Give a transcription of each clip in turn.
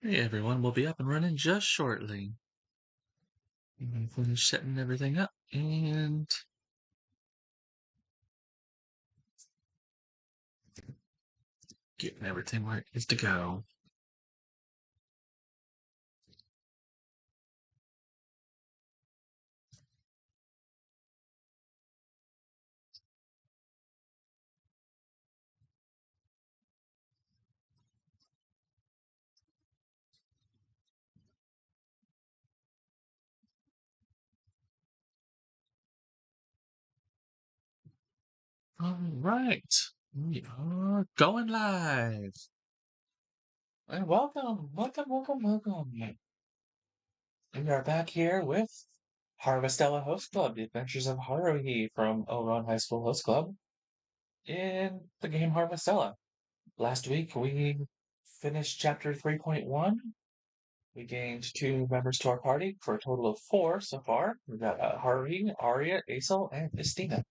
Hey everyone, we'll be up and running just shortly. I'm gonna finish setting everything up and getting everything where it needs to go. All right, we are going live. And welcome. We are back here with Harvestella Host Club, The Adventures of Haruhi from Oron High School Host Club in the game Harvestella. Last week we finished chapter 3.1. We gained two members to our party for a total of four so far. We've got Haruhi, Arya, Aesol, and Estina.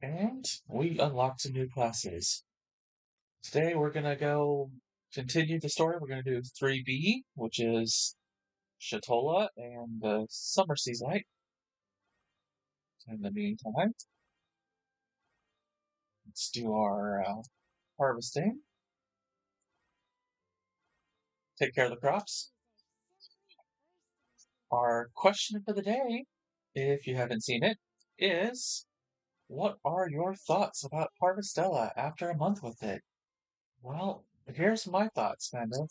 And we unlocked some new classes. Today we're going to go continue the story. We're going to do 3B, which is Shatolla and the Summer Seaslight. In the meantime, let's do our harvesting. Take care of the crops. Our question for the day, if you haven't seen it, is what are your thoughts about Harvestella after a month with it? Well, here's my thoughts, kind of.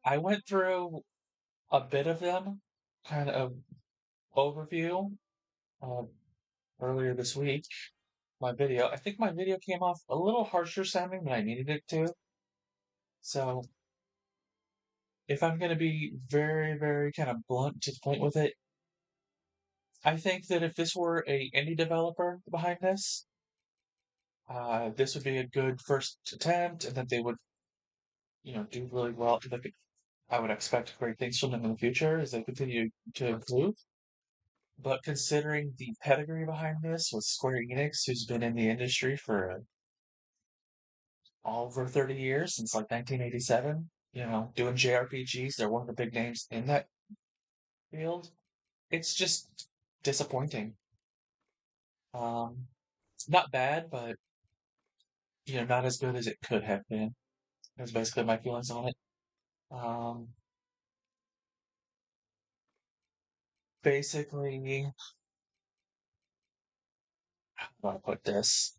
I went through a bit of them, kind of overview, uh, earlier this week. My video, I think my video came off a little harsher sounding than I needed it to. So, if I'm going to be very kind of blunt to the point with it, I think that if this were a indie developer behind this would be a good first attempt, and that they would, do really well. Like, I would expect great things from them in the future as they continue to improve. But considering the pedigree behind this with Square Enix, who's been in the industry for over 30 years, since like 1987, doing JRPGs, they're one of the big names in that field. It's just disappointing. Um, Not bad, but not as good as it could have been. That's basically my feelings on it. Um, Basically, how do I put this?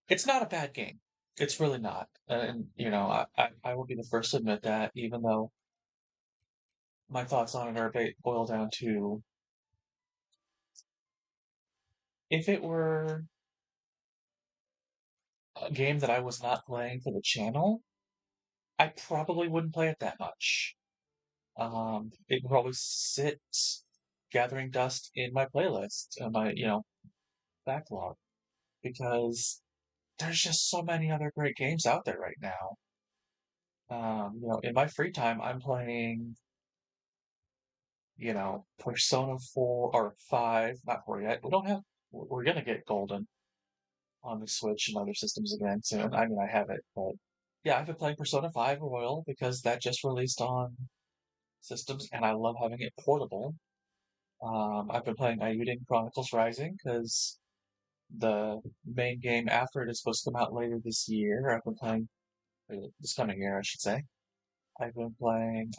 It's not a bad game. It's really not. And, I will be the first to admit that, even though my thoughts on it are boil down to if it were a game that I was not playing for the channel, I probably wouldn't play it that much. It would probably sit gathering dust in my playlist, in my, backlog, because there's just so many other great games out there right now. In my free time, I'm playing Persona 4 or 5, not 4 yet. We're gonna get Golden on the Switch and other systems again soon. I mean, I have it, but yeah, I've been playing Persona 5 Royal because that just released on systems and I love having it portable. I've been playing Ayuden Chronicles Rising because the main game after it is supposed to come out later this year. I've been playing, this coming year, I should say. I've been playing,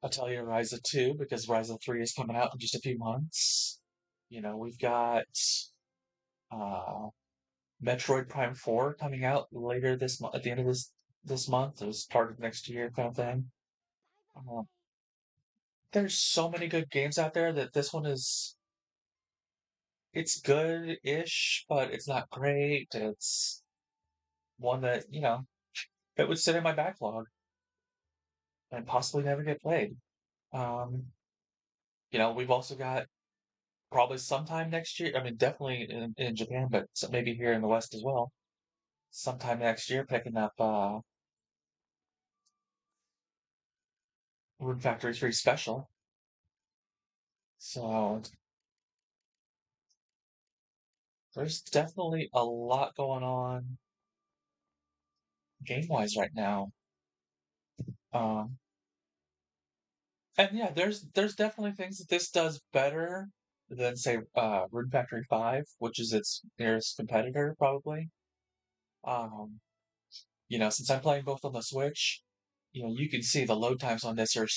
Atelier Ryza 2 because Ryza 3 is coming out in just a few months. We've got uh, Metroid Prime 4 coming out later this month, at the end of this month, as part of next year kind of thing. Uh, there's so many good games out there that this one it's good-ish, but it's not great. It's one that, it would sit in my backlog and possibly never get played. Um, we've also got probably sometime next year. I mean, definitely in Japan, but maybe here in the West as well. Sometime next year, picking up Rune Factory 3 Special. So There's definitely a lot going on game-wise right now. Um, and yeah, there's definitely things that this does better than say Rune Factory 5, which is its nearest competitor probably. Um, since I'm playing both on the Switch, you can see the load times on this are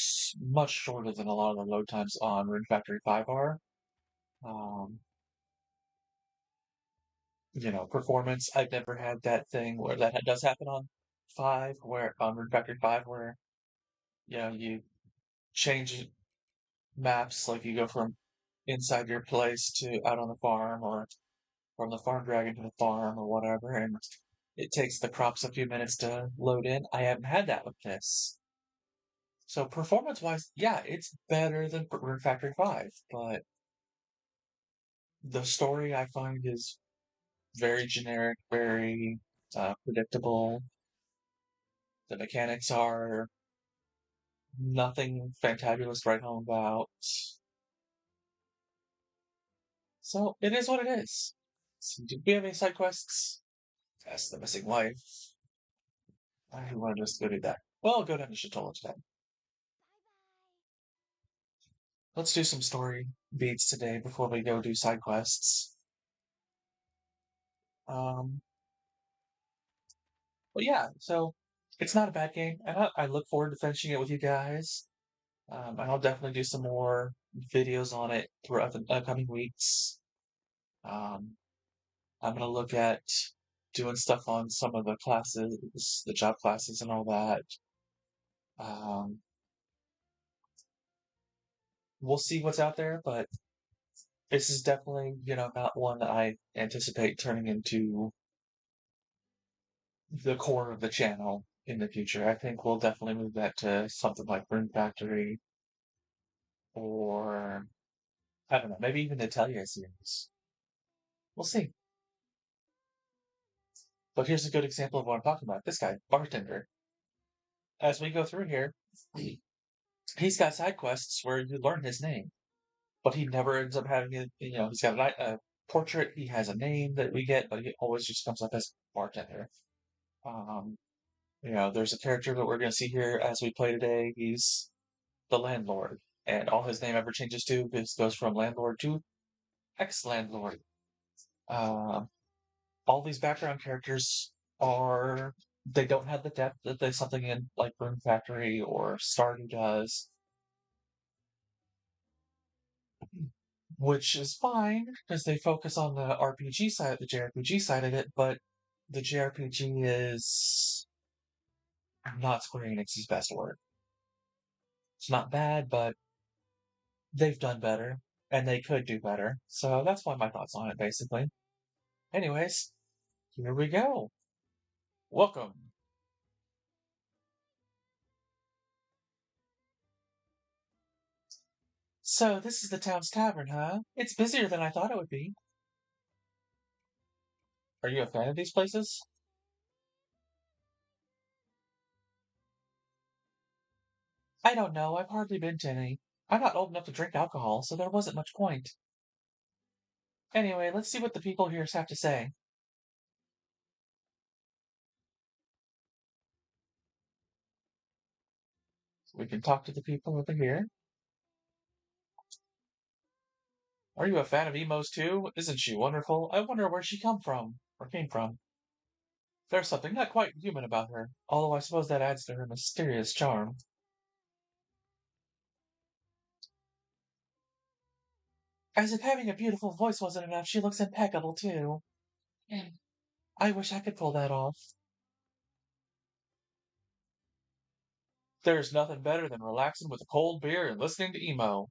much shorter than a lot of the load times on Rune Factory 5 are. Um, performance, I've never had that thing where that does happen on 5, where on Rune Factory 5, where, you change maps, like you go from inside your place to out on the farm, or from the farm dragon to the farm, or whatever, and it takes the crops a few minutes to load in. I haven't had that with this. So performance-wise, yeah, it's better than Rune Factory 5, but the story I find is very generic, very predictable. The mechanics are nothing fantabulous to write home about. So it is what it is. So, do we have any side quests? That's the missing wife. I want to just go do that. Well, I'll go down to Shatolla today. Let's do some story beats today before we go do side quests. Um, but yeah, so it's not a bad game, and I look forward to finishing it with you guys. And I'll definitely do some more videos on it throughout the upcoming weeks. Um, I'm gonna look at doing stuff on some of the classes, the job classes, and all that. Um, we'll see what's out there, but this is definitely, not one that I anticipate turning into the core of the channel in the future. I think we'll definitely move that to something like Rune Factory, or I don't know, maybe even the Atelier series. We'll see. But here's a good example of what I'm talking about. This guy, bartender. As we go through here, he's got side quests where you learn his name, but he never ends up having it. He's got a portrait. He has a name that we get, but he always just comes up as bartender. Um, there's a character that we're going to see here as we play today. He's the landlord, and all his name ever changes to goes from landlord to ex-landlord. Uh, all these background characters they don't have the depth that there's something in like Burn Factory or Stardew does, which is fine because they focus on the RPG side, the JRPG side of it, but the JRPG is not Square Enix's best work. It's not bad, but they've done better, and they could do better. So that's why my thoughts on it, basically. Anyways, here we go. Welcome. So this is the town's tavern, huh? It's busier than I thought it would be. Are you a fan of these places? I don't know. I've hardly been to any. I'm not old enough to drink alcohol, so there wasn't much point. Anyway, let's see what the people here have to say. We can talk to the people over here. Are you a fan of Emo's too? Isn't she wonderful? I wonder where she came from. There's something not quite human about her, although I suppose that adds to her mysterious charm. As if having a beautiful voice wasn't enough, she looks impeccable too. I wish I could pull that off. There's nothing better than relaxing with a cold beer and listening to emo.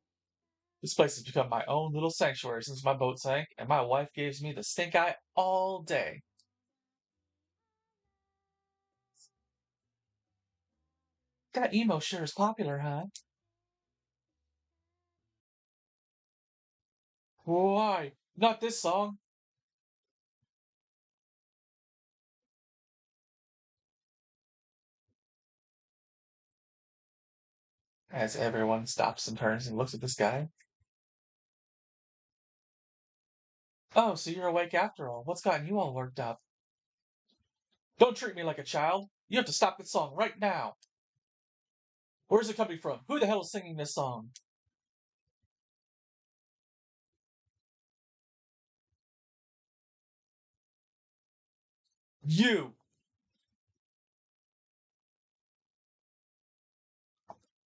This place has become my own little sanctuary since my boat sank, and my wife gives me the stink eye all day. That emo sure is popular, huh? Why? Not this song. As everyone stops and turns and looks at this guy. Oh, so you're awake after all. What's gotten you all worked up? Don't treat me like a child. You have to stop this song right now. Where's it coming from? Who the hell is singing this song? You!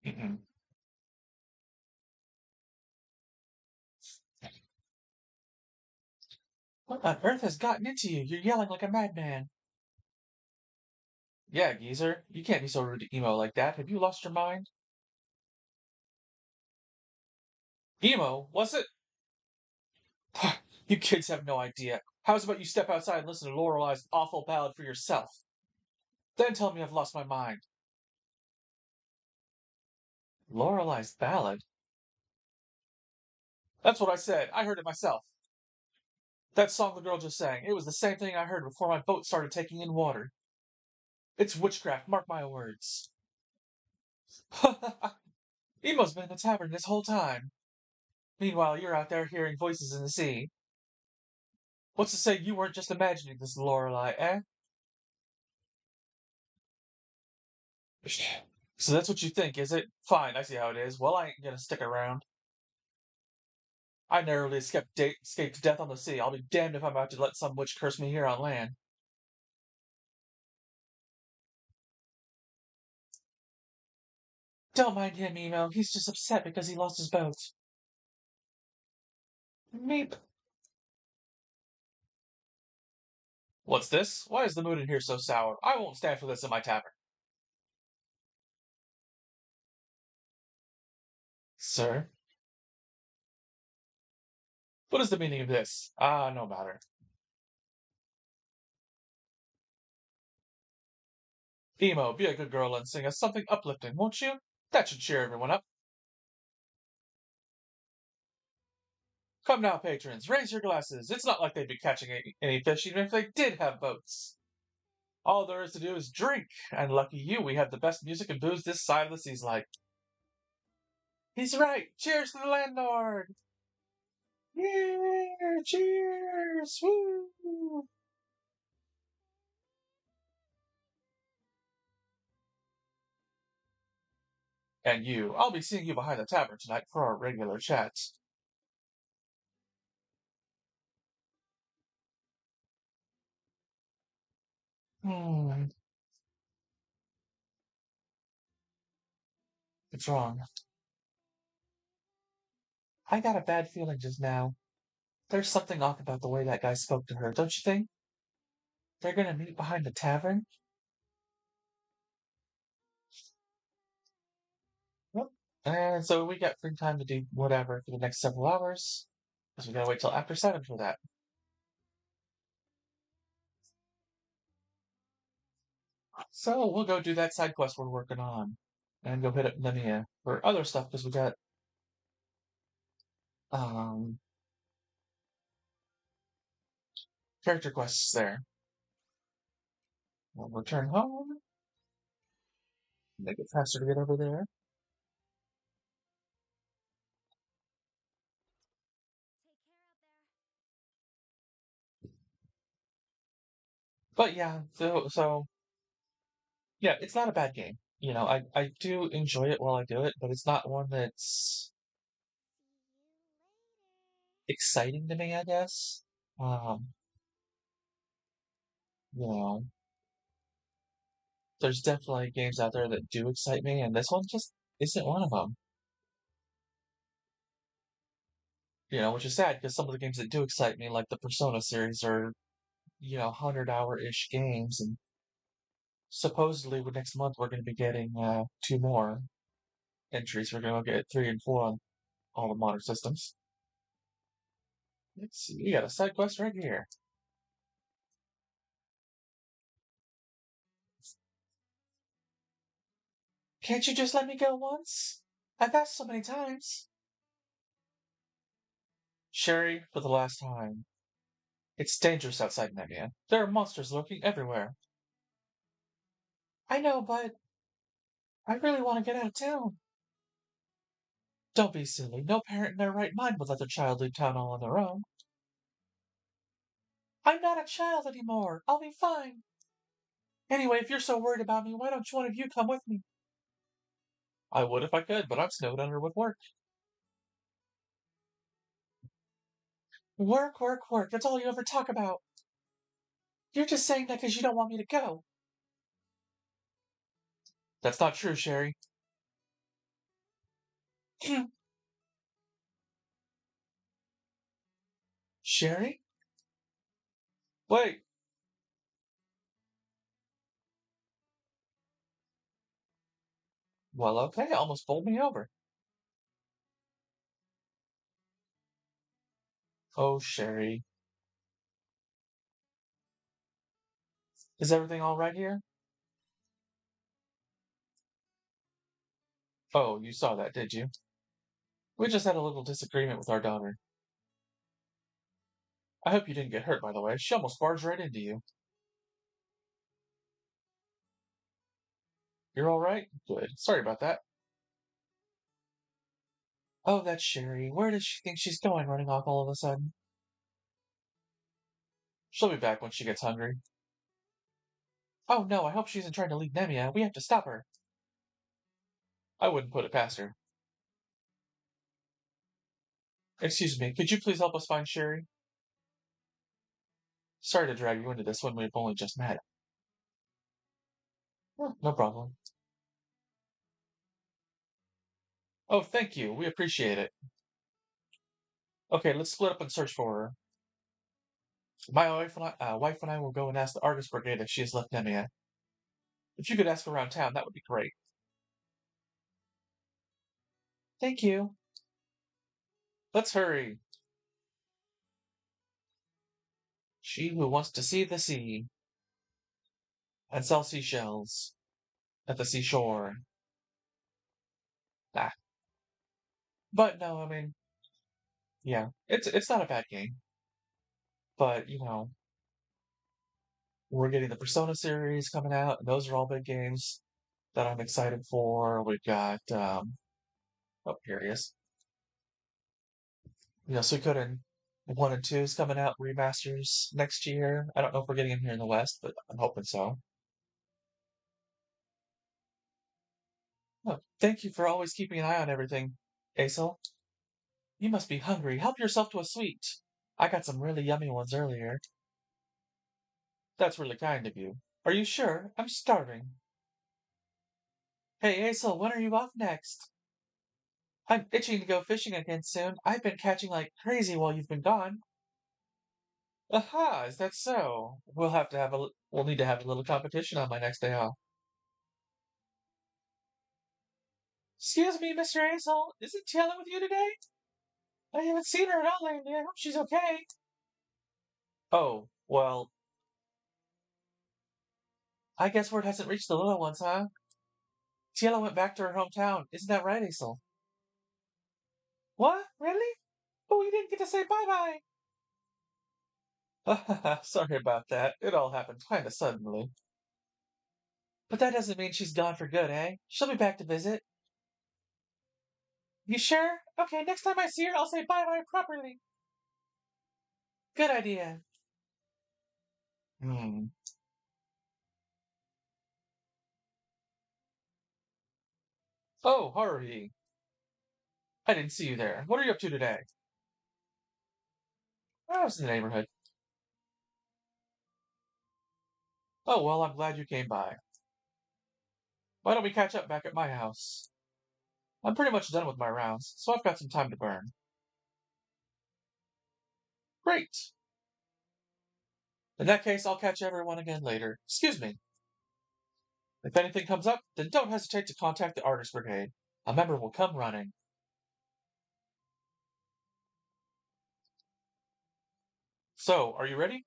Mm-mm. What on earth has gotten into you? You're yelling like a madman. Yeah, geezer. You can't be so rude to emo like that. Have you lost your mind? Emo? Was it? You kids have no idea. How's about you step outside and listen to Lorelei's awful ballad for yourself? Then tell me I've lost my mind. Lorelei's ballad? That's what I said. I heard it myself. That song the girl just sang, it was the same thing I heard before my boat started taking in water. It's witchcraft, mark my words. Emo's been in the tavern this whole time. Meanwhile, you're out there hearing voices in the sea. What's to say you weren't just imagining this, Lorelei, eh? So that's what you think, is it? Fine, I see how it is. Well, I ain't gonna stick around. I narrowly escaped death on the sea. I'll be damned if I'm about to let some witch curse me here on land. Don't mind him, Emo. He's just upset because he lost his boat. Meep. What's this? Why is the mood in here so sour? I won't stand for this in my tavern. Sir? What is the meaning of this? Ah, no matter. Emo, be a good girl and sing us something uplifting, won't you? That should cheer everyone up. Come now, patrons, raise your glasses. It's not like they'd be catching any fish even if they did have boats. All there is to do is drink, and lucky you, we have the best music and booze this side of the seaslight. He's right. Cheers to the landlord. Yeah, cheers. Woo. And you, I'll be seeing you behind the tavern tonight for our regular chats. Hmm, what's wrong? I got a bad feeling just now. There's something off about the way that guy spoke to her, don't you think? They're gonna meet behind the tavern? Yep. And so we got free time to do whatever for the next several hours. Because we gotta wait till after 7 for that. So we'll go do that side quest we're working on. And go hit up Lemia for other stuff because we got um character quests there. We'll return home, make it faster to get over there. But yeah, so yeah, it's not a bad game. I do enjoy it while I do it, but it's not one that's exciting to me, I guess. Um, you know, there's definitely games out there that do excite me, and this one just isn't one of them. Which is sad because some of the games that do excite me, like the Persona series, are 100-hour-ish games, and supposedly next month we're going to be getting two more entries. We're going to get 3 and 4 on all the modern systems. Let's see, we got a side quest right here. Can't you just let me go once? I've asked so many times. Sherry, for the last time. It's dangerous outside Nevia. There are monsters lurking everywhere. I know, but I really want to get out of town. Don't be silly. No parent in their right mind would let their child leave town all on their own. I'm not a child anymore. I'll be fine. Anyway, if you're so worried about me, why don't one of you come with me? I would if I could, but I'm snowed under with work. Work, work, work. That's all you ever talk about. You're just saying that because you don't want me to go. That's not true, Sherry. Sherry? Wait. Well, okay, almost bowled me over. Oh, Sherry. Is everything all right here? Oh, you saw that, did you? We just had a little disagreement with our daughter. I hope you didn't get hurt, by the way. She almost barged right into you. You're all right? Good. Sorry about that. Oh, that's Sherry. Where does she think she's going running off all of a sudden? She'll be back when she gets hungry. Oh no, I hope she isn't trying to leave Nemia. We have to stop her. I wouldn't put it past her. Excuse me, could you please help us find Sherry? Sorry to drag you into this when we've only just met. Oh, no problem. Oh, thank you. We appreciate it. Okay, let's split up and search for her. My wife and I will go and ask the artist brigade if she has left Nemia. If you could ask around town, that would be great. Thank you. Let's hurry. She who wants to see the sea and sell seashells at the seashore. Ah. But no, I mean, yeah, it's not a bad game. But we're getting the Persona series coming out, and those are all big games that I'm excited for. We've got oh, here he is. Suikoden 1 and 2 is coming out remasters next year. I don't know if we're getting them here in the West, but I'm hoping so. Oh, thank you for always keeping an eye on everything, Aesol. You must be hungry. Help yourself to a sweet. I got some really yummy ones earlier. That's really kind of you. Are you sure? I'm starving. Hey, Aesol, when are you off next? I'm itching to go fishing again soon. I've been catching like crazy while you've been gone. Aha, is that so? We'll need to have a little competition on my next day off. Excuse me, Mr. Asshole. Isn't Tiela with you today? I haven't seen her at all lately. I hope she's okay. Oh, well, I guess word hasn't reached the little ones, huh? Tiela went back to her hometown. Isn't that right, Aesol? What? Really? Oh, you didn't get to say bye-bye. Sorry about that. It all happened kind of suddenly. But that doesn't mean she's gone for good, eh? She'll be back to visit. You sure? Okay, next time I see her, I'll say bye-bye properly. Good idea. Hmm. Oh, Haruhi. I didn't see you there. What are you up to today? I was in the neighborhood. Oh, well, I'm glad you came by. Why don't we catch up back at my house? I'm pretty much done with my rounds, so I've got some time to burn. Great. In that case, I'll catch everyone again later. Excuse me. If anything comes up, then don't hesitate to contact the Artist Brigade. A member will come running. So, are you ready?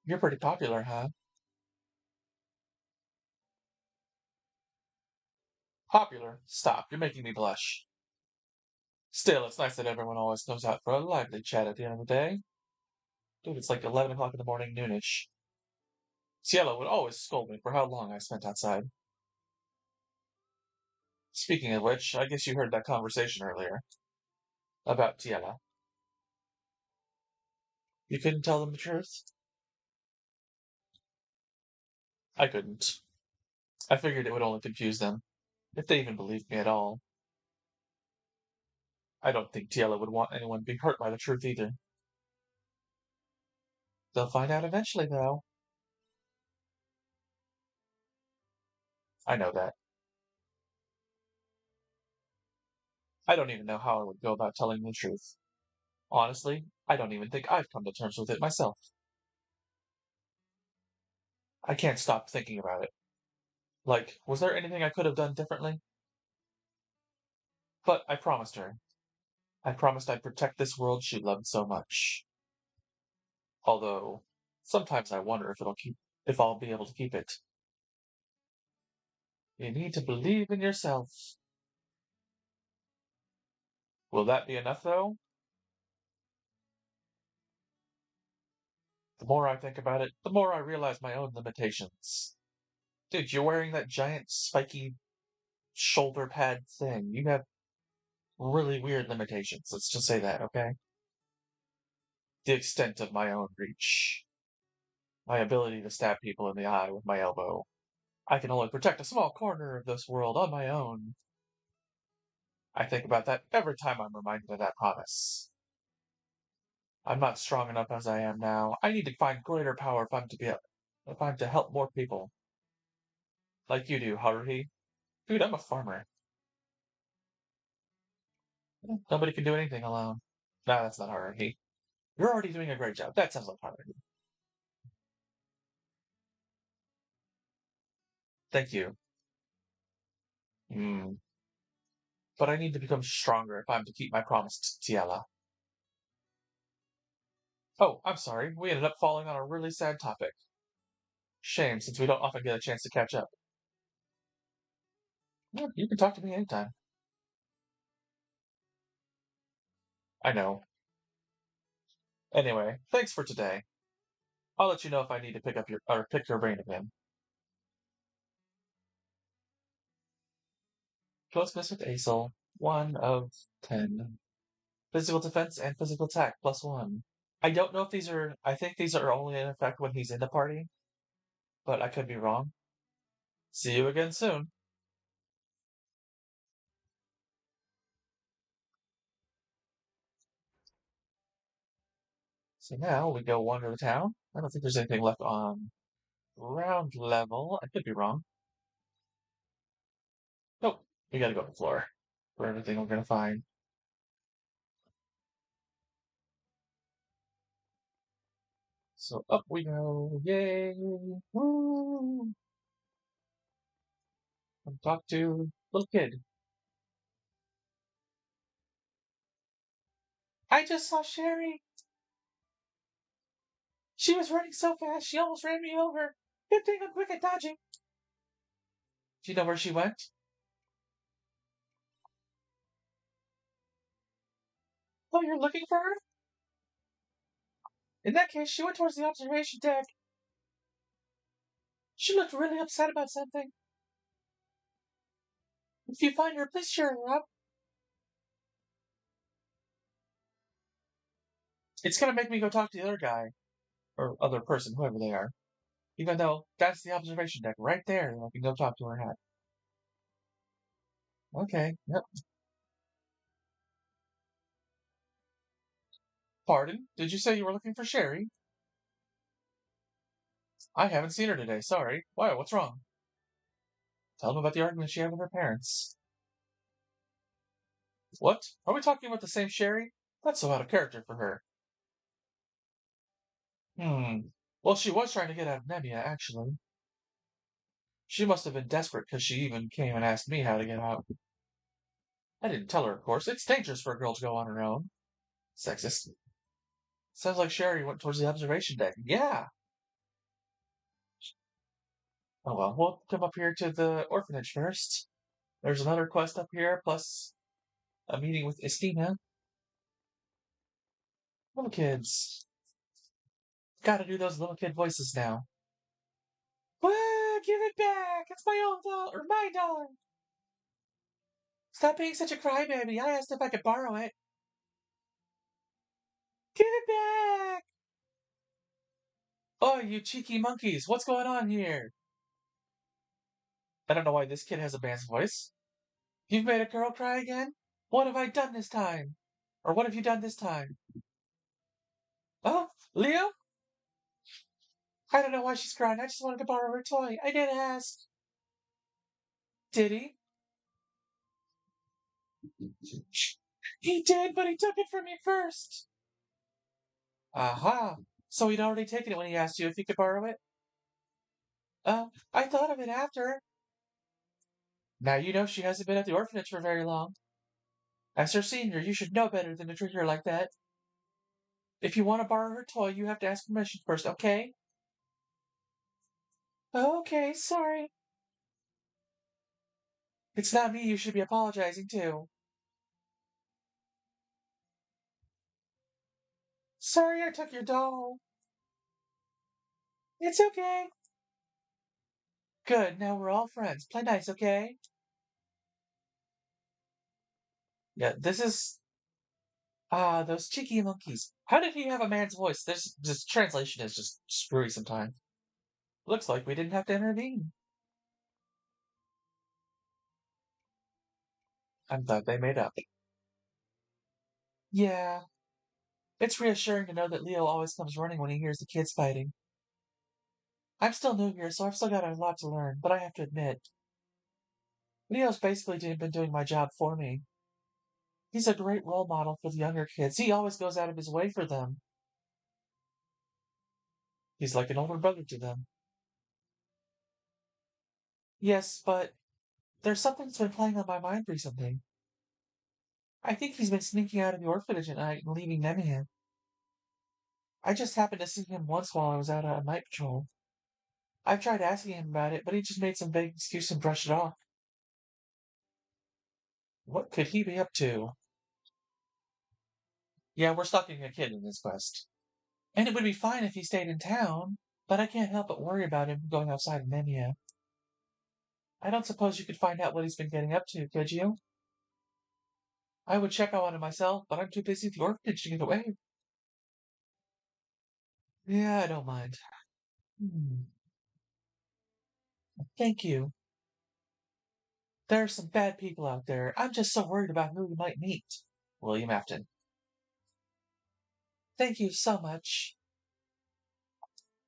You're pretty popular, huh? Popular? Stop, you're making me blush. Still, it's nice that everyone always comes out for a lively chat at the end of the day. Dude, it's like 11 o'clock in the morning, noonish. Cielo would always scold me for how long I spent outside. Speaking of which, I guess you heard that conversation earlier about Tiela. You couldn't tell them the truth? I couldn't. I figured it would only confuse them, if they even believed me at all. I don't think Tiela would want anyone to be hurt by the truth either. They'll find out eventually, though. I know that. I don't even know how I would go about telling the truth. Honestly, I don't even think I've come to terms with it myself. I can't stop thinking about it. Like, was there anything I could have done differently? But I promised her. I promised I'd protect this world she loved so much. Although, sometimes I wonder if I'll be able to keep it. You need to believe in yourself. Will that be enough, though? The more I think about it, the more I realize my own limitations. Dude, you're wearing that giant spiky shoulder pad thing. You have really weird limitations. Let's just say that, okay? The extent of my own reach. My ability to stab people in the eye with my elbow. I can only protect a small corner of this world on my own. I think about that every time I'm reminded of that promise. I'm not strong enough as I am now. I need to find greater power if I'm to help more people. Like you do, Haruhi. Dude, I'm a farmer. Nobody can do anything alone. Nah, that's not Haruhi. You're already doing a great job. That sounds like Haruhi. Thank you. Hmm. But I need to become stronger if I'm to keep my promise to Tiela. Oh, I'm sorry. We ended up falling on a really sad topic. Shame, since we don't often get a chance to catch up. Yeah, you can talk to me anytime. I know. Anyway, thanks for today. I'll let you know if I need to pick your brain again. Closeness with Acel, 1 of 10. Physical defense and physical attack, +1. I don't know if I think these are only in effect when he's in the party, but I could be wrong. See you again soon. So now we go wander the town. I don't think there's anything left on ground level. I could be wrong. Nope. We gotta go to the floor for everything we're gonna find. So up we go. Yay! Woo! Come talk to little kid. I just saw Sherry. She was running so fast, she almost ran me over. Good thing I'm quick at dodging. Do you know where she went? Oh, you're looking for her? In that case, she went towards the observation deck. She looked really upset about something. If you find her, please cheer her up. It's gonna make me go talk to the other guy, or other person, whoever they are. Even though that's the observation deck right there, and I can go talk to her at. Okay, yep. Pardon? Did you say you were looking for Sherry? I haven't seen her today, sorry. Why, what's wrong? Tell them about the argument she had with her parents. What? Are we talking about the same Sherry? That's so out of character for her. Hmm. Well, she was trying to get out of Nemia, actually. She must have been desperate because she even came and asked me how to get out. I didn't tell her, of course. It's dangerous for a girl to go on her own. Sexist. Sounds like Sherry went towards the observation deck. Yeah. Oh well, we'll come up here to the orphanage first. There's another quest up here, plus a meeting with Estina. Little kids. Gotta do those little kid voices now. Ah, give it back! It's my own dollar, or my dollar! Stop being such a crybaby. I asked if I could borrow it. Give it back! Oh, you cheeky monkeys. What's going on here? I don't know why this kid has a man's voice. You've made a girl cry again? What have I done this time? Or what have you done this time? Oh, Leo? I don't know why she's crying. I just wanted to borrow her toy. I didn't ask. Did he? He did, but he took it from me first. Aha. So he'd already taken it when he asked you if he could borrow it? I thought of it after. Now you know she hasn't been at the orphanage for very long. As her senior, you should know better than to treat her like that. If you want to borrow her toy, you have to ask permission first, okay? Okay, sorry. It's not me you should be apologizing to. Sorry I took your doll. It's okay. Good, now we're all friends. Play nice, okay? Yeah, this is those cheeky monkeys. How did he have a man's voice? This translation is just screwy sometimes. Looks like we didn't have to intervene. I'm glad they made up. Yeah, it's reassuring to know that Leo always comes running when he hears the kids fighting. I'm still new here, so I've still got a lot to learn, but I have to admit, Leo's basically been doing my job for me. He's a great role model for the younger kids. He always goes out of his way for them. He's like an older brother to them. Yes, but there's something that's been playing on my mind recently. I think he's been sneaking out of the orphanage at night and leaving them here. I just happened to see him once while I was out on night patrol. I've tried asking him about it, but he just made some vague excuse and brushed it off. What could he be up to? Yeah, we're stalking a kid in this quest. And it would be fine if he stayed in town, but I can't help but worry about him going outside of Nemia. I don't suppose you could find out what he's been getting up to, could you? I would check on him myself, but I'm too busy at the orphanage to get away. Yeah, I don't mind. Hmm. Thank you. There are some bad people out there. I'm just so worried about who we might meet. William Afton. Thank you so much.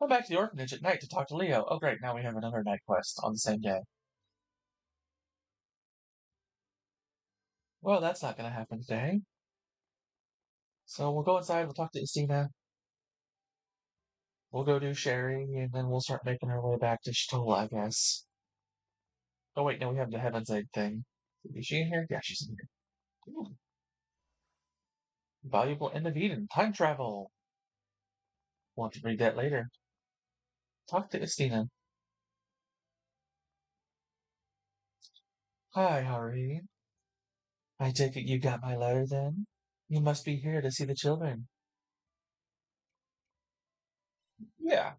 Go back to the orphanage at night to talk to Leo. Oh, great, now we have another night quest on the same day. Well, that's not going to happen today. So we'll go inside, we'll talk to Istina, we'll go do Sherry, and then we'll start making our way back to Shatolla, I guess. Oh, wait, no, we have the Heaven's Egg thing. Is she in here? Yeah, she's in here. Ooh, valuable End of Eden. Time travel. Want to read that later. Talk to Istina. Hi, Haruhi. I take it you got my letter then? You must be here to see the children. Yeah,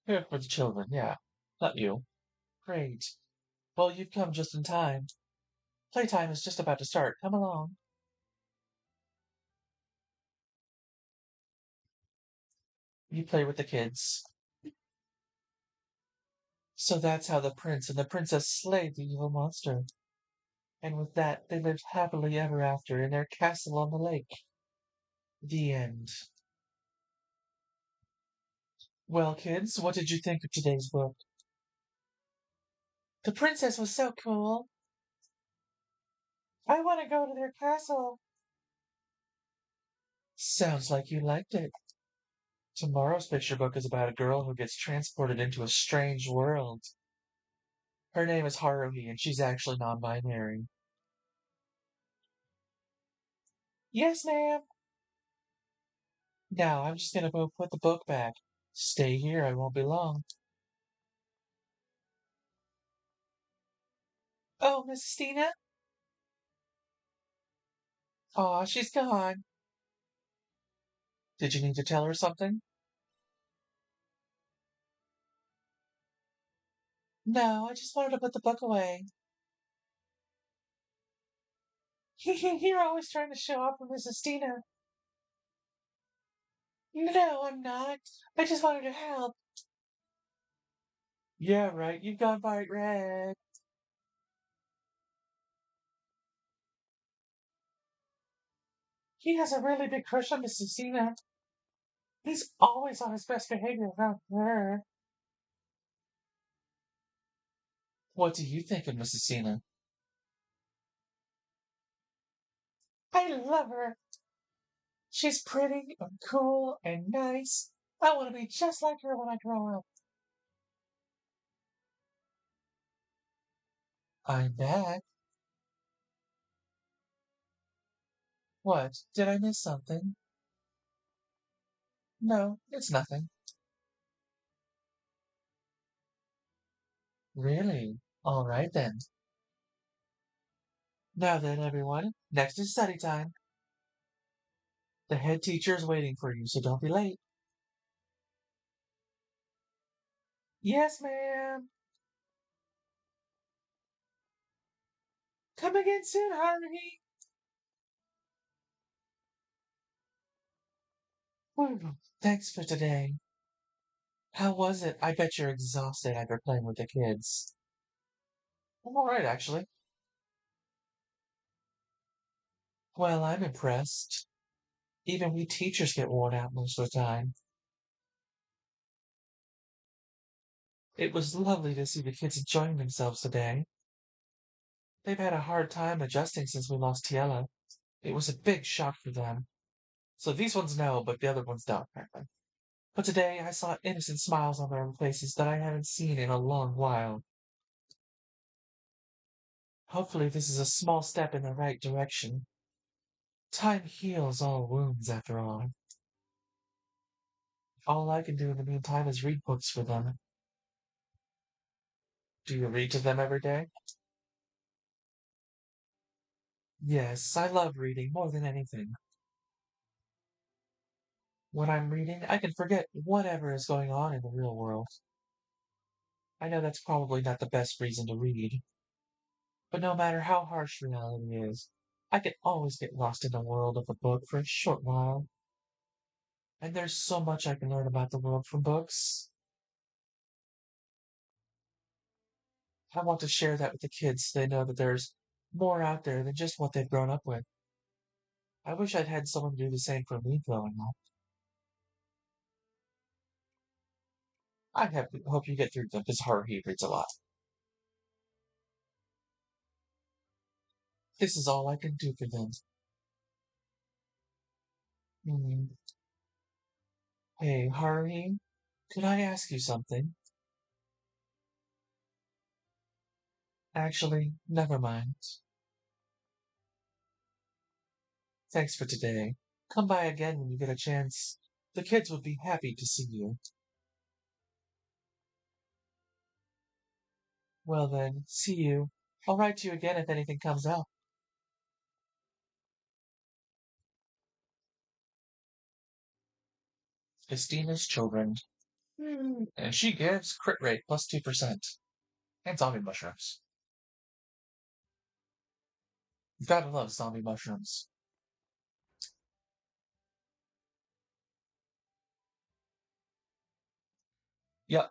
here for the children, yeah. Not you. Great. Well, you've come just in time. Playtime is just about to start. Come along. You play with the kids. So that's how the prince and the princess slayed the evil monster. And with that, they lived happily ever after in their castle on the lake. The end. Well, kids, what did you think of today's book? The princess was so cool. I want to go to their castle. Sounds like you liked it. Tomorrow's picture book is about a girl who gets transported into a strange world. Her name is Haruhi, and she's actually non-binary. Yes, ma'am. Now, I'm just gonna go put the book back. Stay here, I won't be long. Oh, Miss Stina? Aw, she's gone. Did you need to tell her something? No, I just wanted to put the book away. You're always trying to show off for Mrs. Stina. No, I'm not. I just wanted to help. Yeah, right. You've gone bright red. He has a really big crush on Mrs. Stina. He's always on his best behavior around her. What do you think of Mrs. Sina? I love her. She's pretty and cool and nice. I want to be just like her when I grow up. I'm back. What? Did I miss something? No, it's nothing. Really? All right then. Now then, everyone, next is study time. The head teacher is waiting for you, so don't be late. Yes, ma'am. Come again soon, Haruhi. Thanks for today. How was it? I bet you're exhausted after playing with the kids. I'm all right, actually. Well, I'm impressed. Even we teachers get worn out most of the time. It was lovely to see the kids enjoying themselves today. They've had a hard time adjusting since we lost Tiella. It was a big shock for them. So these ones know, but the other ones don't, apparently. But today I saw innocent smiles on their faces that I haven't seen in a long while. Hopefully this is a small step in the right direction. Time heals all wounds, after all. All I can do in the meantime is read books for them. Do you read to them every day? Yes, I love reading more than anything. When I'm reading, I can forget whatever is going on in the real world. I know that's probably not the best reason to read, but no matter how harsh reality is, I can always get lost in the world of a book for a short while. And there's so much I can learn about the world from books. I want to share that with the kids so they know that there's more out there than just what they've grown up with. I wish I'd had someone do the same for me growing up. Hope you get through them because Haruhi reads a lot. This is all I can do for them. Hmm. Hey, Haruhi, could I ask you something? Actually, never mind. Thanks for today. Come by again when you get a chance. The kids would be happy to see you. Well then, see you. I'll write to you again if anything comes up. Estina's children. And she gives crit rate plus 2%. And zombie mushrooms. You gotta love zombie mushrooms. Yep.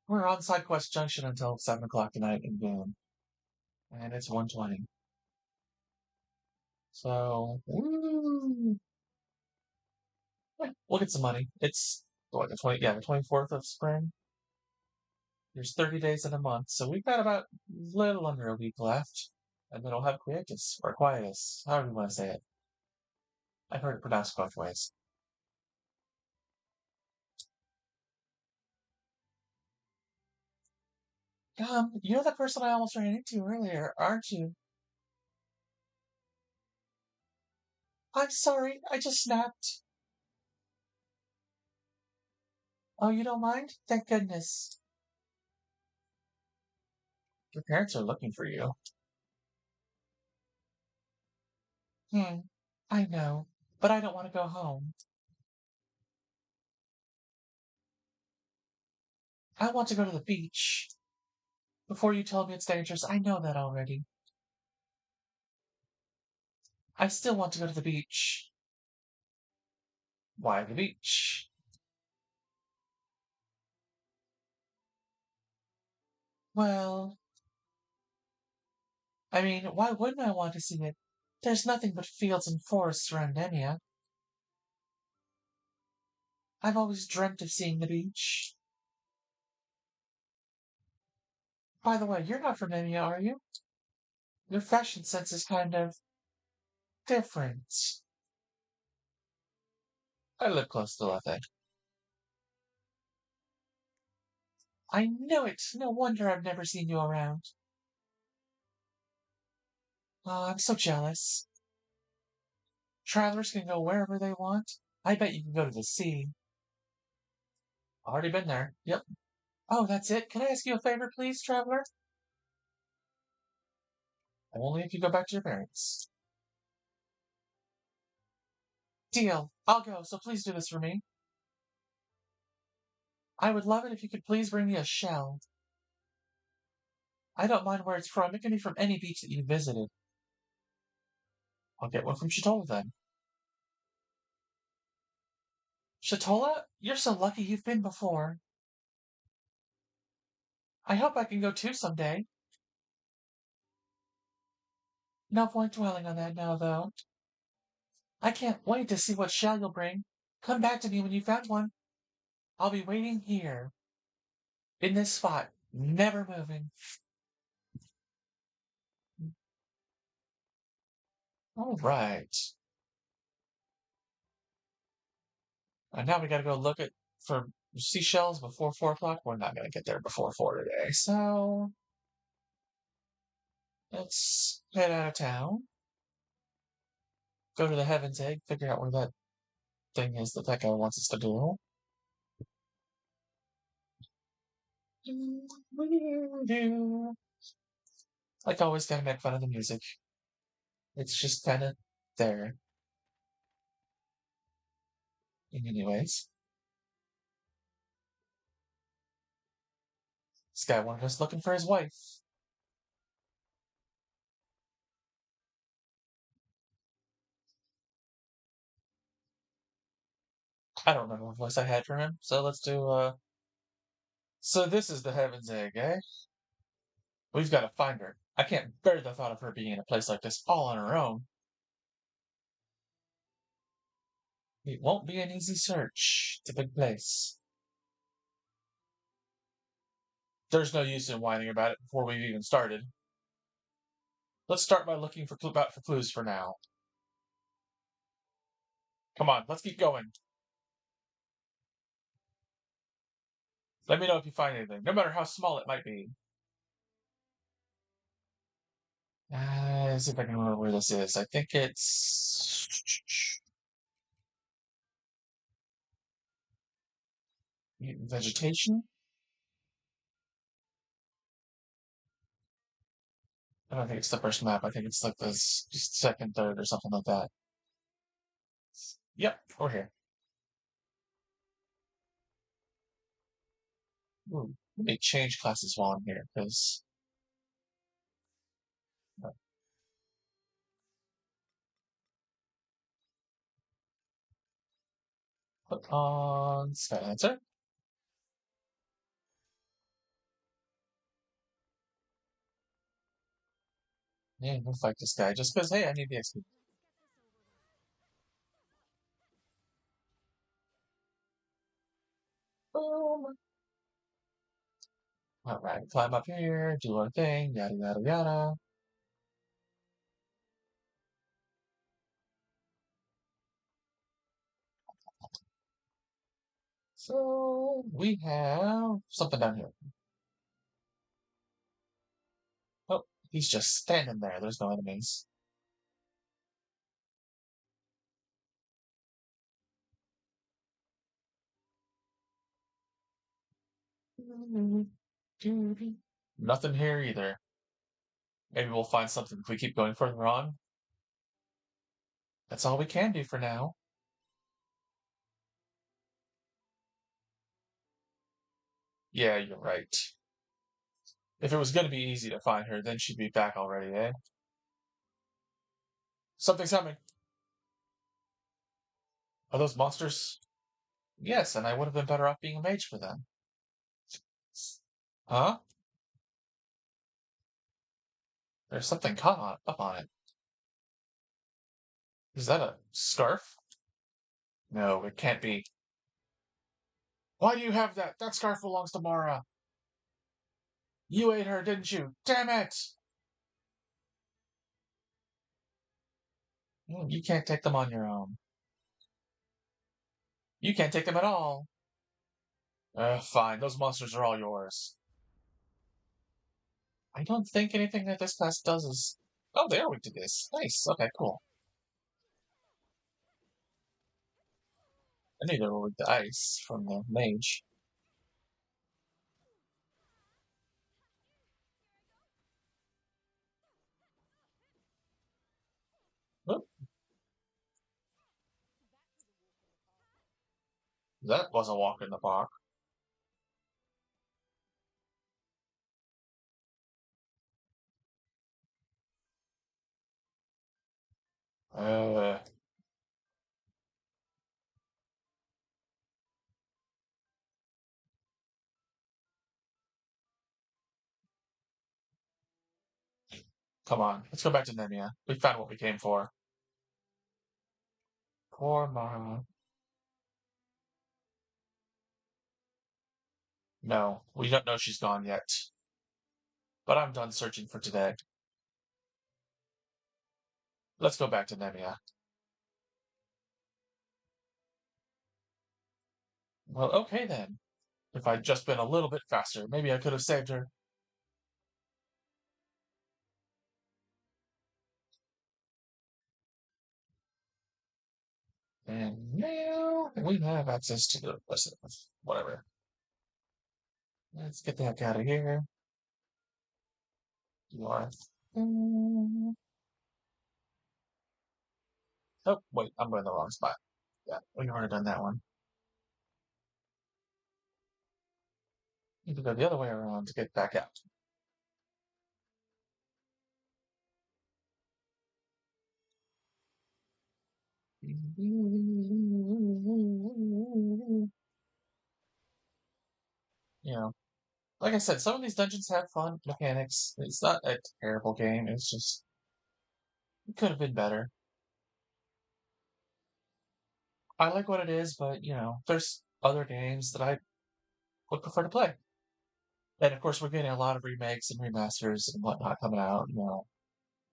We're on Side Quest Junction until 7 o'clock tonight in boom. And it's 1:20. So, we'll get some money. It's what the 24th of spring. There's 30 days in a month, so we've got about a little under a week left, and then we'll have quietus or quietus, however you want to say it. I've heard it pronounced both ways. You're the person I almost ran into earlier, aren't you? I'm sorry, I just snapped. Oh, you don't mind? Thank goodness. Your parents are looking for you. Hmm, I know, but I don't want to go home. I want to go to the beach. Before you told me it's dangerous, I know that already. I still want to go to the beach. Why the beach? Well, I mean, why wouldn't I want to see it? There's nothing but fields and forests around Nemia. I've always dreamt of seeing the beach. By the way, you're not from Nemia, are you? Your fashion sense is kind of different. I live close to Lethe. I knew it! No wonder I've never seen you around. Oh, I'm so jealous. Travelers can go wherever they want. I bet you can go to the sea. Already been there. Yep. Oh, that's it? Can I ask you a favor, please, traveler? Only if you go back to your parents. Deal. I'll go, so please do this for me. I would love it if you could please bring me a shell. I don't mind where it's from. It can be from any beach that you visited. I'll get one from Shatolla then. Shatolla? You're so lucky you've been before. I hope I can go too someday. No point dwelling on that now, though. I can't wait to see what shell you'll bring. Come back to me when you found one. I'll be waiting here, in this spot, never moving. All right. And now we gotta go look at for seashells before 4 o'clock. We're not gonna get there before 4 today, so let's head out of town. Go to the Heaven's Egg, figure out where that thing is that that guy wants us to do. Like always, gotta make fun of the music. It's just kind of there. Anyways, this guy wanted us looking for his wife. I don't remember what voice I had for him, so let's do, So this is the Heaven's Egg, eh? We've got to find her. I can't bear the thought of her being in a place like this all on her own. It won't be an easy search. It's a big place. There's no use in whining about it before we've even started. Let's start by looking for clues for now. Come on, let's keep going. Let me know if you find anything, no matter how small it might be. Let's see if I can remember where this is. I think it's vegetation. I don't think it's the first map. I think it's like the second, third, or something like that. Yep, we're here. Ooh, let me change classes while I'm here, because put on Skylancer. Yeah, we'll fight this guy just because, hey, I need the XP. Boom. All right, climb up here, do our thing, yada yada yada. So we have something down here. Oh, he's just standing there. There's no enemies. Nothing here either. Maybe we'll find something if we keep going further on. That's all we can do for now. Yeah, you're right. If it was going to be easy to find her, then she'd be back already, eh? Something's coming. Are those monsters? Yes, and I would have been better off being a mage for them. Huh? There's something caught up on it. Is that a scarf? No, it can't be. Why do you have that? That scarf belongs to Mara. You ate her, didn't you? Damn it! You can't take them on your own. You can't take them at all. Fine. Those monsters are all yours. I don't think anything that this class does is... Oh, they are weak to this. Nice. Okay, cool. I knew they were weak to ice from the mage. Oop, that was a walk in the park. Uh, Come on. Let's go back to Nemia. We found what we came for. Poor Mara. No, we don't know she's gone yet. But I'm done searching for today. Let's go back to Nemia. Well, okay then. If I'd just been a little bit faster, maybe I could have saved her. And now we have access to the rest of whatever. Let's get the heck out of here. You are. Oh, wait, I'm going the wrong spot. Yeah, we've already done that one. Need to go the other way around to get back out. You know, like I said, some of these dungeons have fun mechanics. It's not a terrible game. It's just it could have been better. I like what it is, but there's other games that I would prefer to play. And of course, we're getting a lot of remakes and remasters and whatnot coming out.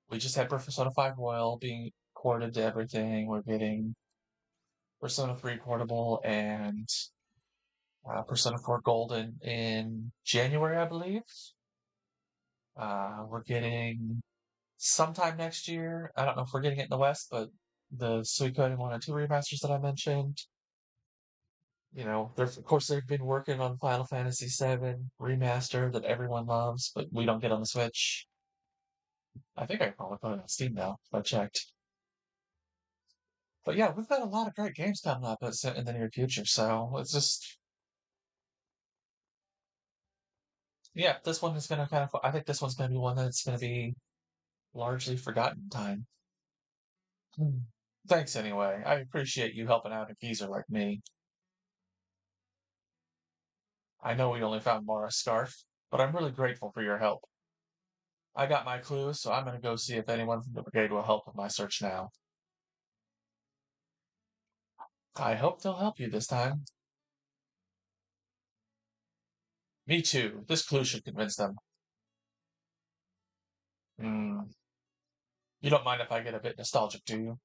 We just had Persona 5 Royal being ported to everything. We're getting Persona 3 Portable and Persona 4 Golden in January, I believe. We're getting sometime next year. I don't know if we're getting it in the West, but the Suikoden 1 and 2 remasters that I mentioned. Of course, they've been working on Final Fantasy VII remaster that everyone loves, but we don't get on the Switch. I think I can probably put it on Steam now, if I checked. But yeah, we've got a lot of great games coming up in the near future, so it's just, yeah, this one is going to I think this one's going to be one that's going to be largely forgotten in time. Hmm. Thanks anyway. I appreciate you helping out a geezer like me. I know we only found Mara's scarf, but I'm really grateful for your help. I got my clues, so I'm going to go see if anyone from the brigade will help with my search now. I hope they'll help you this time. Me too. This clue should convince them. Hmm. You don't mind if I get a bit nostalgic, do you?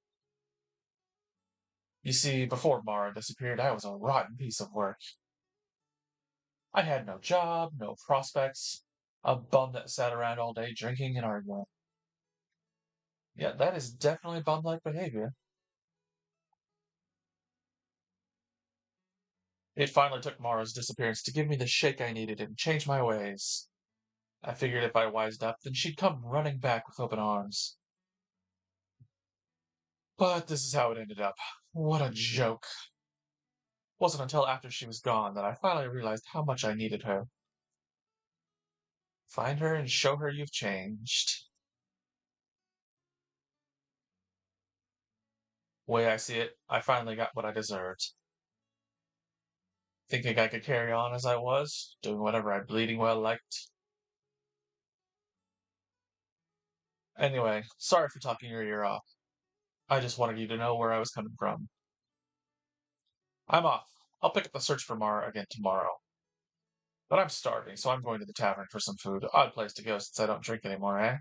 You see, before Mara disappeared, I was a rotten piece of work. I had no job, no prospects, a bum that sat around all day drinking and arguing. Yeah, that is definitely bum-like behavior. It finally took Mara's disappearance to give me the shake I needed and change my ways. I figured if I wised up, then she'd come running back with open arms. But this is how it ended up. What a joke. Wasn't until after she was gone that I finally realized how much I needed her. Find her and show her you've changed. Way I see it, I finally got what I deserved. Thinking I could carry on as I was, doing whatever I bleeding well liked. Anyway, sorry for talking your ear off. I just wanted you to know where I was coming from. I'm off. I'll pick up the search for Mara again tomorrow. But I'm starving, so I'm going to the tavern for some food. Odd place to go since I don't drink anymore, eh?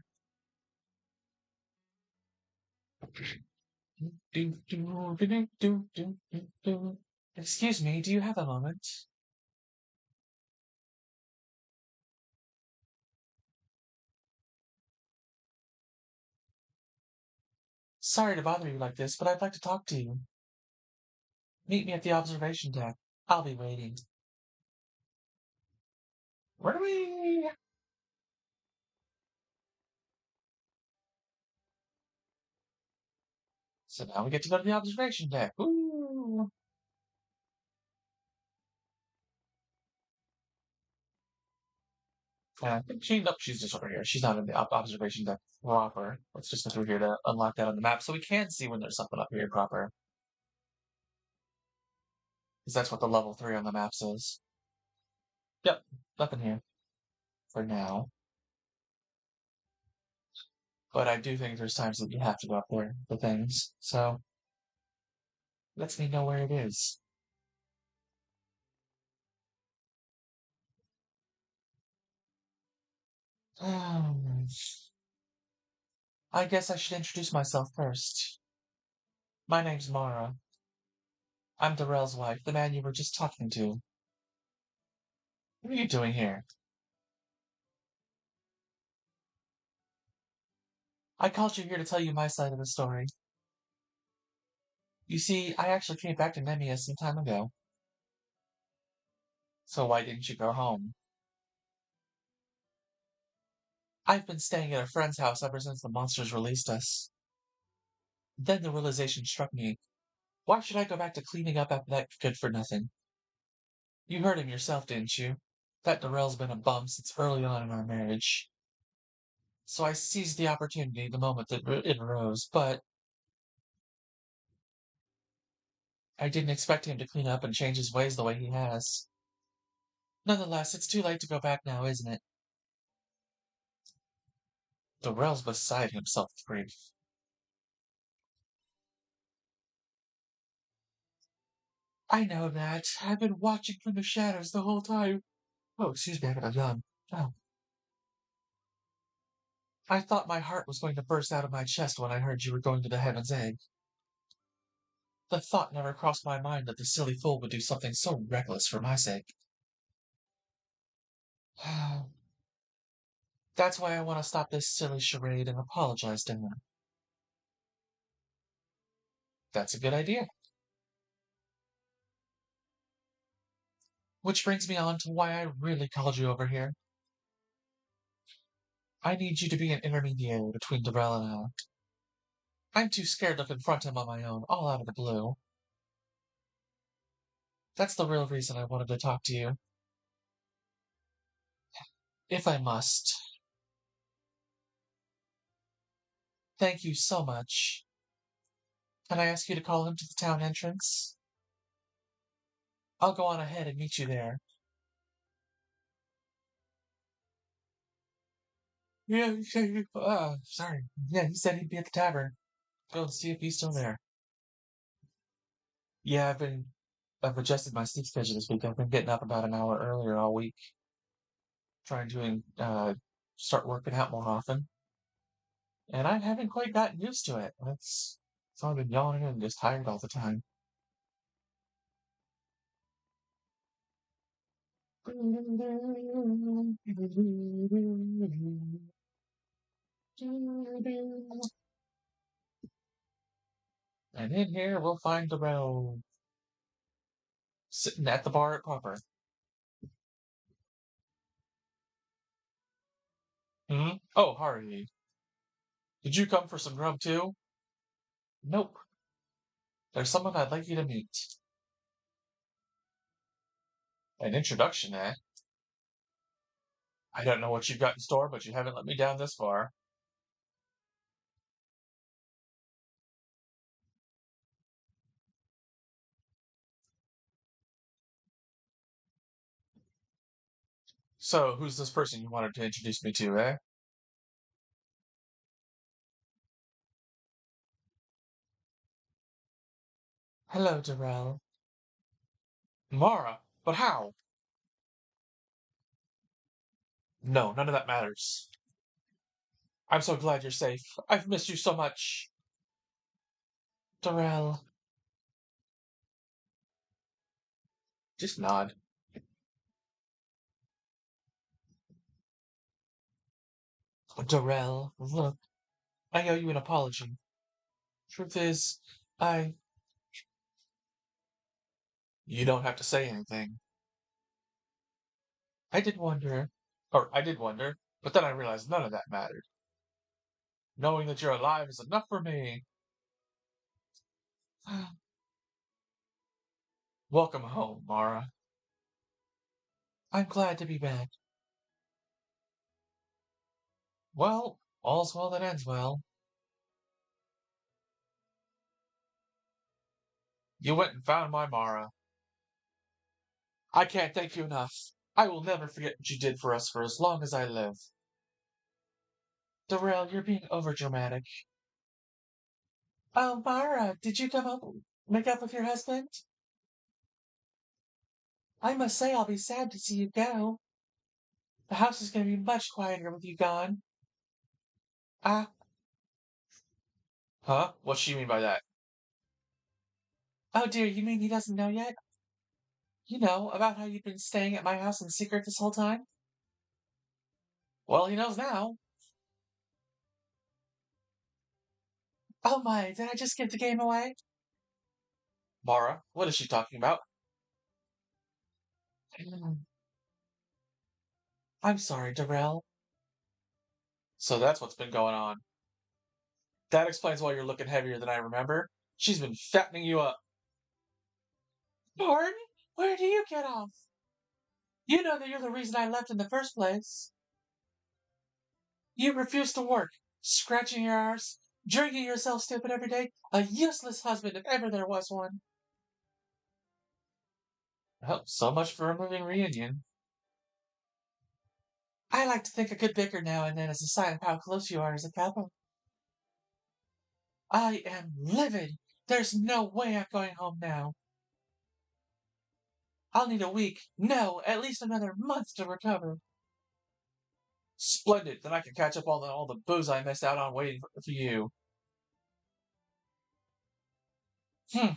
Excuse me, do you have a moment? Sorry to bother you like this, but I'd like to talk to you. Meet me at the observation deck. I'll be waiting. Where do we? So now we get to go to the observation deck. Ooh. I think she's just over here. She's not in the observation deck proper. Let's just go through here to unlock that on the map so we can see when there's something up here proper. Because that's what the level 3 on the map says. Yep, nothing here for now. But I do think there's times that you have to go up there for things. So lets me know where it is. I guess I should introduce myself first. My name's Mara. I'm Darrell's wife, the man you were just talking to. What are you doing here? I called you here to tell you my side of the story. You see, I actually came back to Nemea some time ago. So why didn't you go home? I've been staying at a friend's house ever since the monsters released us. Then the realization struck me. Why should I go back to cleaning up after that good for nothing? You heard him yourself, didn't you? That Darrell's been a bum since early on in our marriage. So I seized the opportunity the moment that it arose, but I didn't expect him to clean up and change his ways the way he has. Nonetheless, it's too late to go back now, isn't it? Darrell's beside himself with grief. I know that. I've been watching from the shadows the whole time. Oh, excuse me, I got a yawn. Oh. I thought my heart was going to burst out of my chest when I heard you were going to the Heaven's Egg. The thought never crossed my mind that the silly fool would do something so reckless for my sake. That's why I want to stop this silly charade and apologize to him. That's a good idea. Which brings me on to why I really called you over here. I need you to be an intermediary between Darrell and I. I'm too scared to confront him on my own, all out of the blue. That's the real reason I wanted to talk to you. If I must. Thank you so much. Can I ask you to call him to the town entrance? I'll go on ahead and meet you there. Yeah, sorry. Yeah, he said he'd be at the tavern. Go and see if he's still there. Yeah, I've adjusted my sleep schedule this week. I've been getting up about an hour earlier all week, trying to start working out more often. And I haven't quite gotten used to it. So I've been yawning and just tired all the time. And in here we'll find the road sitting at the bar at proper. Hmm? Oh, Haruhi. Did you come for some grub too? Nope. There's someone I'd like you to meet. An introduction, eh? I don't know what you've got in store, but you haven't let me down this far. So, who's this person you wanted to introduce me to, eh? Hello, Darrell. Mara, but how? No, none of that matters. I'm so glad you're safe. I've missed you so much. Darrell. Just nod. Darrell, look, I owe you an apology. Truth is, I. You don't have to say anything. I did wonder, but then I realized none of that mattered. Knowing that you're alive is enough for me. Welcome home, Mara. I'm glad to be back. Well, all's well that ends well. You went and found my Mara. I can't thank you enough. I will never forget what you did for us for as long as I live. Darrell, you're being overdramatic. Oh, Mara, did you come up make up with your husband? I must say I'll be sad to see you go. The house is going to be much quieter with you gone. Ah, huh? What's she mean by that? Oh dear, you mean he doesn't know yet? You know, about how you've been staying at my house in secret this whole time? Well, he knows now. Oh my, did I just give the game away? Mara, what is she talking about? I'm sorry, Darrell. So that's what's been going on. That explains why you're looking heavier than I remember. She's been fattening you up. Pardon? Where do you get off? You know that you're the reason I left in the first place. You refuse to work, scratching your arse, drinking yourself stupid every day, a useless husband if ever there was one. Well, so much for a moving reunion. I like to think a good bicker now and then is a sign of how close you are as a couple. I am livid. There's no way I'm going home now. I'll need a week, no, at least another month to recover. Splendid. Then I can catch up on all the booze I missed out on waiting for you. Hmm.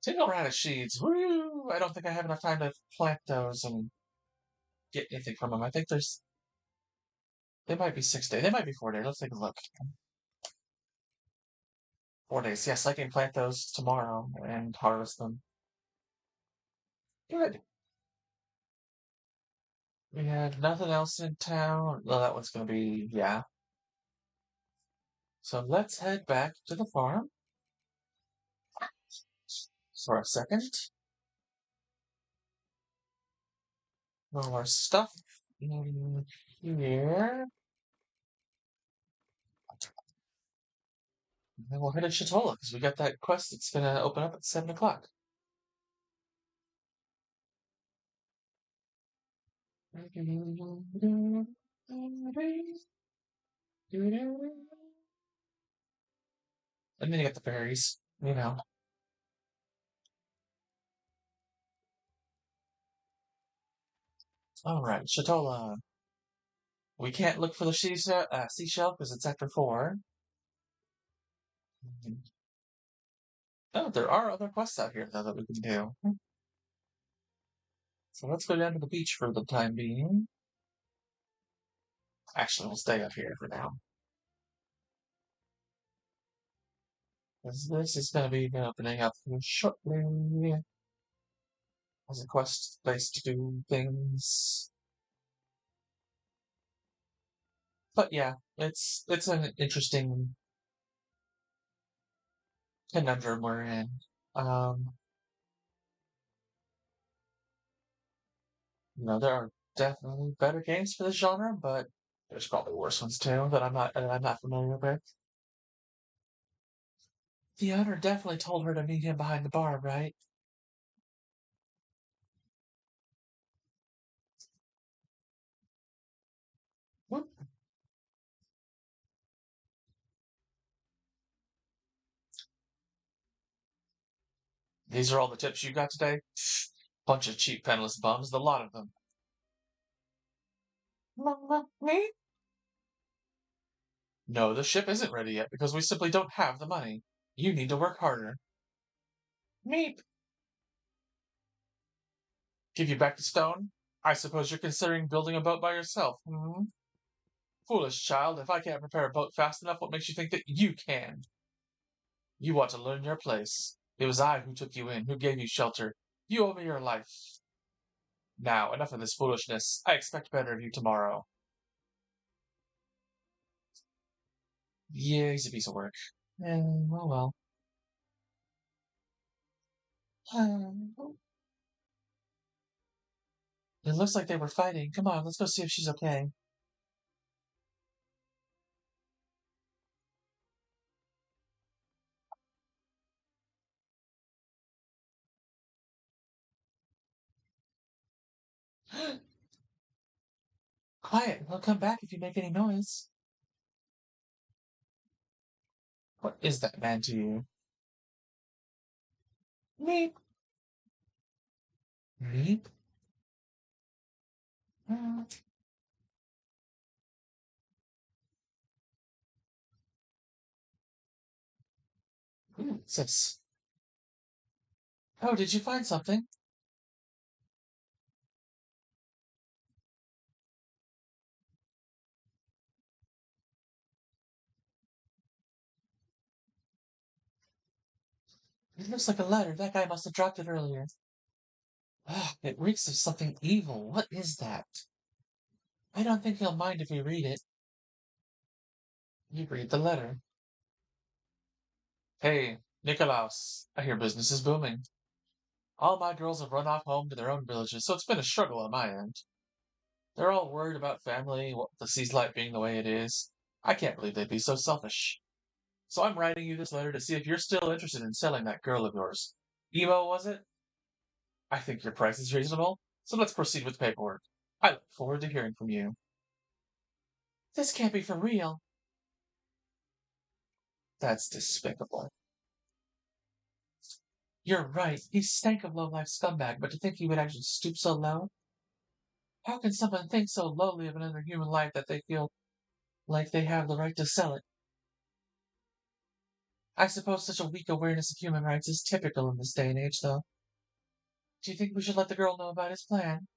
Tingle radish seeds. Woo! I don't think I have enough time to plant those and get anything from them. I think they might be 6 days. They might be 4 days. Let's take a look. 4 days. Yes, I can plant those tomorrow and harvest them. Good. We have nothing else in town. Well, that one's going to be, yeah. So let's head back to the farm for a second. All our stuff in here. And then we'll head to Shatolla because we got that quest that's going to open up at 7 o'clock. And then you get the berries, you know. All right, Shatolla. We can't look for the seashell because it's after 4. Oh, there are other quests out here, though, that we can do. So let's go down to the beach for the time being. Actually, we'll stay up here for now. Because this is going to be opening up shortly as a quest place to do things. But yeah, it's an interesting conundrum we're in. Um, there are definitely better games for this genre, but there's probably worse ones too that I'm not familiar with. The owner definitely told her to meet him behind the bar, right? These are all the tips you got today? Bunch of cheap, penniless bums, the lot of them. Me? No, the ship isn't ready yet because we simply don't have the money. You need to work harder. Meep. Give you back to stone? I suppose you're considering building a boat by yourself, hmm? Foolish child, if I can't prepare a boat fast enough, what makes you think that you can? You ought to learn your place. It was I who took you in, who gave you shelter. You owe me your life. Now, enough of this foolishness. I expect better of you tomorrow. Yeah, he's a piece of work. Oh well. It looks like they were fighting. Come on, let's go see if she's okay. Quiet, he'll come back if you make any noise. What is that man to you? Meep. Meep? Mm. What's this? Oh, did you find something? It looks like a letter. That guy must have dropped it earlier. Ah, it reeks of something evil. What is that? I don't think he'll mind if we read it. You read the letter. Hey, Nikolaus, I hear business is booming. All my girls have run off home to their own villages, so it's been a struggle on my end. They're all worried about family, the seaslight being the way it is. I can't believe they'd be so selfish. So I'm writing you this letter to see if you're still interested in selling that girl of yours. Emo, was it? I think your price is reasonable, so let's proceed with the paperwork. I look forward to hearing from you. This can't be for real. That's despicable. You're right. He stank of low-life scumbag, but to think he would actually stoop so low? How can someone think so lowly of another human life that they feel like they have the right to sell it? I suppose such a weak awareness of human rights is typical in this day and age, though. Do you think we should let the girl know about his plan?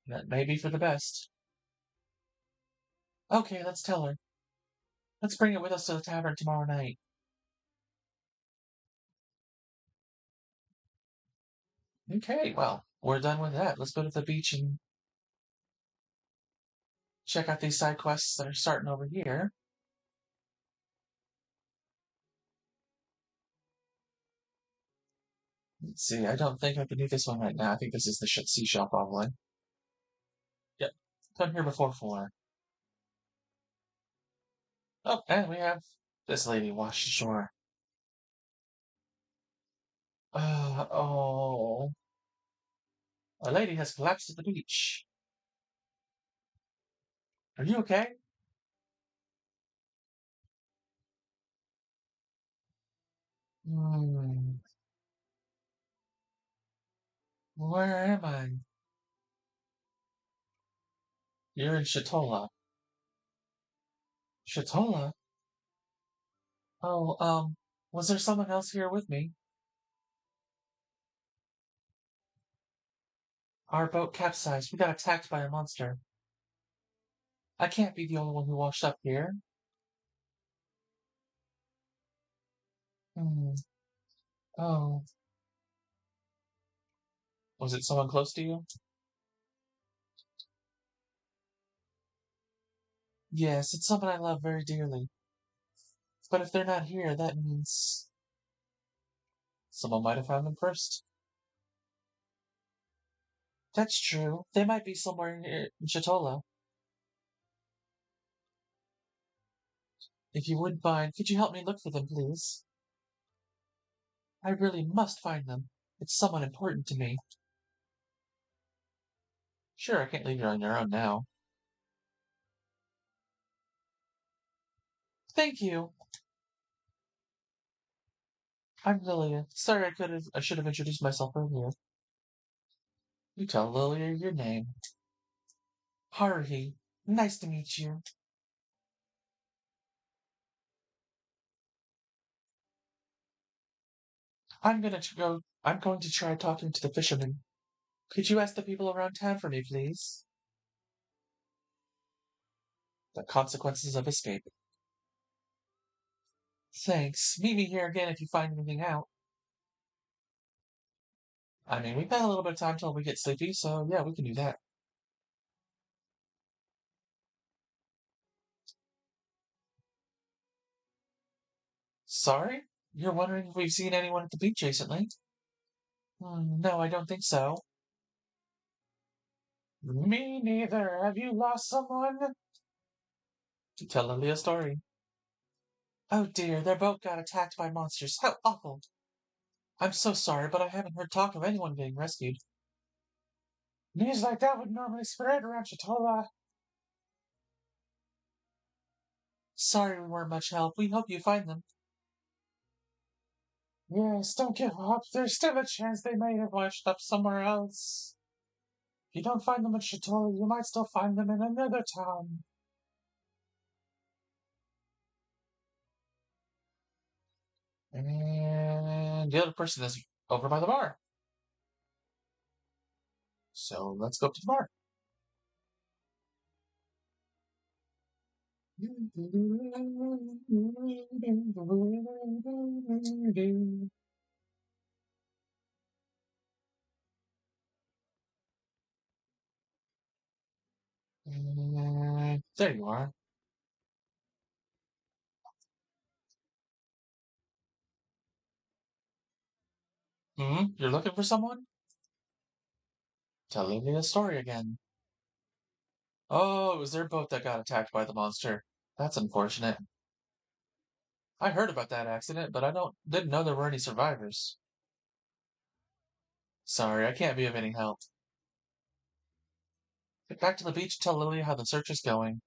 That may be for the best. Okay, let's tell her. Let's bring it with us to the tavern tomorrow night. Okay, well, we're done with that. Let's go to the beach and check out these side quests that are starting over here. Let's see, I don't think I can do this one right now. I think this is the seashell, probably. Yep, come here before 4. Oh, and we have this lady washed ashore. Oh, a lady has collapsed at the beach. Are you okay? Hmm, where am I? You're in Shatolla. Shatolla? Oh, was there someone else here with me? Our boat capsized. We got attacked by a monster. I can't be the only one who washed up here. Hmm. Oh, was it someone close to you? Yes, it's someone I love very dearly. But if they're not here, that means someone might have found them first. That's true. They might be somewhere near Shatolla. If you wouldn't mind, could you help me look for them, please? I really must find them. It's someone important to me. Sure, I can't leave you on your own now. Thank you. I'm Lilia. Sorry I should have introduced myself earlier. You tell Lilia your name. Haruhi. Nice to meet you. I'm going to try talking to the fishermen. Could you ask the people around town for me, please? The consequences of escape. Thanks. Meet me here again if you find anything out. I mean, we've got a little bit of time till we get sleepy, so yeah, we can do that. Sorry? You're wondering if we've seen anyone at the beach recently? No, I don't think so. Me neither. Have you lost someone? To tell Lily a story. Oh dear, their boat got attacked by monsters. How awful. I'm so sorry, but I haven't heard talk of anyone being rescued. News like that would normally spread around Shatolla. Sorry we weren't much help. We hope you find them. Yes, don't give up. There's still a chance they may have washed up somewhere else. If you don't find them in Shatolla, you might still find them in another town. And the other person is over by the bar. So let's go up to the bar. There you are. You're looking for someone? Telling me a story again. Oh, it was their boat that got attacked by the monster. That's unfortunate. I heard about that accident, but I didn't know there were any survivors. Sorry, I can't be of any help. Get back to the beach and tell Lily how the search is going.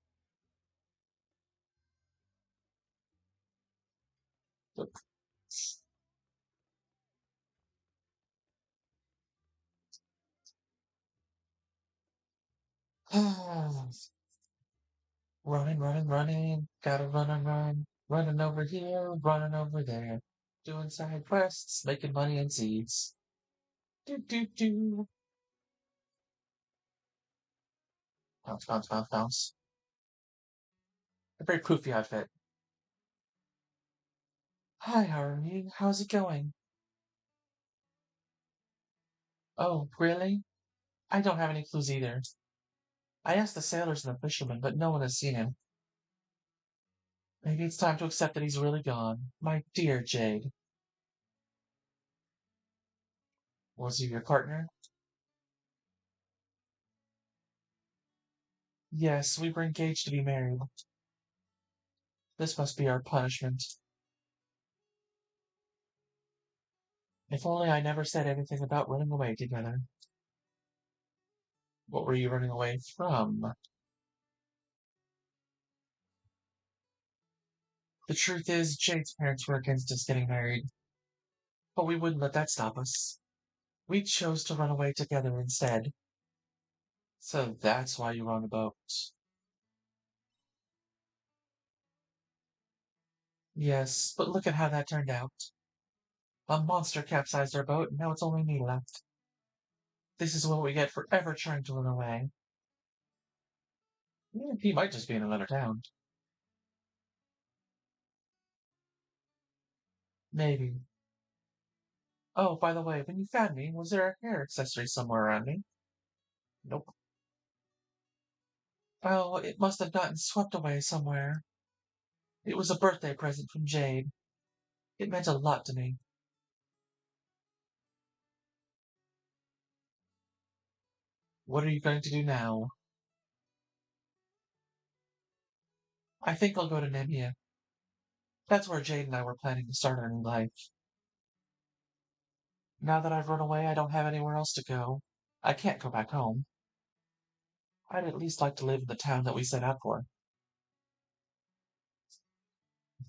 Running, running, running. Gotta run and run. Running over here, running over there. Doing side quests, making money and seeds. Do, do, do. Bounce, bounce, bounce, bounce. A very poofy outfit. Hi, Haruhi. How's it going? Oh, really? I don't have any clues either. I asked the sailors and the fishermen, but no one has seen him. Maybe it's time to accept that he's really gone. My dear Jade. Was he your partner? Yes, we were engaged to be married. This must be our punishment. If only I never said anything about running away together. What were you running away from? The truth is, Jade's parents were against us getting married, but we wouldn't let that stop us. We chose to run away together instead. So that's why you were on the boat. Yes, but look at how that turned out. A monster capsized our boat, and now it's only me left. This is what we get for ever trying to run away. Yeah, he might just be in another town. Maybe. Oh, by the way, when you found me, was there a hair accessory somewhere around me? Nope. Oh, it must have gotten swept away somewhere. It was a birthday present from Jade. It meant a lot to me. What are you going to do now? I think I'll go to Namia. That's where Jade and I were planning to start our new life. Now that I've run away, I don't have anywhere else to go. I can't go back home. I'd at least like to live in the town that we set out for.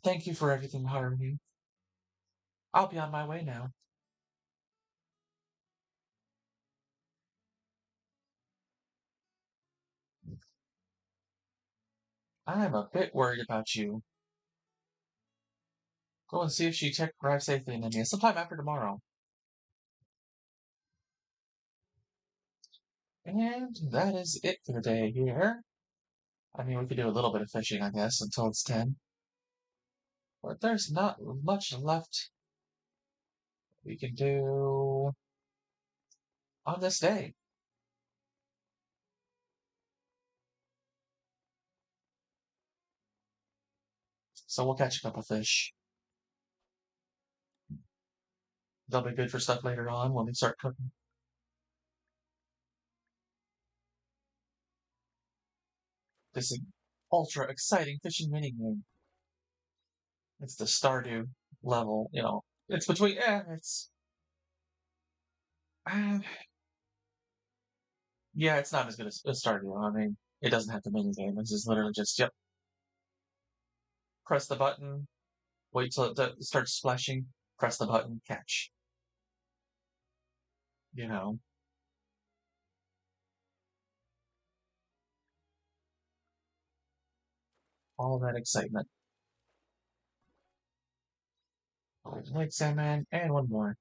Thank you for everything, Haruhi. I'll be on my way now. I'm a bit worried about you. Go and see if she arrives safely in India sometime after tomorrow. And that is it for the day here. I mean, we could do a little bit of fishing, I guess, until it's 10. But there's not much left we can do on this day. So we'll catch a couple fish. They'll be good for stuff later on when we start cooking. This is ultra exciting fishing mini game. It's the Stardew level, It's between, uh, yeah, it's not as good as Stardew. I mean, it doesn't have the mini game. It's just literally just, yep, press the button, wait till it starts splashing, press the button, catch. You know, all that excitement. Lake salmon, and one more.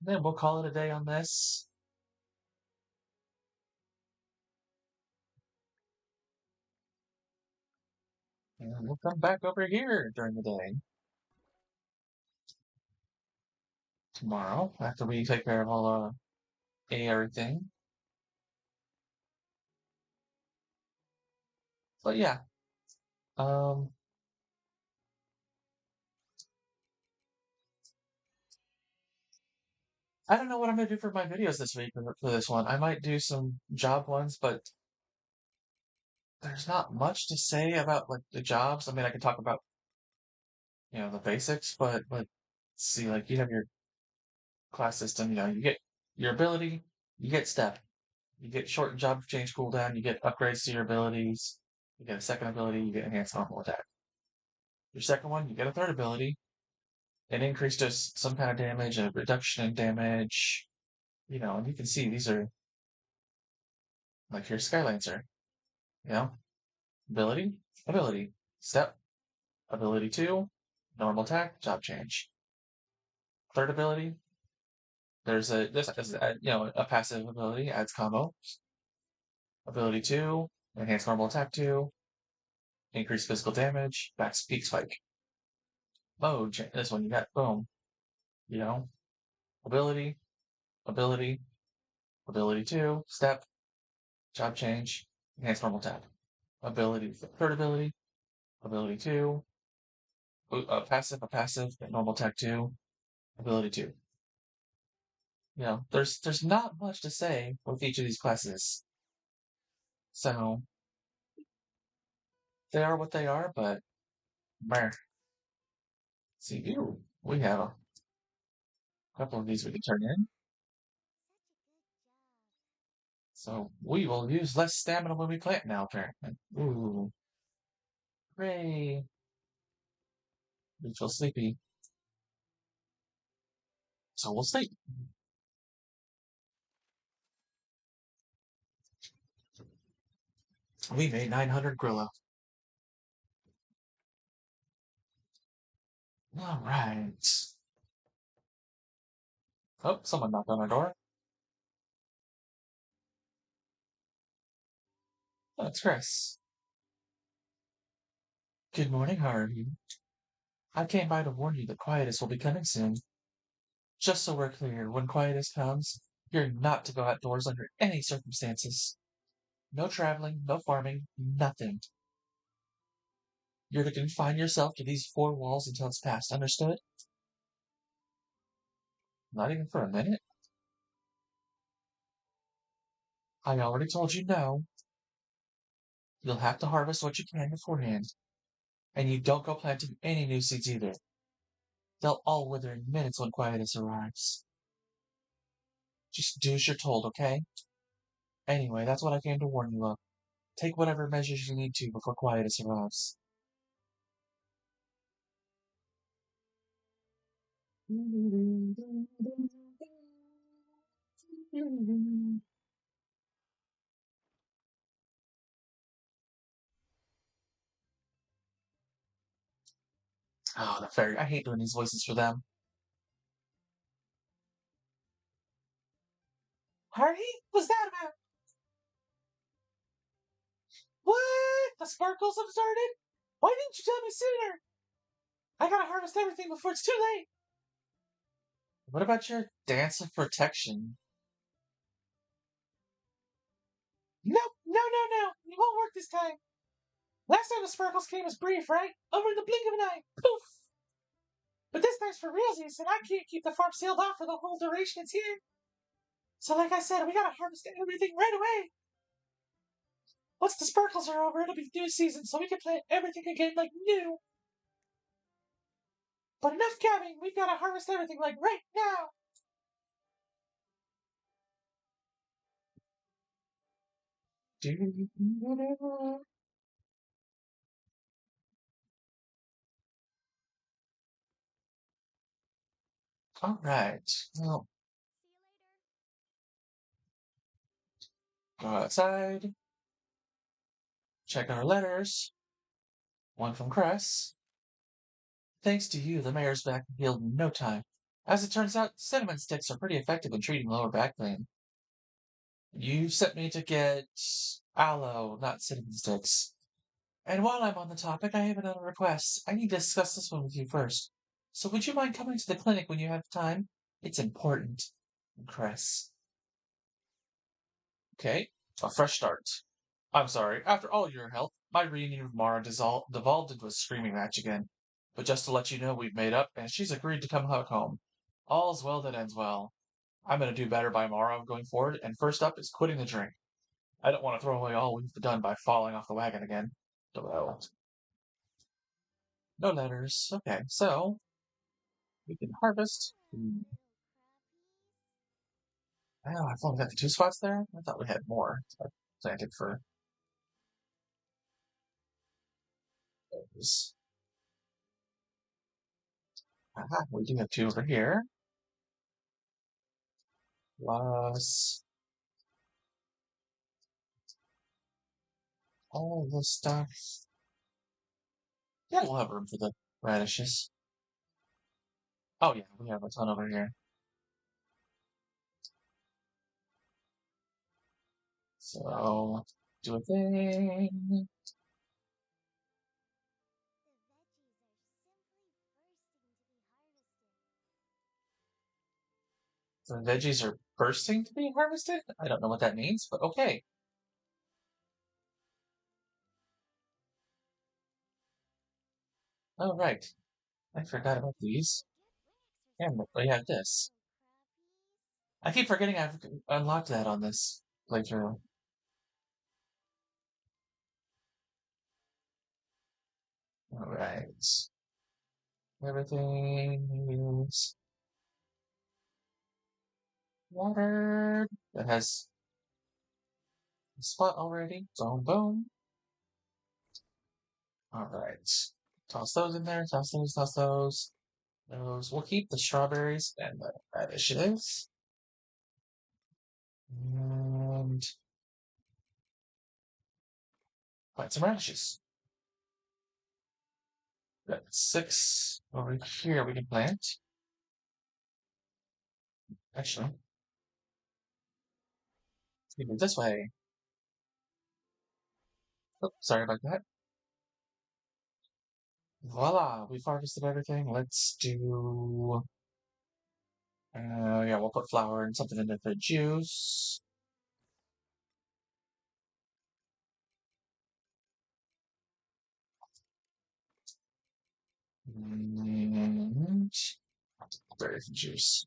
Then we'll call it a day on this. And we'll come back over here during the day tomorrow after we take care of all everything. But yeah, um, I don't know what I'm gonna do for my videos this week for this one. I might do some job ones, but there's not much to say about like the jobs. I mean, I can talk about the basics, but like, see, like you have your class system. You get your ability, you get step, you get shortened job change cooldown, you get upgrades to your abilities, you get a second ability, you get enhanced normal attack. Your second one, you get a third ability, an increase to some kind of damage, a reduction in damage. And you can see these are like your Skylancer. You know, ability, ability, step, ability two, normal attack, job change. Third ability, this is a passive ability, adds combo. Ability two, enhance normal attack two, increase physical damage, back peak spike. Mode, this one you got, boom. You know, ability, ability, ability two, step, job change, enhance normal attack. Ability, third ability, ability two, a passive, normal attack two, ability two. There's not much to say with each of these classes. So they are what they are, but meh. See, we have a couple of these we can turn in. So we will use less stamina when we plant now, apparently. Ooh, hooray. We feel sleepy. So we'll sleep. We made 900 Grilla. All right. Oh, someone knocked on our door. Oh, it's Chris. Good morning, Haruhi. I came by to warn you that Quietus will be coming soon. Just so we're clear, when Quietus comes, you're not to go outdoors under any circumstances. No traveling, no farming, nothing. You're to confine yourself to these four walls until it's past, understood? Not even for a minute? I already told you no. You'll have to harvest what you can beforehand. And you don't go planting any new seeds either. They'll all wither in minutes when Quietus arrives. Just do as you're told, okay? Anyway, that's what I came to warn you of. Take whatever measures you need to before Quietus arrives. Oh, the fairy. I hate doing these voices for them. Haruhi? What's that about? What? The sparkles have started? Why didn't you tell me sooner? I gotta harvest everything before it's too late. What about your dance of protection? Nope, no. It won't work this time. Last time the sparkles came was brief, right? Over in the blink of an eye. Poof! But this time's for realsies, and I can't keep the farm sealed off for the whole duration it's here. So like I said, we gotta harvest everything right away. Once the sparkles are over, it'll be new season, so we can plant everything again like new. But enough gabbing, we've gotta harvest everything like right now. All right. Well, go outside, check our letters. One from Cress. Thanks to you, the mayor's back healed in no time. As it turns out, cinnamon sticks are pretty effective in treating lower back pain. You sent me to get aloe, not cinnamon sticks. And while I'm on the topic, I have another request. I need to discuss this one with you first. So would you mind coming to the clinic when you have time? It's important. Cress. Okay, a fresh start. I'm sorry, after all your help, my reunion with Mara devolved into a screaming match again. But just to let you know, we've made up, and she's agreed to come home. All's well that ends well. I'm gonna do better by Mara going forward, and first up is quitting the drink. I don't want to throw away all we've done by falling off the wagon again. Well, no letters. Okay, so we can harvest. Oh, I've only got the two spots there? I thought we had more. So I planted for those. Aha, we do have two over here. Plus all the stuff. Yeah, we'll have room for the radishes. Oh yeah, we have a ton over here. So, do a thing. The veggies are bursting to be harvested? I don't know what that means, but okay. Oh, right. I forgot about these. And we have this. I keep forgetting I've unlocked that on this playthrough. Alright. Everything is watered. That has a spot already. Boom, boom. Alright. Toss those in there. Toss those, toss those. Those. We'll keep the strawberries and the radishes. And plant some radishes. Got 6 over here we can plant. Actually, let's move it this way. Oh, sorry about that. Voila, we've harvested everything. Let's do. Yeah, we'll put flour and something into the juice. And berry juice.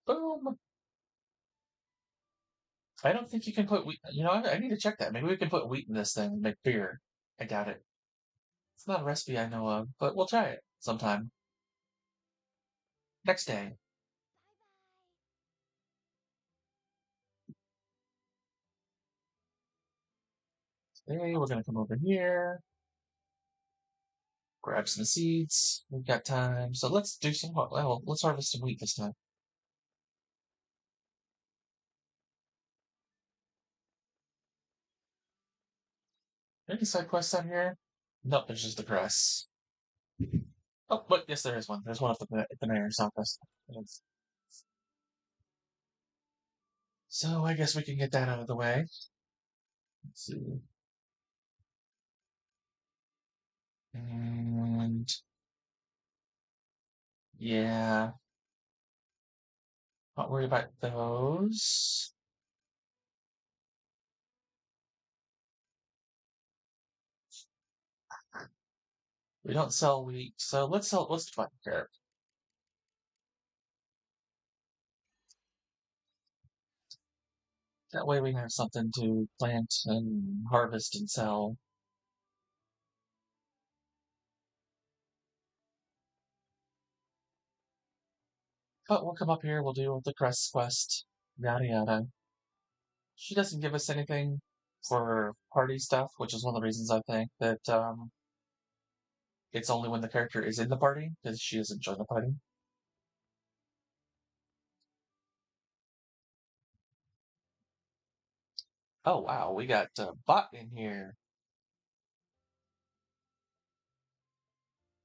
Boom. I don't think you can put wheat. You know, I need to check that. Maybe we can put wheat in this thing and make beer. I doubt it. It's not a recipe I know of, but we'll try it sometime. Next day. Today we're gonna come over here. grab some seeds. We've got time. So let's do some, well, let's harvest some wheat this time. Any side quests out here? Nope, there's just the grass. Oh, but yes, there is one. There's one at the mayor's office. So I guess we can get that out of the way. Let's see. And yeah, not worried about those. We don't sell wheat, so let's find carrot. That way we have something to plant and harvest and sell. But we'll come up here, we'll do the crest quest, yada yada. She doesn't give us anything for party stuff, which is one of the reasons I think that it's only when the character is in the party, because she doesn't join the party. Oh wow, we got bot in here.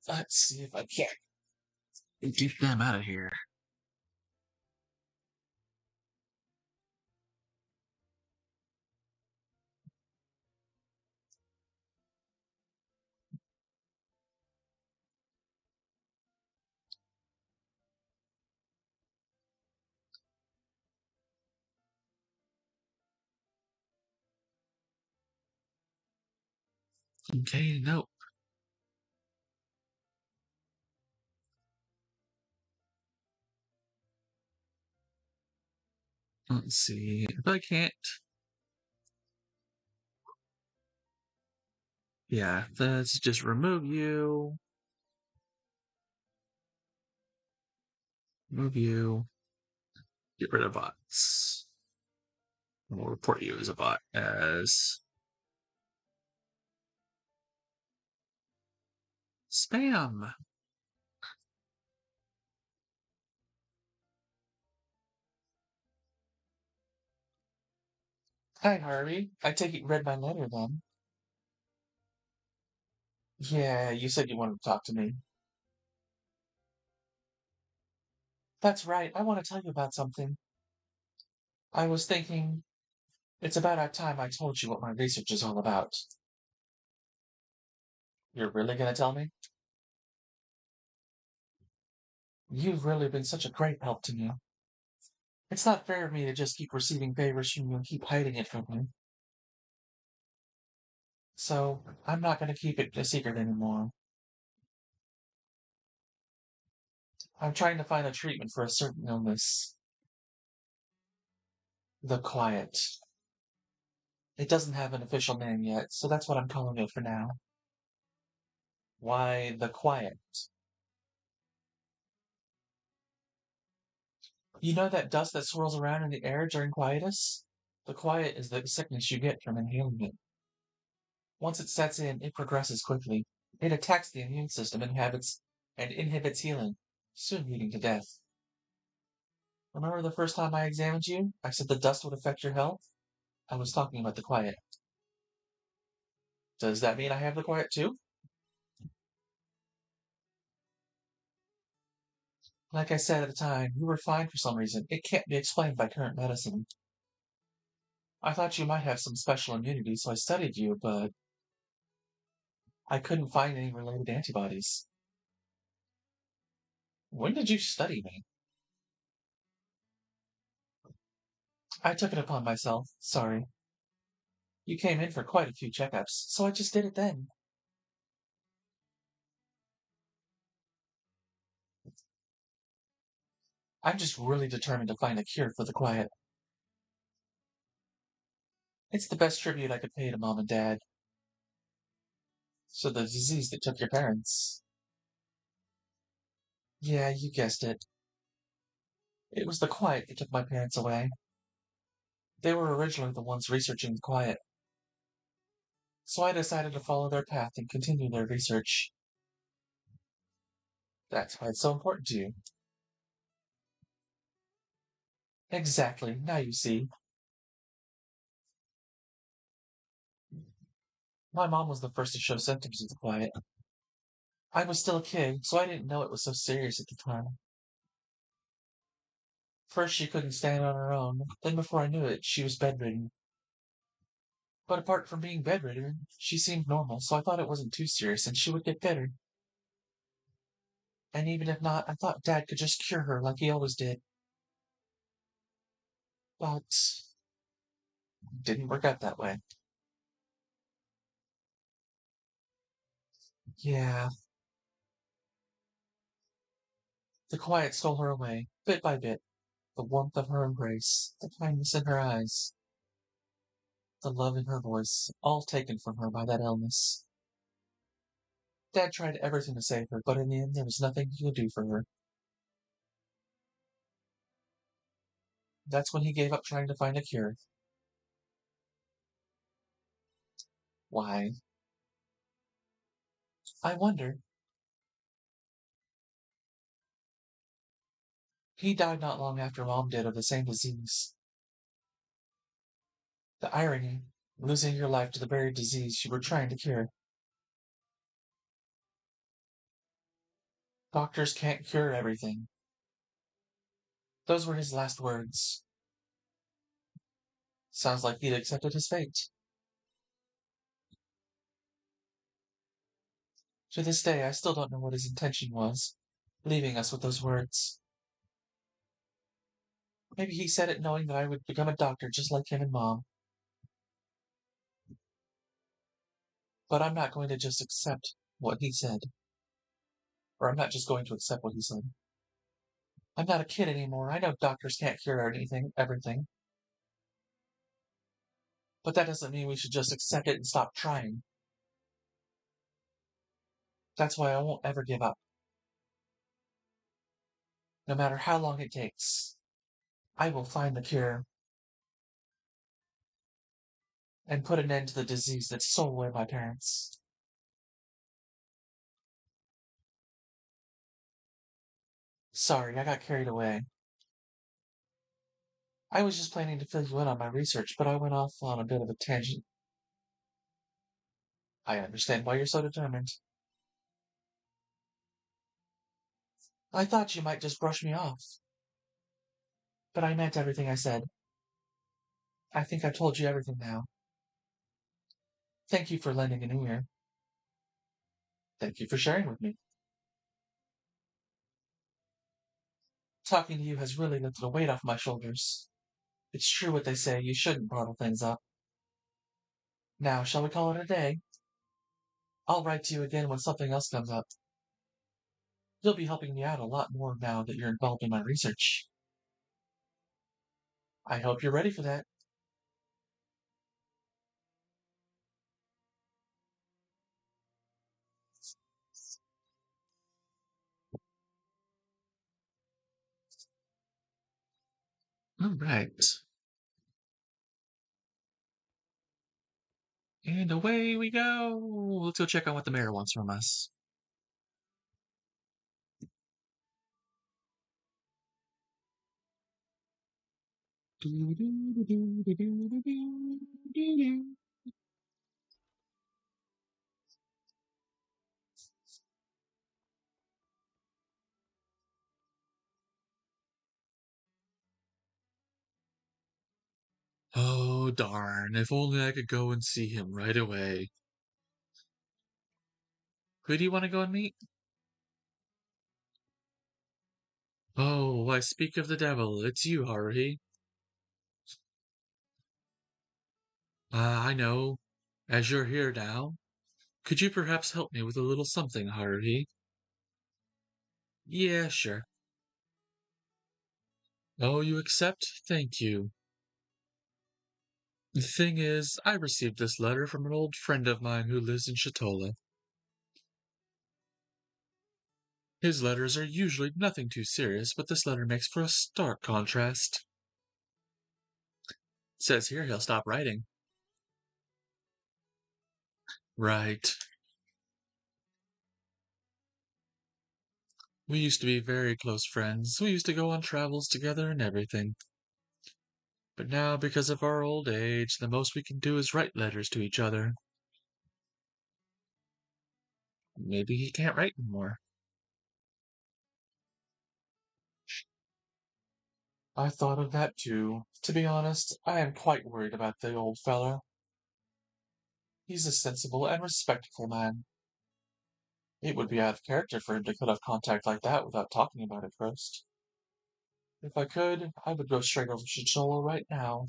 Let's see if I can get them out of here. Okay, nope. Let's see if I can't. Yeah, let's just remove you. Remove you. Get rid of bots. And we'll report you as a bot as spam. Hi, Harvey. I take it you read my letter then. Yeah, you said you wanted to talk to me. That's right. I want to tell you about something. I was thinking it's about our time I told you what my research is all about. You're really going to tell me? You've really been such a great help to me. It's not fair of me to just keep receiving favors from you and keep hiding it from you. So, I'm not going to keep it a secret anymore. I'm trying to find a treatment for a certain illness. The Quiet. It doesn't have an official name yet, so that's what I'm calling it for now. Why the Quiet? You know that dust that swirls around in the air during quietus? The quiet is the sickness you get from inhaling it. Once it sets in, it progresses quickly. It attacks the immune system and inhibits healing, soon leading to death. Remember the first time I examined you? I said the dust would affect your health? I was talking about the quiet. Does that mean I have the quiet too? Like I said at the time, you were fine for some reason. It can't be explained by current medicine. I thought you might have some special immunity, so I studied you, but I couldn't find any related antibodies. When did you study me? I took it upon myself. Sorry. You came in for quite a few checkups, so I just did it then. I'm just really determined to find a cure for the quiet. It's the best tribute I could pay to Mom and Dad. So the disease that took your parents. Yeah, you guessed it. It was the quiet that took my parents away. They were originally the ones researching the quiet. So I decided to follow their path and continue their research. That's why it's so important to you. Exactly. Now you see. My mom was the first to show symptoms of the quiet. I was still a kid, so I didn't know it was so serious at the time. First, she couldn't stand on her own. Then, before I knew it, she was bedridden. But apart from being bedridden, she seemed normal, so I thought it wasn't too serious and she would get better. And even if not, I thought Dad could just cure her like he always did. But it didn't work out that way. Yeah, the quiet stole her away, bit by bit. The warmth of her embrace, the kindness in her eyes, the love in her voice, all taken from her by that illness. Dad tried everything to save her, but in the end there was nothing he could do for her. That's when he gave up trying to find a cure. Why? I wonder. He died not long after Mom did of the same disease. The irony, losing your life to the very disease you were trying to cure. Doctors can't cure everything. Those were his last words. Sounds like he'd accepted his fate. To this day, I still don't know what his intention was, leaving us with those words. Maybe he said it knowing that I would become a doctor just like him and Mom. But I'm not going to just accept what he said. Or I'm not just going to accept what he said. I'm not a kid anymore. I know doctors can't cure everything. But that doesn't mean we should just accept it and stop trying. That's why I won't ever give up. No matter how long it takes, I will find the cure and put an end to the disease that stole away my parents. Sorry, I got carried away. I was just planning to fill you in on my research, but I went off on a bit of a tangent. I understand why you're so determined. I thought you might just brush me off, but I meant everything I said. I think I've told you everything now. Thank you for lending an ear. Thank you for sharing with me. Talking to you has really lifted a weight off my shoulders. It's true what they say, you shouldn't bottle things up. Now, shall we call it a day? I'll write to you again when something else comes up. You'll be helping me out a lot more now that you're involved in my research. I hope you're ready for that. All right. And away we go. Let's go check on what the mayor wants from us. Oh, darn. If only I could go and see him right away. Who do you want to go and meet? Oh, I speak of the devil. It's you, Haruhi. I know. As you're here now, could you perhaps help me with a little something, Haruhi? Yeah, sure. Oh, you accept? Thank you. The thing is, I received this letter from an old friend of mine who lives in Shatolla. His letters are usually nothing too serious, but this letter makes for a stark contrast. It says here he'll stop writing. Right. We used to be very close friends. We used to go on travels together and everything. But now, because of our old age, the most we can do is write letters to each other. Maybe he can't write anymore. I thought of that too. To be honest, I am quite worried about the old fellow. He's a sensible and respectful man. It would be out of character for him to cut off contact like that without talking about it first. If I could, I would go straight over to Shatolla right now.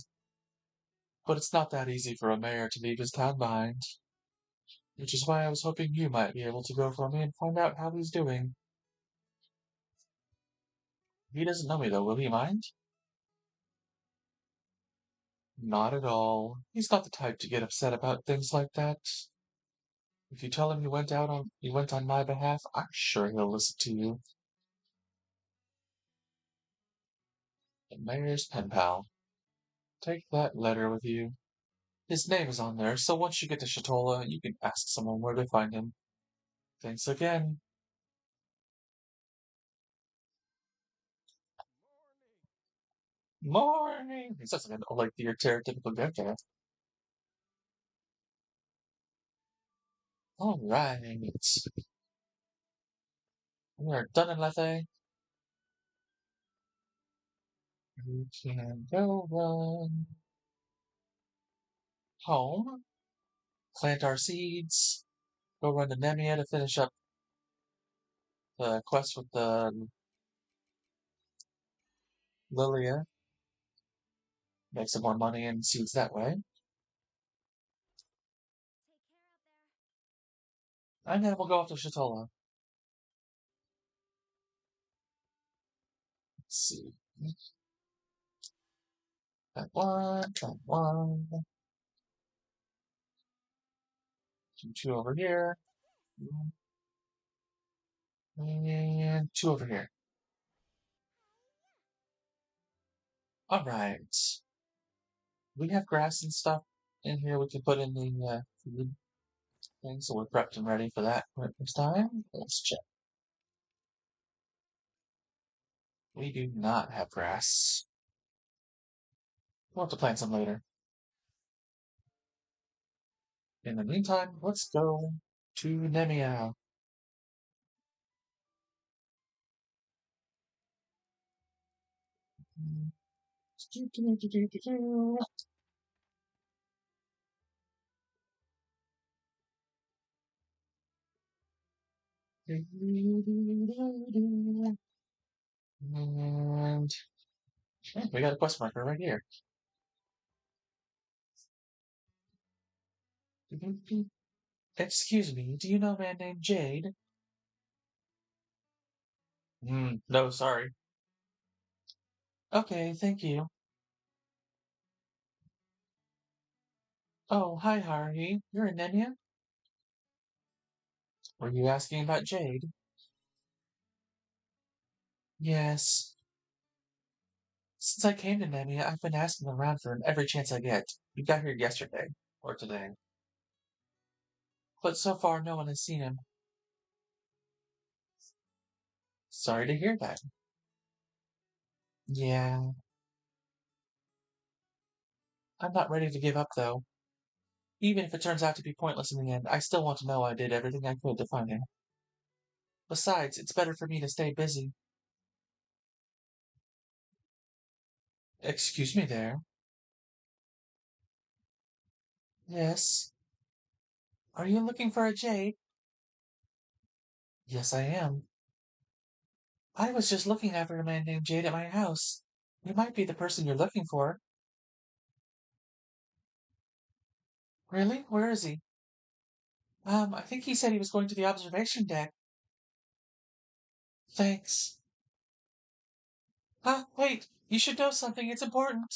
But it's not that easy for a mayor to leave his town behind. Which is why I was hoping you might be able to go for me and find out how he's doing. He doesn't know me though, will he mind? Not at all. He's not the type to get upset about things like that. If you tell him you went on my behalf, I'm sure he'll listen to you. The mayor's pen pal. Take that letter with you. His name is on there, so once you get to Shatolla, you can ask someone where to find him. Thanks again. Morning! He sounds like your stereotypical grandpa. Alright. We are done in Lethe. We can go run home, plant our seeds, go run to Nemia to finish up the quest with the Lilia, make some more money and seeds that way. And then we'll go off to Shatolla. Let's see. That one. Two over here. And two over here. Alright. We have grass and stuff in here we can put in the food thing, so we're prepped and ready for that next time. Let's check. We do not have grass. We'll have to plant some later. In the meantime, let's go to Nemia. And we got a quest marker right here. Excuse me, do you know a man named Jade? No, sorry. Okay, thank you. Oh, hi, Haruhi. You're in Nemia? Were you asking about Jade? Yes. Since I came to Nemia, I've been asking around for him every chance I get. He got here yesterday. Or today. But so far, no one has seen him. Sorry to hear that. Yeah. I'm not ready to give up, though. Even if it turns out to be pointless in the end, I still want to know I did everything I could to find him. Besides, it's better for me to stay busy. Excuse me there. Yes. Are you looking for a jade? Yes, I am. I was just looking after a man named Jade at my house. You might be the person you're looking for. Really? Where is he? I think he said he was going to the observation deck. Thanks. Ah, wait! You should know something. It's important.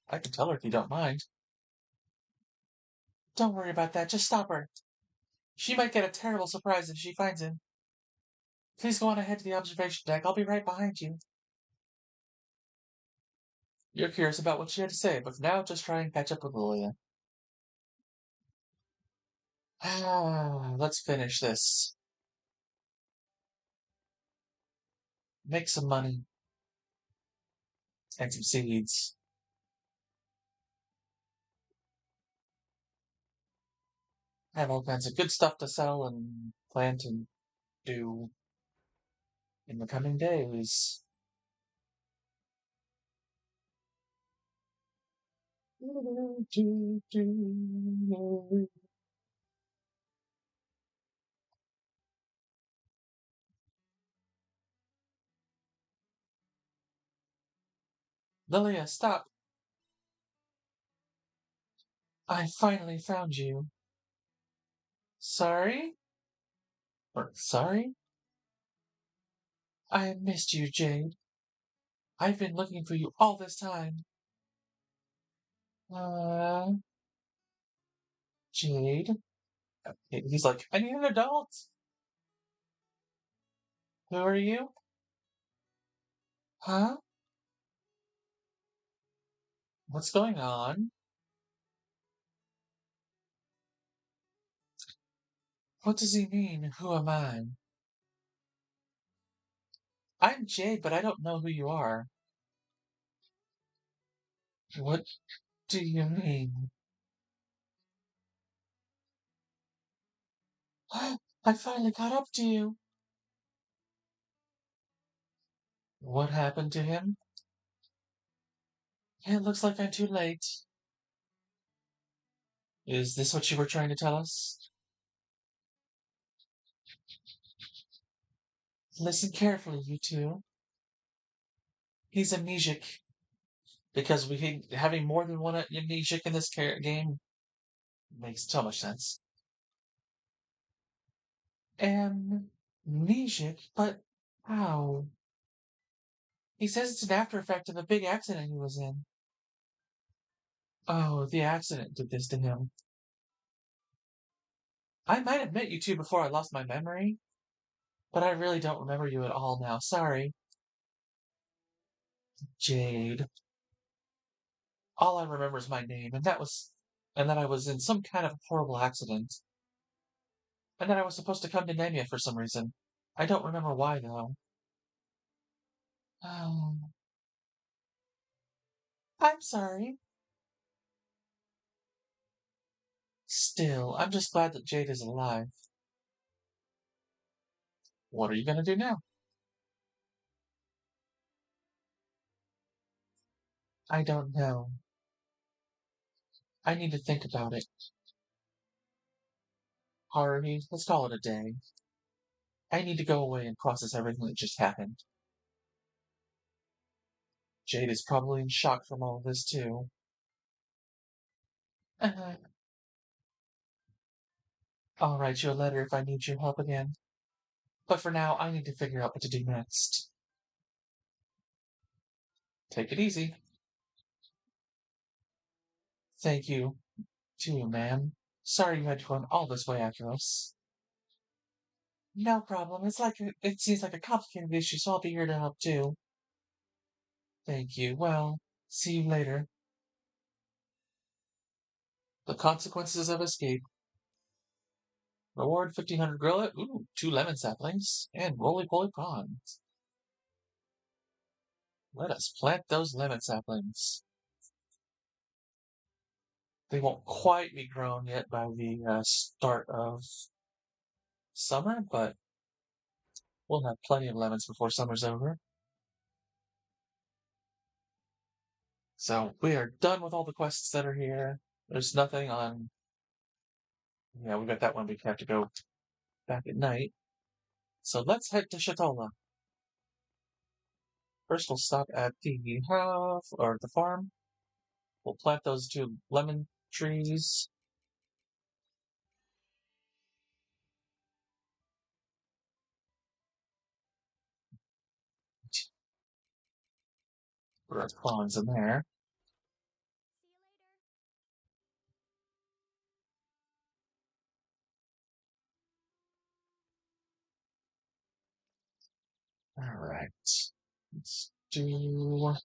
I can tell her if you don't mind. Don't worry about that. Just stop her. She might get a terrible surprise if she finds him. Please go on ahead to the observation deck. I'll be right behind you. You're curious about what she had to say, but for now, just try and catch up with Lilia. Let's finish this. make some money and some seeds. I have all kinds of good stuff to sell and plant and do in the coming days. Lilia, stop! I finally found you. Sorry? Or sorry? I missed you, Jade. I've been looking for you all this time. Uh, Jade? He's like, I need an adult. Who are you? Huh? What's going on? What does he mean? Who am I? I'm Jade, but I don't know who you are. What do you mean? I finally caught up to you. What happened to him? It looks like I'm too late. Is this what you were trying to tell us? Listen carefully, you two. He's amnesiac. Because having more than one amnesiac in this game makes so much sense. Amnesiac? But how? He says it's an after effect of a big accident he was in. Oh, the accident did this to him. I might have met you two before I lost my memory, but I really don't remember you at all now. Sorry. Jade. All I remember is my name, and that I was in some kind of horrible accident. And that I was supposed to come to Nemia for some reason. I don't remember why, though. Oh, I'm sorry. Still, I'm just glad that Jade is alive. What are you gonna do now? I don't know. I need to think about it. Haruhi, let's call it a day. I need to go away and process everything that just happened. Jade is probably in shock from all of this, too. I'll write you a letter if I need your help again. But for now, I need to figure out what to do next. Take it easy. Thank you, too, ma'am. Sorry you had to run all this way after us. No problem. It seems like a complicated issue, so I'll be here to help too. Thank you. Well, see you later. The consequences of escape. Reward 1500 gorilla. Ooh, 2 lemon saplings. And roly-poly prawns. Let us plant those lemon saplings. They won't quite be grown yet by the start of summer, but we'll have plenty of lemons before summer's over. So we are done with all the quests that are here. There's nothing on. Yeah, we got that one. We have to go back at night. So let's head to Shatolla. First, we'll stop at the house or the farm. We'll plant those 2 lemon trees. Put our prawns in there. All right. Let's do.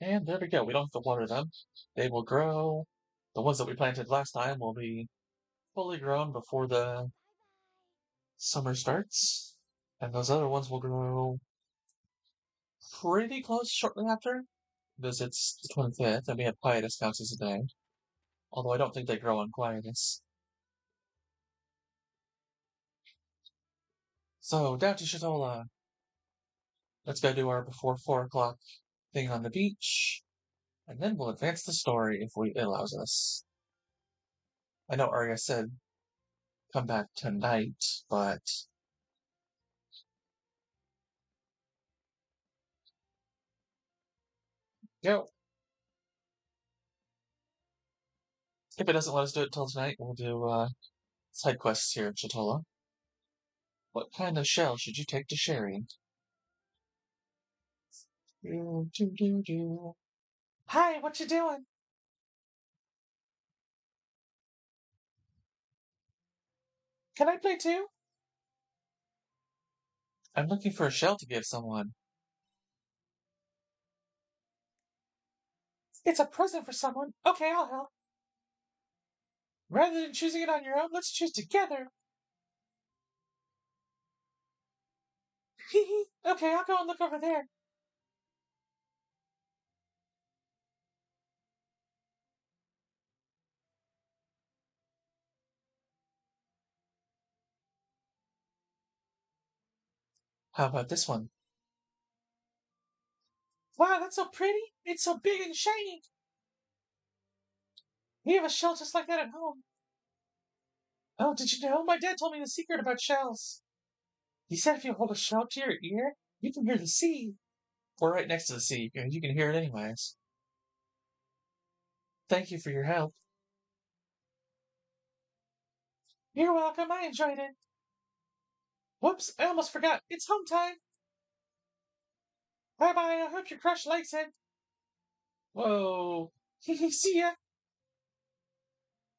And there we go. We don't have to water them. They will grow. The ones that we planted last time will be fully grown before the summer starts. And those other ones will grow pretty close shortly after, because it's the 25th and we have quietus counts as a day. Although I don't think they grow on quietus. So, down to Shatolla. Let's go do our before 4 o'clock thing on the beach. And then we'll advance the story if it allows us. I know Arya said come back tonight, but go. If it doesn't let us do it till tonight, we'll do side quests here at Shatolla. What kind of shell should you take to Sherry? Hi, what you doing? Can I play too? I'm looking for a shell to give someone. It's a present for someone. Okay, I'll help. Rather than choosing it on your own, let's choose together. Hee Okay, I'll go and look over there. How about this one? Wow, that's so pretty. It's so big and shiny. We have a shell just like that at home. Oh, did you know? My dad told me the secret about shells. He said if you hold a shell to your ear, you can hear the sea. We're right next to the sea. You can hear it anyways. Thank you for your help. You're welcome. I enjoyed it. Whoops, I almost forgot. It's home time. Bye bye. I hope your crush likes it. Whoa. See ya.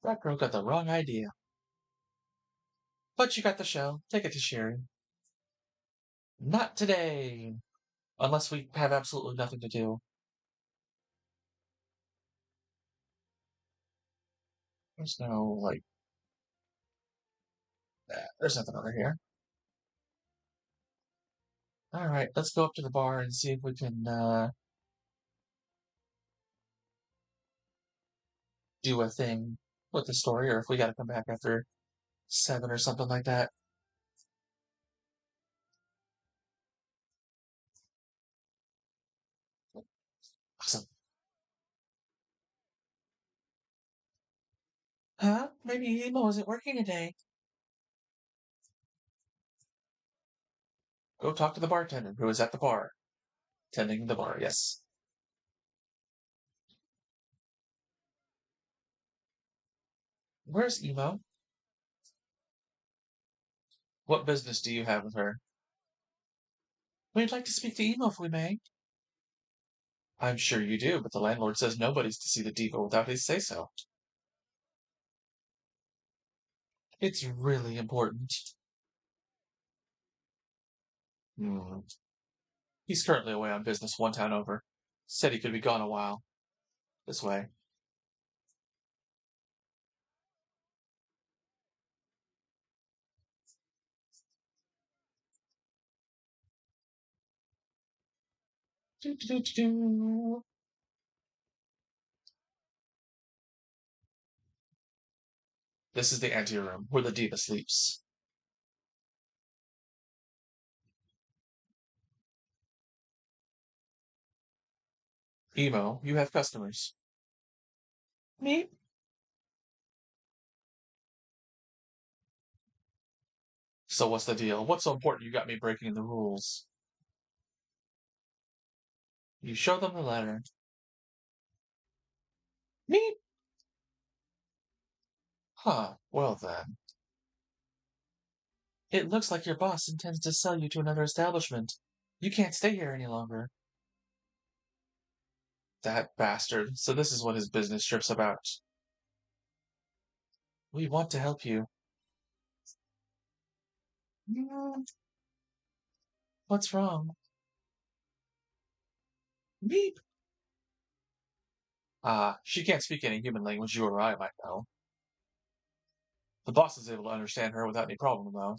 That girl got the wrong idea. But you got the shell. Take it to Sherry. Not today. Unless we have absolutely nothing to do. There's no, like, there's nothing over here. Alright, let's go up to the bar and see if we can, do a thing with the story, or if we gotta come back after 7 or something like that. Awesome. Huh? Maybe Emo isn't working today. Go talk to the bartender who is at the bar. Tending the bar, yes. Where's Emo? What business do you have with her? We'd like to speak to Emo if we may. I'm sure you do, but the landlord says nobody's to see the diva without his say-so. It's really important. Hmm. He's currently away on business one town over. Said he could be gone a while. This way. This is the anteroom where the diva sleeps. Emo, you have customers. Me? So what's the deal? What's so important you got me breaking the rules? You show them the letter. Me? Huh, well then. It looks like your boss intends to sell you to another establishment. You can't stay here any longer. That bastard. So this is what his business trip's about. We want to help you. Mm, what's wrong? Meep. She can't speak any human language you or I might know. The boss is able to understand her without any problem, though.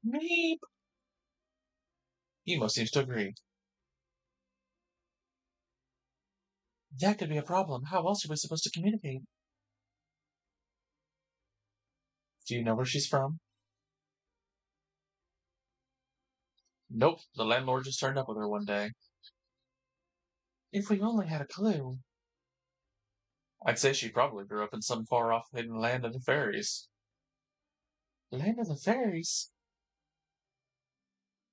Meep! Emo seems to agree. That could be a problem. How else are we supposed to communicate? Do you know where she's from? Nope, the landlord just turned up with her one day. If we only had a clue. I'd say she probably grew up in some far-off hidden land of the fairies. Land of the fairies?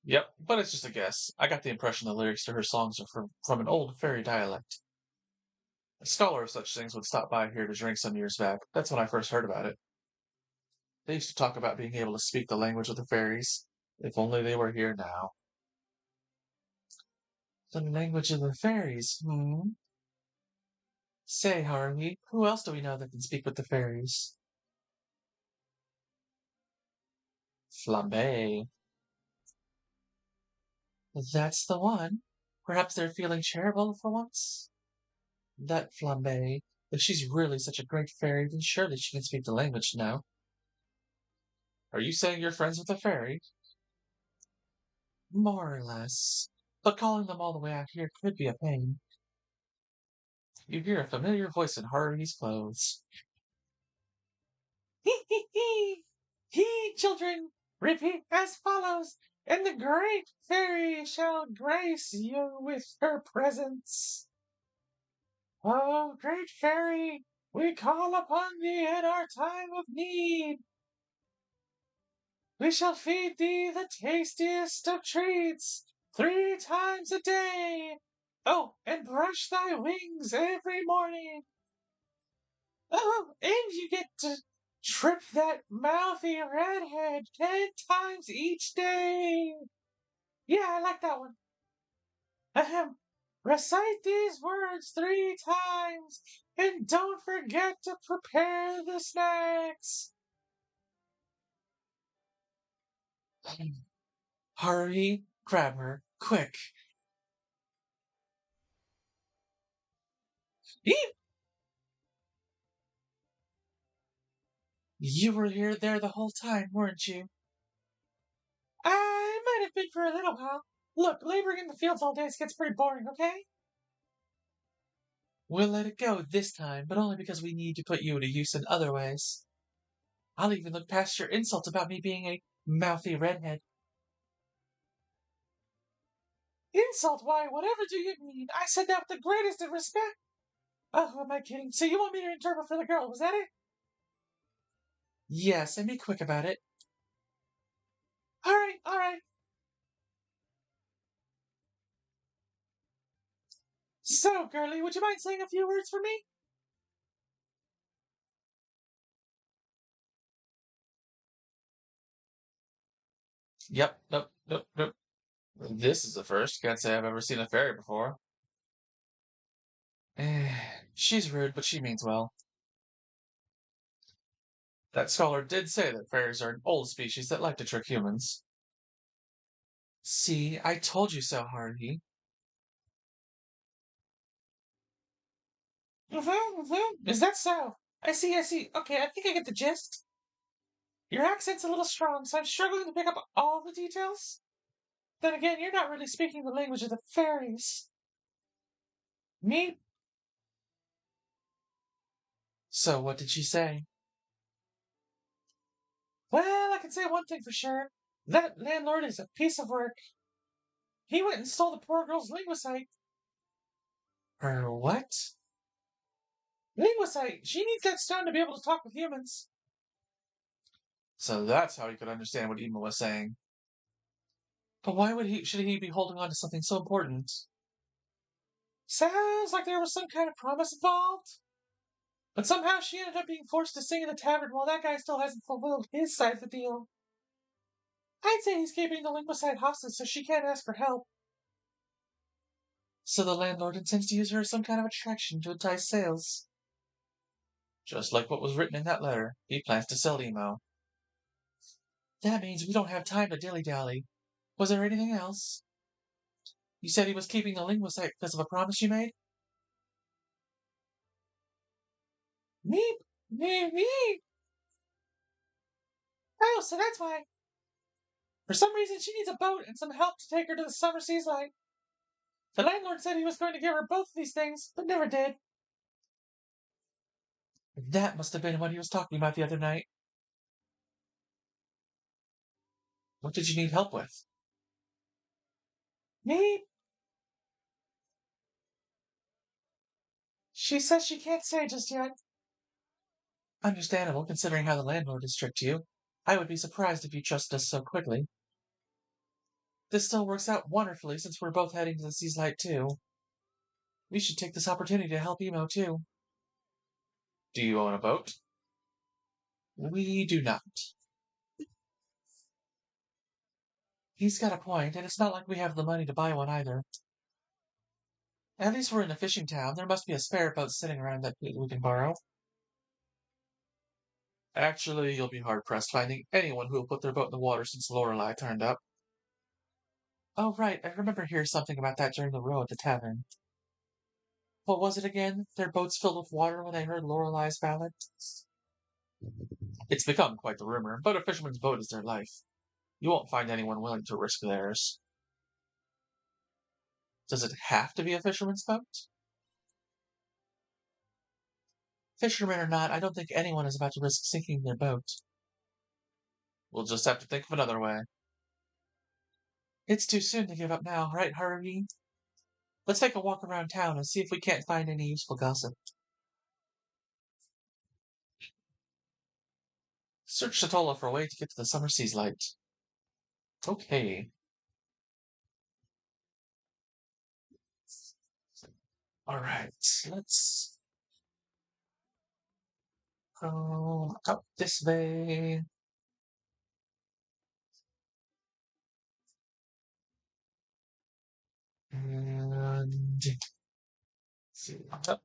Yep, but it's just a guess. I got the impression the lyrics to her songs are from an old fairy dialect. A scholar of such things would stop by here to drink some years back. That's when I first heard about it. They used to talk about being able to speak the language of the fairies. If only they were here now. The language of the fairies, hmm? Say, Haruhi, who else do we know that can speak with the fairies? Flambe. That's the one. Perhaps they're feeling charitable for once? That Flambe. If she's really such a great fairy, then surely she can speak the language now. Are you saying you're friends with a fairy? More or less. But calling them all the way out here could be a pain. You hear a familiar voice in Haruhi's clothes. Hee hee hee! He, children, repeat as follows, and the great fairy shall grace you with her presence. Oh, great fairy, we call upon thee in our time of need. We shall feed thee the tastiest of treats 3 times a day. Oh, and brush thy wings every morning. Oh, and you get to trip that mouthy redhead 10 times each day. Yeah, I like that one. Ahem. Recite these words 3 times, and don't forget to prepare the snacks. Hurry, grab her, quick. Eep! You were there the whole time, weren't you? I might have been for a little while. Look, laboring in the fields all day gets pretty boring, okay? We'll let it go this time, but only because we need to put you to use in other ways. I'll even look past your insult about me being a mouthy redhead. Insult? Why, whatever do you mean? I said that with the greatest of respect. Oh, who am I kidding? So you want me to interpret for the girl, was that it? Yes, and be quick about it. Alright, alright. So, girlie, would you mind saying a few words for me? Yep, nope, nope, nope. This is the first. Can't say I've ever seen a fairy before. She's rude, but she means well. That scholar did say that fairies are an old species that like to trick humans. See, I told you so, Haruhi. Is that so? I see, I see. Okay, I think I get the gist. Your accent's a little strong, so I'm struggling to pick up all the details. Then again, you're not really speaking the language of the fairies. Me? So what did she say? Well, I can say one thing for sure. That landlord is a piece of work. He went and stole the poor girl's linguicide. Her what? Linguicide. She needs that stone to be able to talk with humans. So that's how he could understand what Ema was saying. But why should he be holding on to something so important? Sounds like there was some kind of promise involved. But somehow she ended up being forced to sing in the tavern while that guy still hasn't fulfilled his side of the deal. I'd say he's keeping the linguicide hostage so she can't ask for help. So the landlord intends to use her as some kind of attraction to entice sales. Just like what was written in that letter, he plans to sell Emo. That means we don't have time to dilly-dally. Was there anything else? You said he was keeping the linguicide because of a promise you made? Meep, meep, meep. Oh, so that's why. For some reason, she needs a boat and some help to take her to the summer seaslight. The landlord said he was going to give her both of these things, but never did. That must have been what he was talking about the other night. What did you need help with? Me? She says she can't say just yet. Understandable, considering how the landlord is strict to you. I would be surprised if you trusted us so quickly. This still works out wonderfully since we're both heading to the seaslight too. We should take this opportunity to help Emo too. Do you own a boat? We do not. He's got a point, and it's not like we have the money to buy one either. At least we're in a fishing town. There must be a spare boat sitting around that we can borrow. Actually, you'll be hard-pressed finding anyone who will put their boat in the water since Lorelei turned up. Oh, right. I remember hearing something about that during the row at the tavern. What was it again? Their boats filled with water when they heard Lorelei's ballad? It's become quite the rumor, but a fisherman's boat is their life. You won't find anyone willing to risk theirs. Does it have to be a fisherman's boat? Fishermen or not, I don't think anyone is about to risk sinking their boat. We'll just have to think of another way. It's too soon to give up now, right, Haruhi? Let's take a walk around town and see if we can't find any useful gossip. Search Shatolla for a way to get to the summer seaslight. Okay. Alright, let's go out this way. And see. Oh,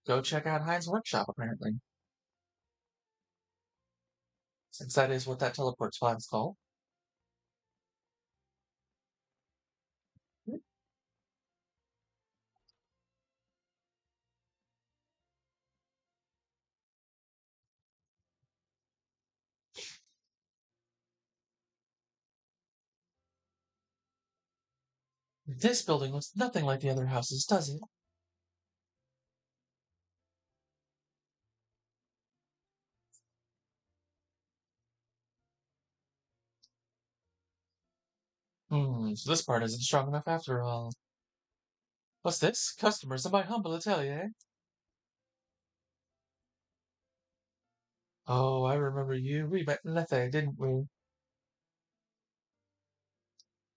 go check out Hein's workshop, apparently. Since that is what that teleport spot is called. This building looks nothing like the other houses, does it? So this part isn't strong enough after all. What's this? Customers in my humble atelier? Oh, I remember you. We met in Lethe, didn't we?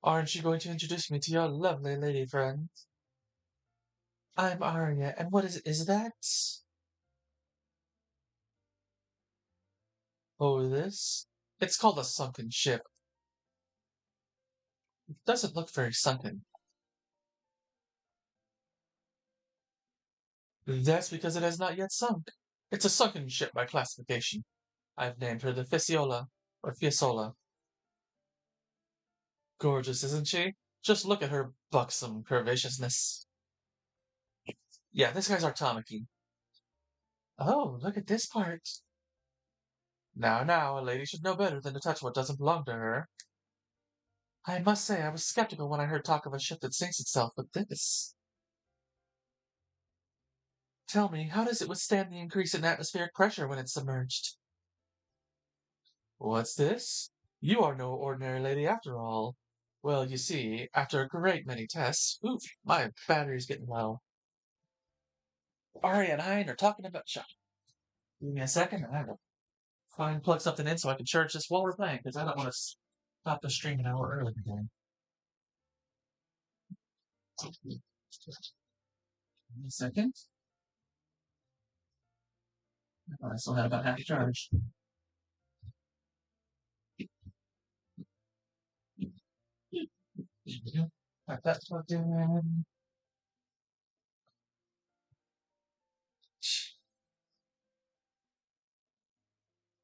Aren't you going to introduce me to your lovely lady friend? I'm Arya, and what is that? Oh, this? It's called a sunken ship. It doesn't look very sunken. That's because it has not yet sunk. It's a sunken ship by classification. I've named her the Fisiola, or Fiasola. Gorgeous, isn't she? Just look at her buxom curvaceousness. Yeah, this guy's our Tamaki. Oh, look at this part. Now, a lady should know better than to touch what doesn't belong to her. I must say, I was skeptical when I heard talk of a ship that sinks itself, but this. Tell me, how does it withstand the increase in atmospheric pressure when it's submerged? What's this? You are no ordinary lady after all. Well, you see, after a great many tests, oof, my battery's getting low. Ari and Hein are talking about shop. Give me a second, and I will plug something in so I can charge this while we're playing, because I don't want to stop the stream an hour early again. Give me a second. I still have about half a charge. Got that plugged in.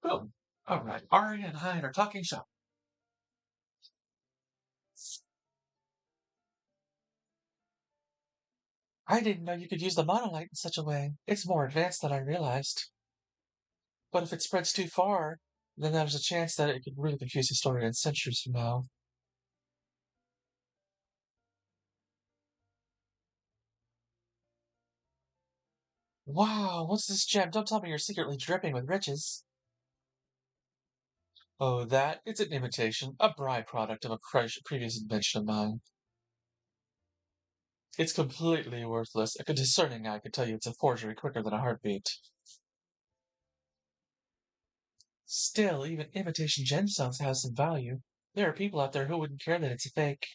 Boom. All right. Ari and Hein are talking shop. I didn't know you could use the monolight in such a way. It's more advanced than I realized. But if it spreads too far, then there's a chance that it could really confuse historians centuries from now. Wow, what's this gem? Don't tell me you're secretly dripping with riches. Oh, that? It's an imitation, a byproduct of a previous invention of mine. It's completely worthless. A discerning eye could tell you it's a forgery quicker than a heartbeat. Still, even imitation gemstones have some value. There are people out there who wouldn't care that it's a fake.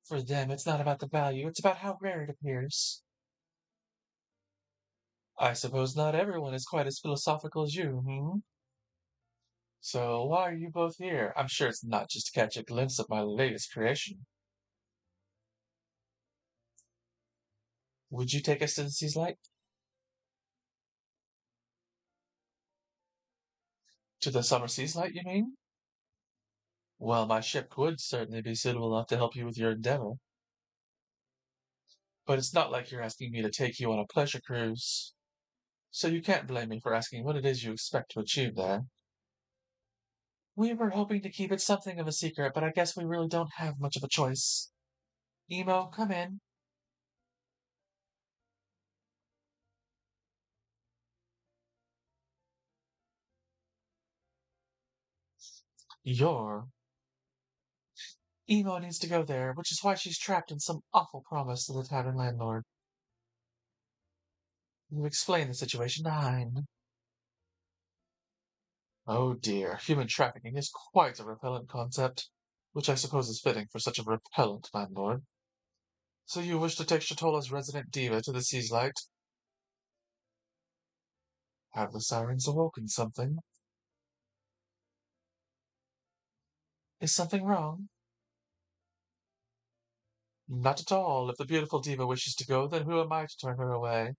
For them, it's not about the value, it's about how rare it appears. I suppose not everyone is quite as philosophical as you, hmm? So why are you both here? I'm sure it's not just to catch a glimpse of my latest creation. Would you take us to the seaslight? To the summer seaslight, you mean? Well, my ship would certainly be suitable enough to help you with your endeavor. But it's not like you're asking me to take you on a pleasure cruise. So you can't blame me for asking what it is you expect to achieve there. We were hoping to keep it something of a secret, but I guess we really don't have much of a choice. Emo, come in. You're. Emo needs to go there, which is why she's trapped in some awful promise to the tavern landlord. You explain the situation to Hein. Oh dear, human trafficking is quite a repellent concept, which I suppose is fitting for such a repellent landlord. So you wish to take Shatolla's resident diva to the seaslight? Have the sirens awoken something? Is something wrong? Not at all. If the beautiful diva wishes to go, then who am I to turn her away?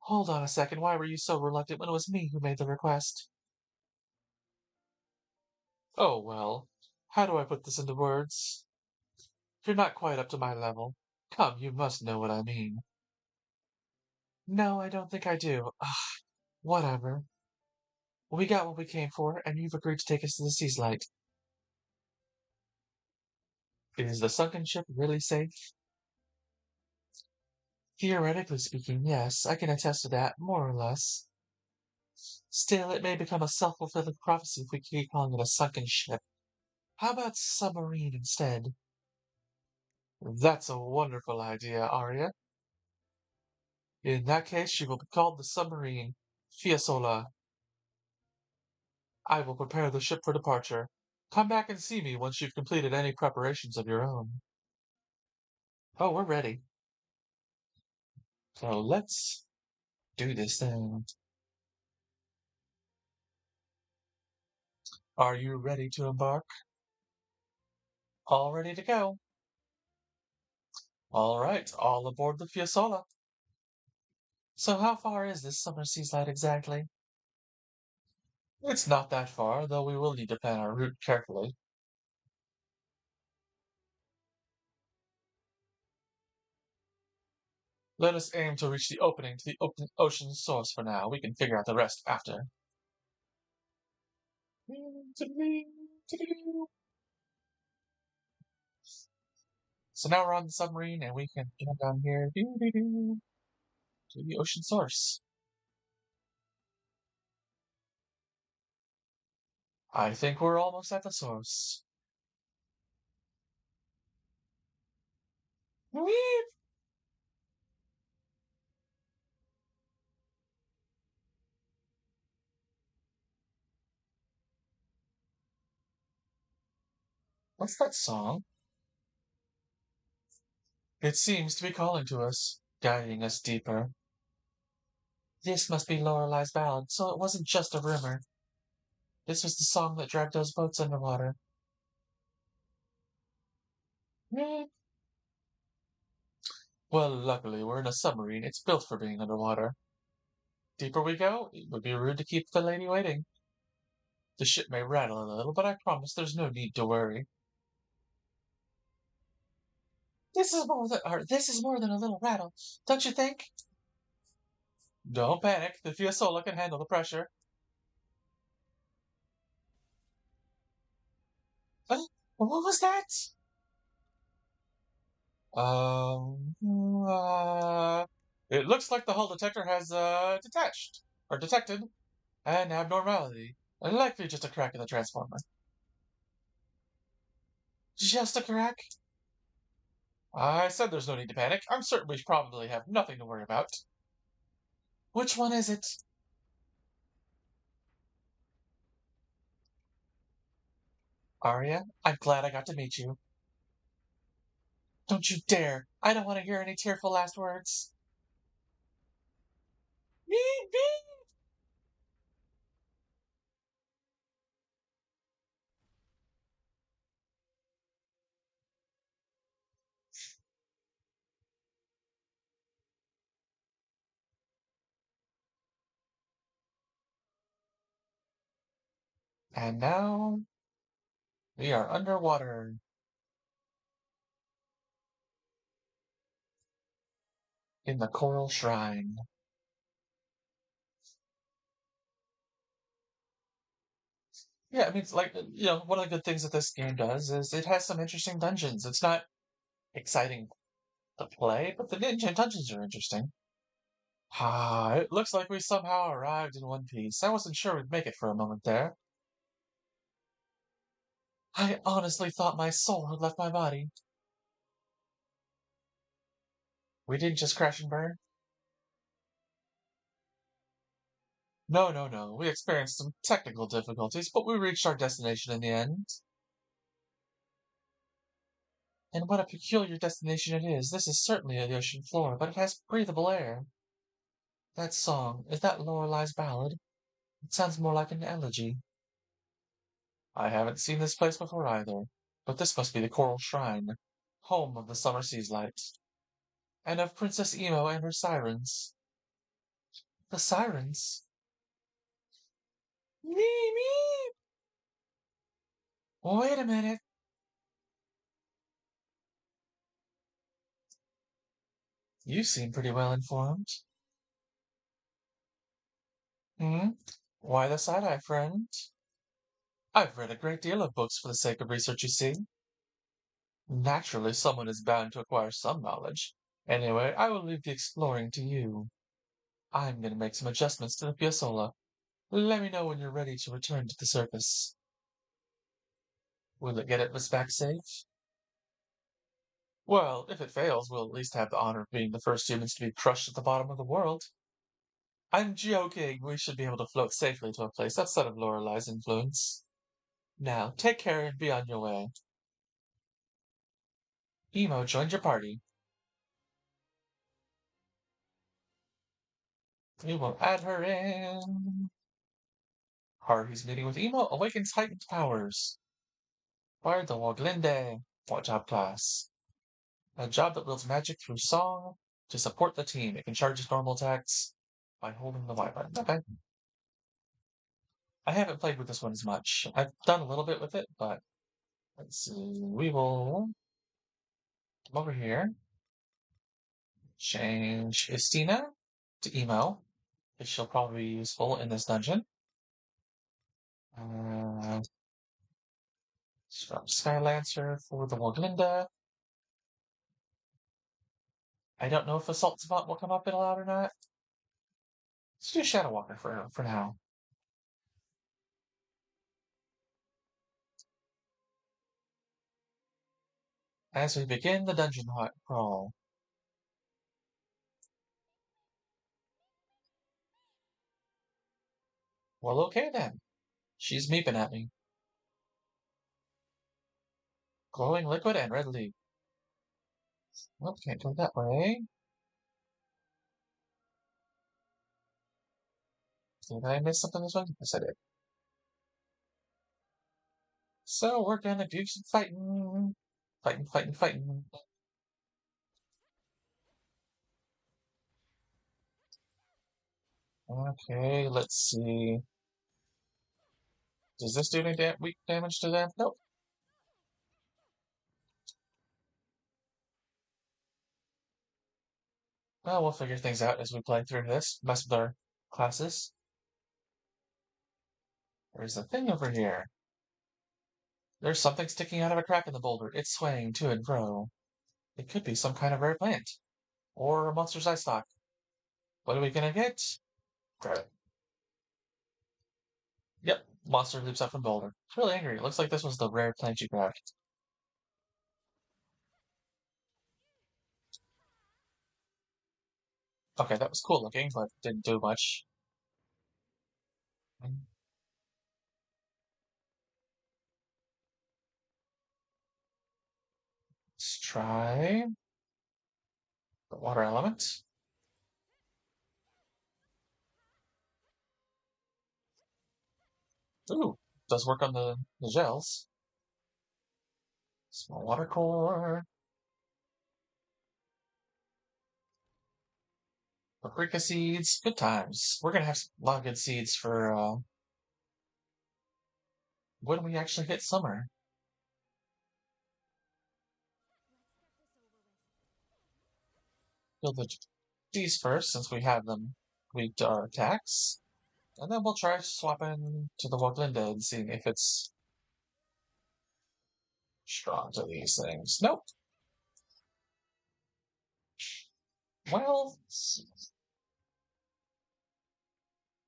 Hold on a second. Why were you so reluctant when it was me who made the request? Oh, well. How do I put this into words? You're not quite up to my level. Come, you must know what I mean. No, I don't think I do. Ugh, whatever. We got what we came for, and you've agreed to take us to the seaslight. Is the sunken ship really safe? Theoretically speaking, yes, I can attest to that, more or less. Still, it may become a self-fulfilling prophecy if we keep calling it a sunken ship. How about submarine instead? That's a wonderful idea, Arya. In that case, she will be called the submarine Fiasola. I will prepare the ship for departure. Come back and see me once you've completed any preparations of your own. Oh, we're ready. So let's do this then. Are you ready to embark? All ready to go. All right, all aboard the Fiasola. So how far is this summer seaside exactly? It's not that far, though we will need to plan our route carefully. Let us aim to reach the opening to the open ocean source for now. We can figure out the rest after. So now we're on the submarine and we can come down here to the ocean source. I think we're almost at the source. Weep! What's that song? It seems to be calling to us, guiding us deeper. This must be Lorelei's ballad, so it wasn't just a rumor. This was the song that dragged those boats underwater. Weep. Well, luckily we're in a submarine. It's built for being underwater. Deeper we go, it would be rude to keep the lady waiting. The ship may rattle a little, but I promise there's no need to worry. This is more than a little rattle, don't you think? Don't panic. The Fiasola can handle the pressure. Uh, what was that? Um, uh, it looks like the hull detector has detached or detected an abnormality, likely just a crack in the transformer. Just a crack? I said there's no need to panic. I'm certain we probably have nothing to worry about. Which one is it? Arya, I'm glad I got to meet you. Don't you dare! I don't want to hear any tearful last words. Beep, beep. And now we are underwater in the Coral Shrine. Yeah, I mean, it's like, one of the good things that this game does is it has some interesting dungeons. It's not exciting to play, but the ninja dungeons are interesting. Ah, it looks like we somehow arrived in one piece. I wasn't sure we'd make it for a moment there. I honestly thought my soul had left my body. We didn't just crash and burn? No, no, no. We experienced some technical difficulties, but we reached our destination in the end. And what a peculiar destination it is. This is certainly the ocean floor, but it has breathable air. That song, is that Lorelei's ballad? It sounds more like an elegy. I haven't seen this place before either, but this must be the Coral Shrine, home of the summer seaslight, and of Princess Emo and her sirens. The sirens? Me, me! Wait a minute. You seem pretty well informed. Hmm? Why the side-eye, friend? I've read a great deal of books for the sake of research, you see. Naturally, someone is bound to acquire some knowledge. Anyway, I will leave the exploring to you. I'm going to make some adjustments to the Fiasola. Let me know when you're ready to return to the surface. Will it get us back safe? Well, if it fails, we'll at least have the honor of being the first humans to be crushed at the bottom of the world. I'm joking. We should be able to float safely to a place outside of Lorelei's influence. Now, take care and be on your way. Emo joined your party. We will add her in. Haruhi's meeting with Emo awakens heightened powers. Acquired the Woglinde. What job class? A job that wields magic through song to support the team. It can charge its normal attacks by holding the Y button. Okay. I haven't played with this one as much. I've done a little bit with it, but let's see. We will come over here. Change Istina to Emo, because she'll probably be useful in this dungeon. Swap Skylancer for the Woglinda. I don't know if Assault Savant will come up in a lot or not. Let's do Shadow Walker for now. As we begin the dungeon crawl. Well, okay then. She's meeping at me. Glowing liquid and red leaf. Nope, can't go that way. Did I miss something this one? Yes, I did. So we're gonna do some fighting. Fighting, fighting, fighting. Okay, let's see. Does this do any weak damage to them? Nope. Well, we'll figure things out as we play through this, mess with our classes. There's a thing over here. There's something sticking out of a crack in the boulder. It's swaying to and fro. It could be some kind of rare plant. Or a monster's eye stock. What are we gonna get? Grab it. Yep, monster leaps up from boulder. It's really angry. It looks like this was the rare plant you grabbed. Okay, that was cool looking, but didn't do much. Let's try the water element. Ooh, does work on the gels. Small water core. Paprika seeds. Good times. We're gonna have a lot of good seeds for when we actually hit summer. Build the these first, since we have them weak to our attacks. And then we'll try swapping to the Woglinde and seeing if it's strong to these things. Nope. Well,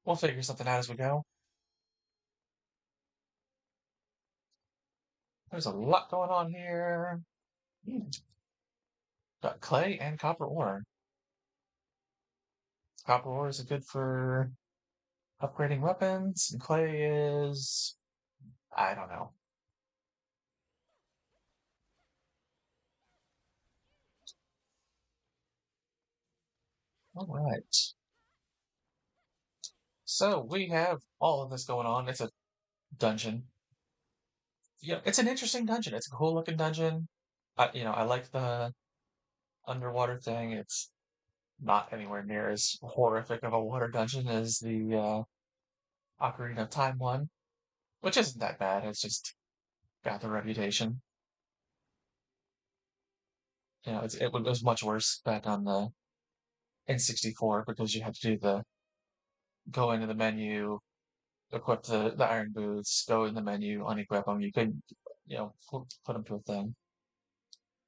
we'll figure something out as we go. There's a lot going on here. Got clay and copper ore. Copper ore is good for upgrading weapons, and clay is, I don't know. All right. So we have all of this going on. It's a dungeon. Yeah, it's an interesting dungeon. It's a cool looking dungeon. I like the underwater thing. It's not anywhere near as horrific of a water dungeon as the Ocarina of Time one, which isn't that bad. It's just got the reputation. It was much worse back on the N64 because you had to do the go into the menu, equip the iron boots, go in the menu, unequip them. You couldn't, put them to a thing.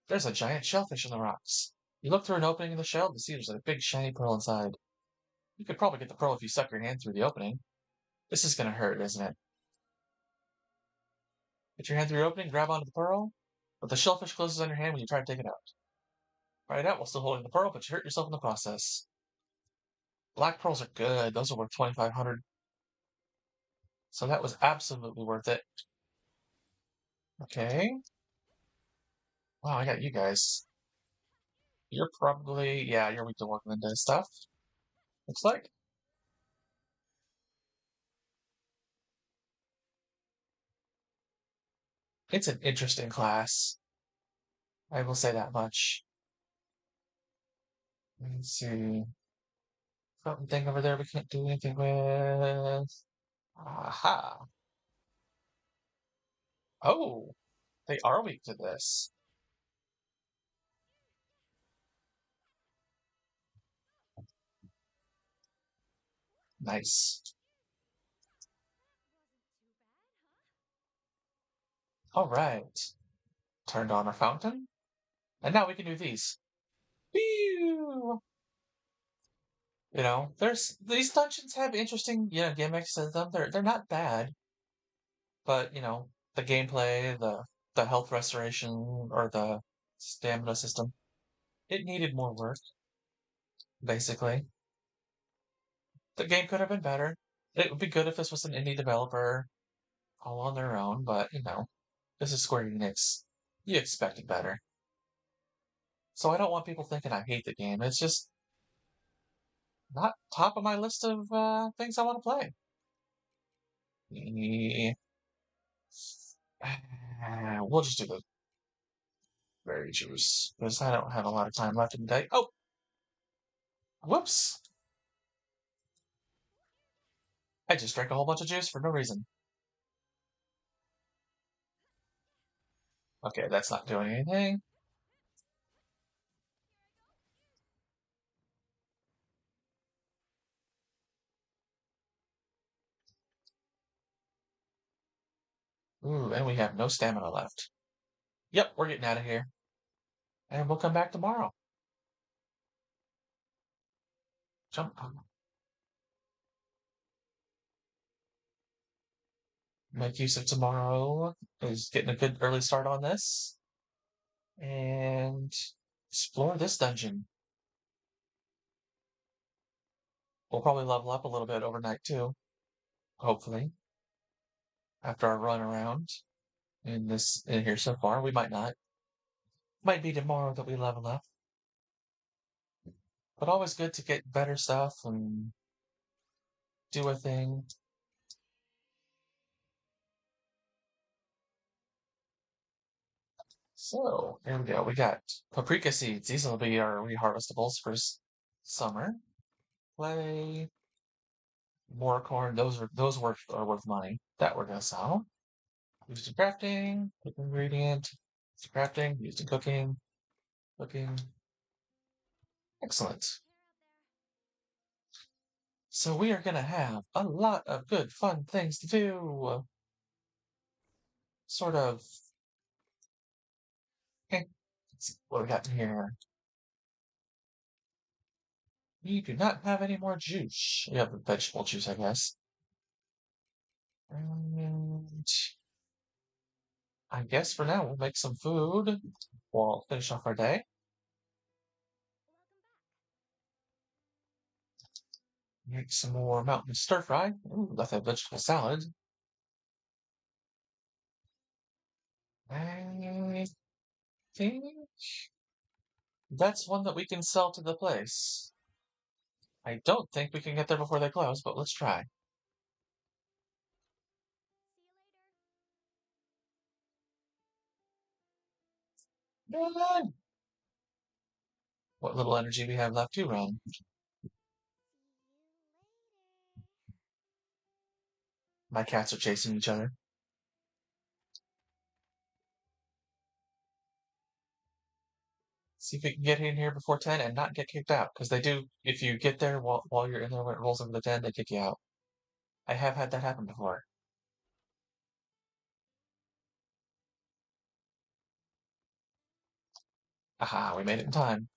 There's a giant shellfish in the rocks. You look through an opening in the shell to see there's a big shiny pearl inside. You could probably get the pearl if you suck your hand through the opening. This is gonna hurt, isn't it? Put your hand through your opening, grab onto the pearl, but the shellfish closes on your hand when you try to take it out. Try it out while still holding the pearl, but you hurt yourself in the process. Black pearls are good. Those are worth 2,500. So that was absolutely worth it. Okay. Wow, I got you guys. You're probably, yeah, you're weak to walking into stuff. Looks like. It's an interesting class. I will say that much. Let's see. Something over there we can't do anything with. Aha. Oh, they are weak to this. Nice. All right. Turned on our fountain. And now we can do these. Pew! There's these dungeons have interesting, gimmicks to them. They're not bad, but the gameplay, the health restoration or the stamina system, it needed more work, basically. The game could have been better. It would be good if this was an indie developer all on their own, but this is Square Enix. You expected better. So I don't want people thinking I hate the game. It's just not top of my list of things I want to play. Eh, we'll just do the berry juice because I don't have a lot of time left in the day. Oh, whoops! I just drank a whole bunch of juice for no reason. Okay, that's not doing anything. Ooh, and we have no stamina left. Yep, we're getting out of here. And we'll come back tomorrow. Jump. Make use of tomorrow is getting a good early start on this. And explore this dungeon. We'll probably level up a little bit overnight too, hopefully, after our run around in here so far. We might not. Might be tomorrow that we level up. But always good to get better stuff and do a thing. So there we go. We got paprika seeds. These will be our reharvestables for summer. Clay, more corn. Those are worth money. That we're gonna sell. Used in crafting, quick ingredient. Used in crafting, used in cooking, cooking. Excellent. So we are gonna have a lot of good fun things to do. Sort of. Okay. Let's see what we got in here. We do not have any more juice. We have the vegetable juice, I guess. And I guess for now we'll make some food. We'll finish off our day. Make some more mountain stir fry. Ooh, that's a vegetable salad. I think that's one that we can sell to the place. I don't think we can get there before they close, but let's try. Run! What little energy we have left to run. My cats are chasing each other. See if we can get in here before 10 and not get kicked out. Because they do, if you get there while you're in there when it rolls over the 10, they kick you out. I have had that happen before. Aha, we made it in time.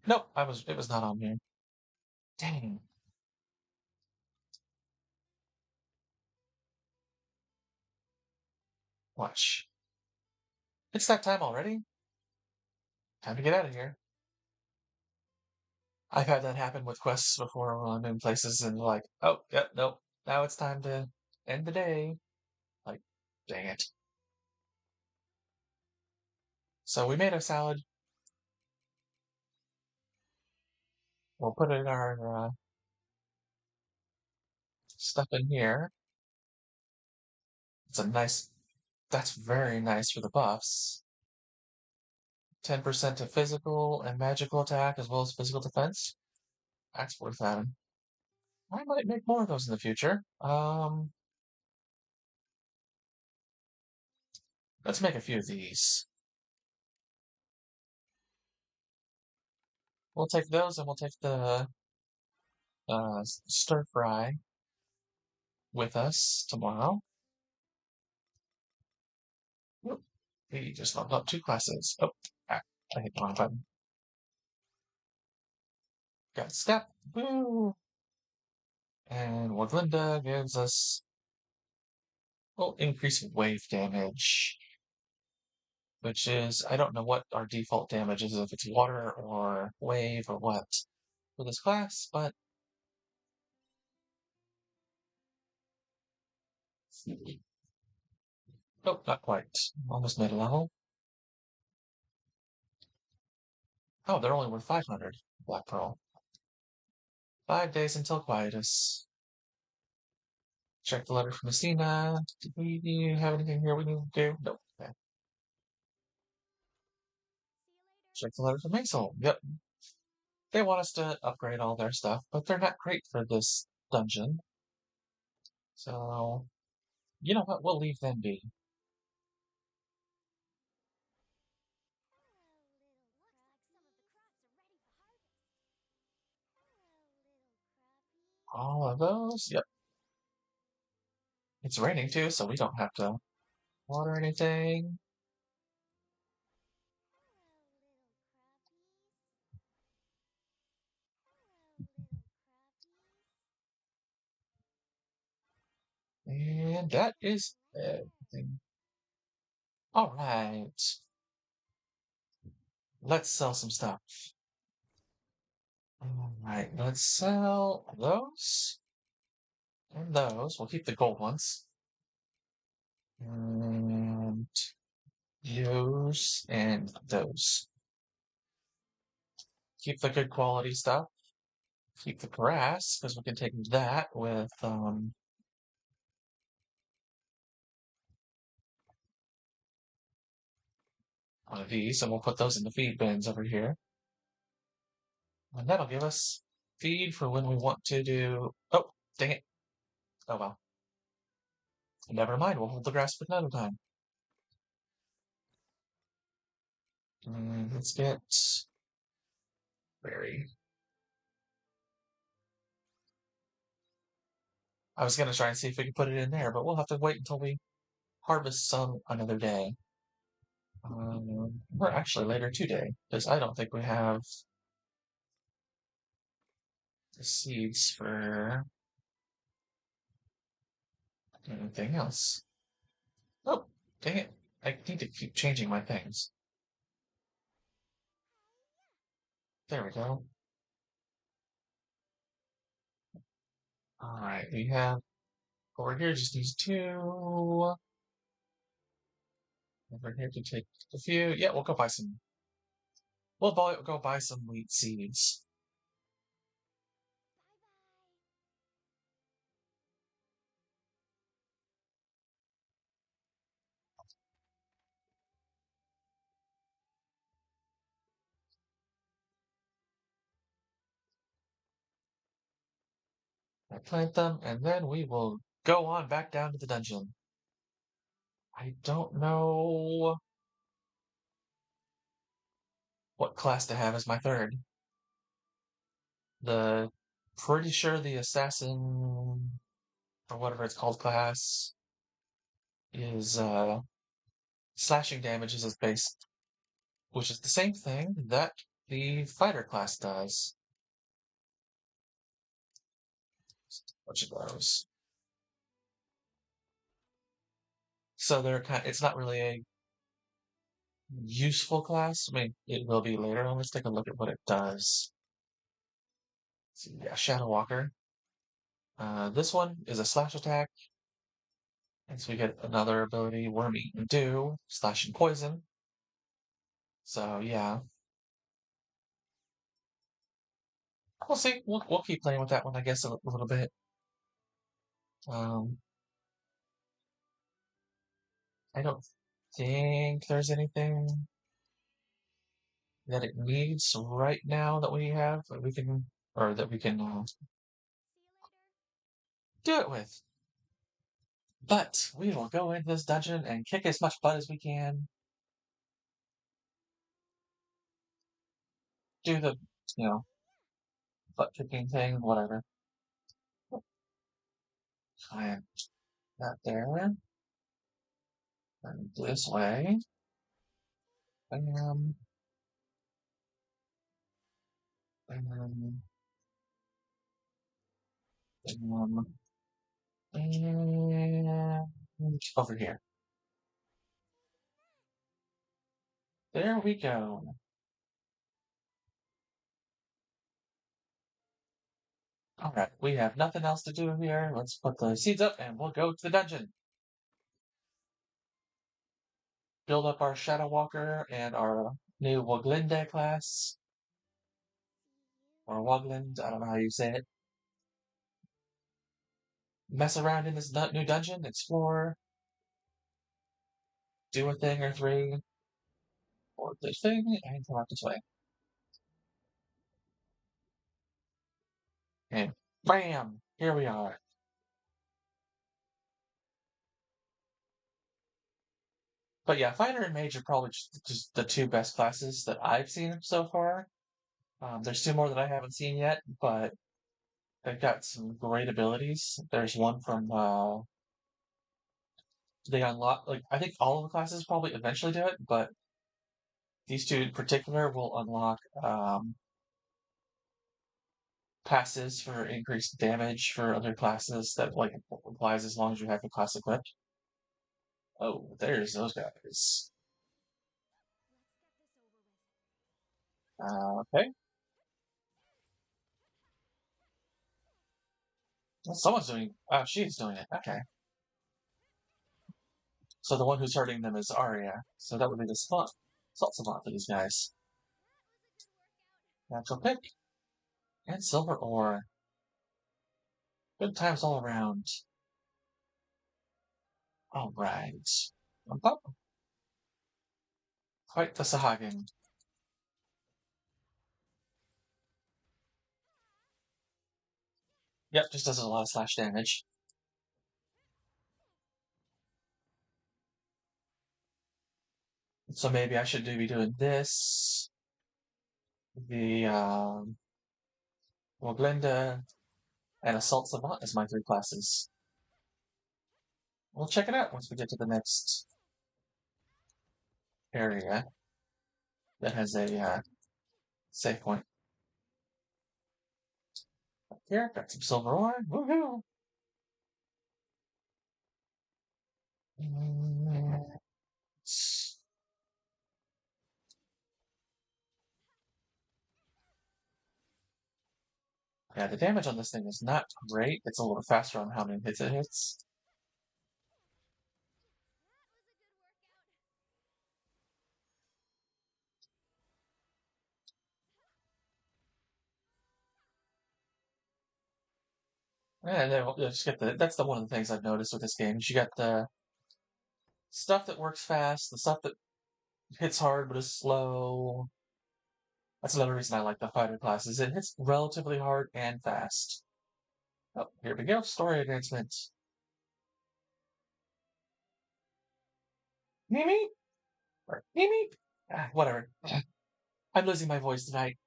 Nope, it was not on here. Dang. Watch. It's that time already? Time to get out of here. I've had that happen with quests before when I'm in places and like, oh, yep, nope. Now it's time to end the day. Like, dang it. So we made a salad. We'll put in our stuff in here. It's a nice, that's very nice for the buffs. 10% to physical and magical attack as well as physical defense. That's worth having. I might make more of those in the future. Let's make a few of these. We'll take those and we'll take the stir fry with us tomorrow. Whoop. We just leveled up 2 classes. Oh, ah, I hit the wrong button. Got step. Woo! And Waglinda gives us increase wave damage, which is I don't know what our default damage is, if it's water or wave or what for this class, but nope, not quite. Almost made a level. Oh, they're only worth 500. Black Pearl. 5 days until quietus. Check the letter from Messina. Do we have anything here we need to do? Nope. Okay. Check the letter from Maisel. Yep. They want us to upgrade all their stuff, but they're not great for this dungeon. So, you know what? We'll leave them be. All of those? Yep. It's raining too, so we don't have to water anything. And that is everything. All right. Let's sell some stuff. All right, let's sell those and those. We'll keep the gold ones. And those and those. Keep the good quality stuff. Keep the grass, because we can take that with one of these, and we'll put those in the feed bins over here. And that'll give us feed for when we want to do... Oh, dang it. Oh, well. Never mind, we'll hold the grass for another time. Let's get berry. I was going to try and see if we could put it in there, but we'll have to wait until we harvest some another day. Or actually later today, because I don't think we have the seeds for anything else. Oh, dang it. I need to keep changing my things. There we go. Alright, we have over here just these two. Over here to take a few. Yeah, we'll go buy some. Go buy some wheat seeds. I plant them, and then we will go on back down to the dungeon. I don't know what class to have as my third. The pretty sure the assassin or whatever it's called class is slashing damage is its base, which is the same thing that the fighter class does. Bunch of those. So they're it's not really a useful class. I mean, it will be later on. Let's take a look at what it does. So, yeah, Shadow Walker. This one is a slash attack. And so we get another ability, Worm Eat and Do, slash and poison. So yeah, we'll see. We'll keep playing with that one, I guess, a little bit. Um, I don't think there's anything that it needs right now that we have that we can, or that we can do it with. But we will go into this dungeon and kick as much butt as we can. Do the, you know, butt kicking thing, whatever. Climb that there. And this way. Bam. Bam. Bam. And over here. There we go. Alright, we have nothing else to do here. Let's put the seeds up and we'll go to the dungeon. Build up our Shadow Walker and our new Woglinde class. Or Woglind, I don't know how you say it. Mess around in this new dungeon, explore, do a thing or three, or this thing, and come out this way. And bam! Here we are. But yeah, Fighter and Mage are probably just the two best classes that I've seen so far. There's two more that I haven't seen yet, but they've got some great abilities. There's one from they unlock, like, I think all of the classes probably eventually do it, but these two in particular will unlock passes for increased damage for other classes that like applies as long as you have the class equipped. Oh, there's those guys. Okay. Well, someone's doing. Oh, she's doing it. Okay. So the one who's hurting them is Arya. So that would be the salt savant for these guys. Natural pick and silver ore. Good times all around. All right. Quite the Sahagin. Yep, just does a lot of slash damage. So maybe I should be doing this. The well, Glinda and Assault Savant as my three classes. We'll check it out once we get to the next area that has a save point. Here, got some silver ore. Woohoo! Yeah, the damage on this thing is not great. It's a little faster on how many hits it hits. And then we'll just get that's the one of the things I've noticed with this game. Is you got the stuff that works fast, the stuff that hits hard but is slow. That's another reason I like the fighter classes. It hits relatively hard and fast. Oh, here we go. Story advancement. Mimi? Or Mimi? Ah, whatever. I'm losing my voice tonight.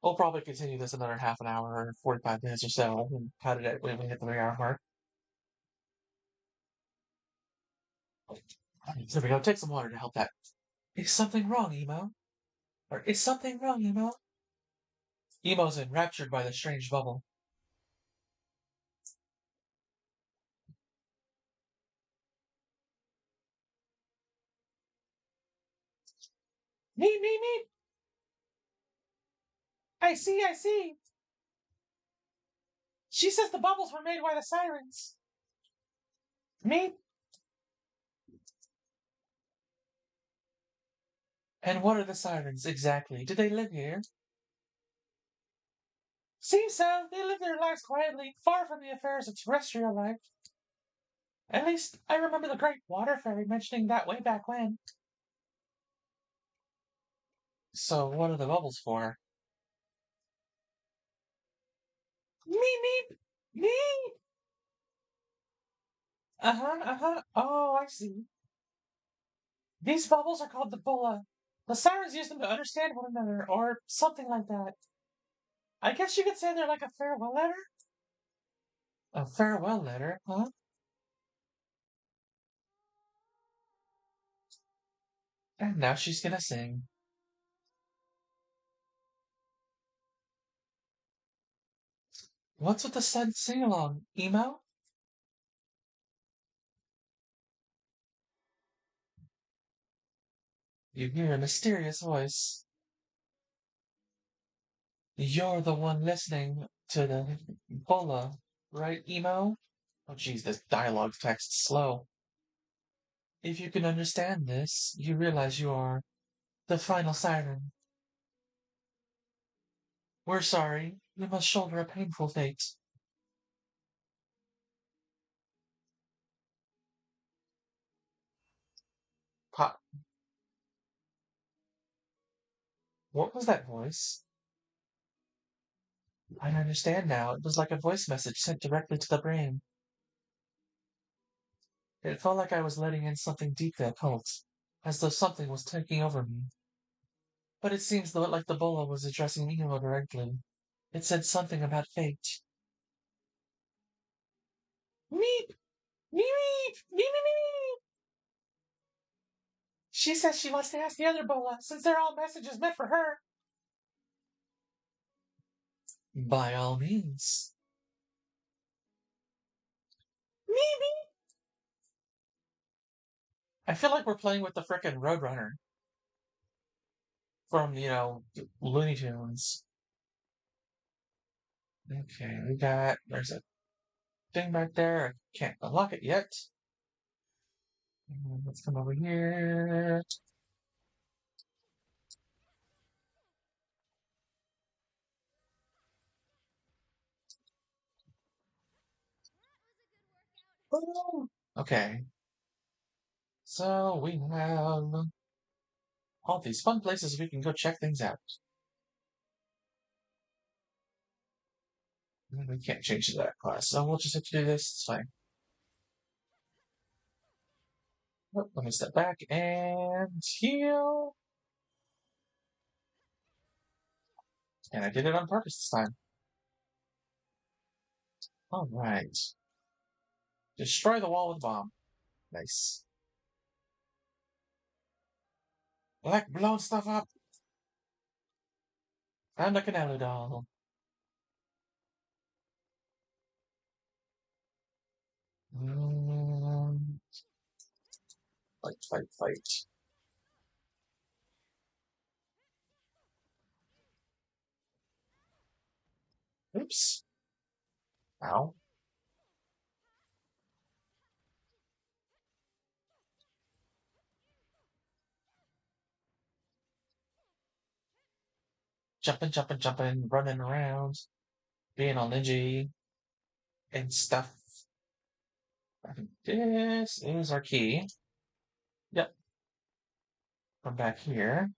We'll probably continue this another half an hour or 45 minutes or so and cut it when we hit the 3 hour mark. There we go. Take some water to help that. Is something wrong, Emo? Or is something wrong, Emo? Emo's enraptured by the strange bubble. Me. I see. She says the bubbles were made by the sirens. Me? And what are the sirens exactly? Do they live here? Seems so. They live their lives quietly, far from the affairs of terrestrial life. At least I remember the great water fairy mentioning that way back when. So what are the bubbles for? Me. Me. Uh-huh. Oh, I see. These bubbles are called the bulla. The sirens use them to understand one another, or something like that. I guess you could say they're like a farewell letter? A farewell letter, huh? And now she's gonna sing. What's with the sudden sing-along, Emo? You hear a mysterious voice. You're the one listening to the bulla, right, Emo? Oh, geez, this dialogue text's slow. If you can understand this, you realize you are the final siren. We're sorry. You must shoulder a painful fate. Pop. What was that voice? I understand now. It was like a voice message sent directly to the brain. It felt like I was letting in something deeply occult, as though something was taking over me. But it seems though like the bola was addressing me more directly. It said something about fate. Meep! Mimi! Mimi! She says she wants to ask the other bola since they're all messages meant for her. By all means. Mimi! I feel like we're playing with the frickin' Roadrunner from, Looney Tunes. Okay, there's a thing back there. I can't unlock it yet. Let's come over here. Okay, so we have all these fun places we can go check things out. We can't change to that class, so we'll just have to do this. It's fine. Oh, let me step back and heal. And I did it on purpose this time. All right. Destroy the wall with a bomb. Nice. I like blowing stuff up. And a Canelo doll. Mm, fight, fight, fight. Oops. Ow. Jumping, jumping, jumping, running around, being all ninja and stuff. I think this is our key. Yep. From back here.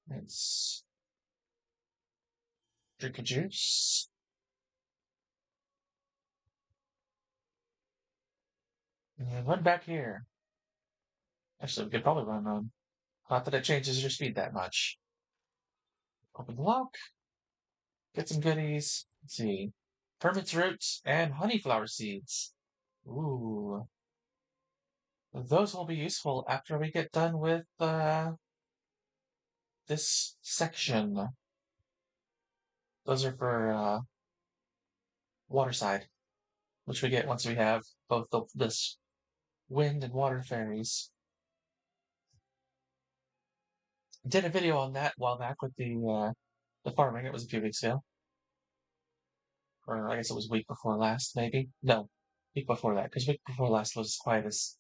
Let's drink a juice. And run back here. Actually, we could probably run on. Not that it changes your speed that much. Open the lock. Get some goodies. Let's see. Hermit's roots and honeyflower seeds. Ooh. Those will be useful after we get done with this section. Those are for water side, which we get once we have both this wind and water fairies. Did a video on that a while back with the farming. It was a few weeks ago, or I guess it was week before last, maybe. No, week before that, because week before last was quietest.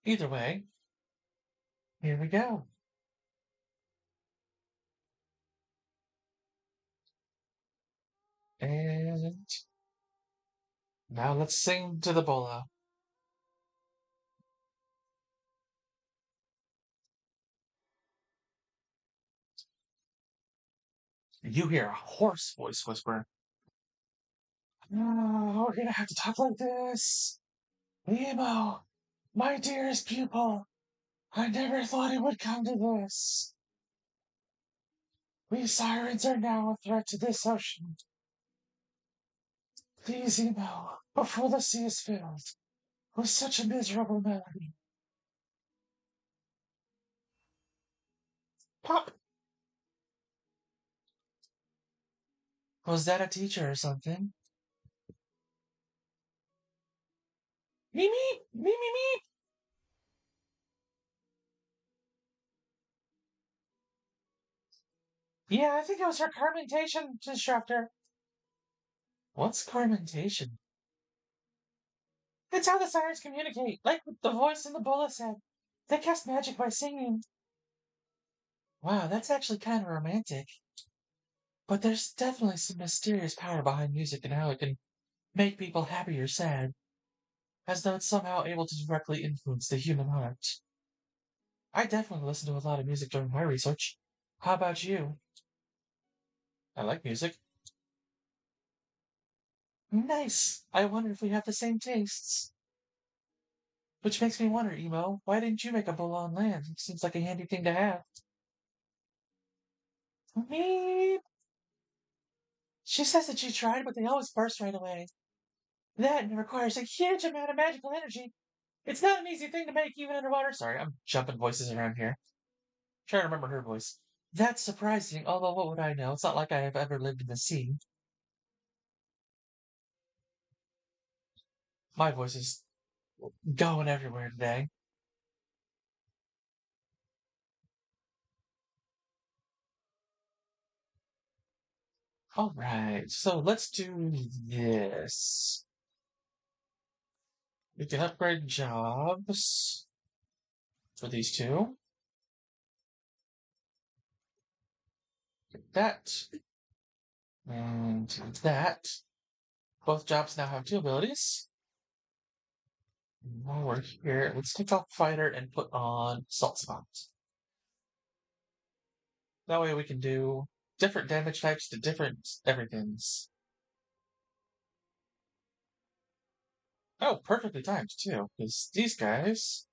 Either way, here we go. And now let's sing to the bola. You hear a hoarse voice whisper, "Oh, we're gonna have to talk like this. Nemo, my dearest pupil, I never thought it would come to this. We sirens are now a threat to this ocean. Please, Emo, before the sea is filled with such a miserable melody." Pop! Was that a teacher or something? Me, me, me, me, me. Yeah, I think it was her carmentation instructor. What's carmentation? It's how the sirens communicate, like the voice in the bullet said. They cast magic by singing. Wow, that's actually kind of romantic. But there's definitely some mysterious power behind music and how it can make people happy or sad, as though it's somehow able to directly influence the human heart. I definitely listen to a lot of music during my research. How about you? I like music. Nice. I wonder if we have the same tastes. Which makes me wonder, Emo, why didn't you make a bowl on land? It seems like a handy thing to have. Me. She says that she tried, but they always burst right away. That requires a huge amount of magical energy. It's not an easy thing to make even underwater. Sorry, I'm jumping voices around here. Trying to remember her voice. That's surprising, although what would I know? It's not like I have ever lived in the sea. My voice is going everywhere today. Alright, so let's do this. We can upgrade jobs for these two. That. And that. Both jobs now have two abilities. And while we're here, let's take off Fighter and put on Salt Spot. That way we can do different damage types to different everythings. Oh, perfectly timed too, because these guys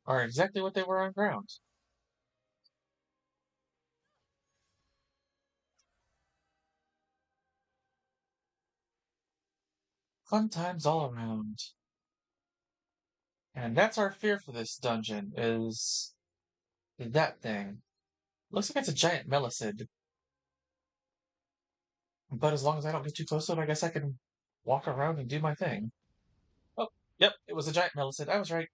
are exactly what they were on ground. Fun times all around. And that's our fear for this dungeon, is that thing. Looks like it's a giant melicid. But as long as I don't get too close to it, I guess I can walk around and do my thing. Oh, yep, it was a giant melicid. I was right.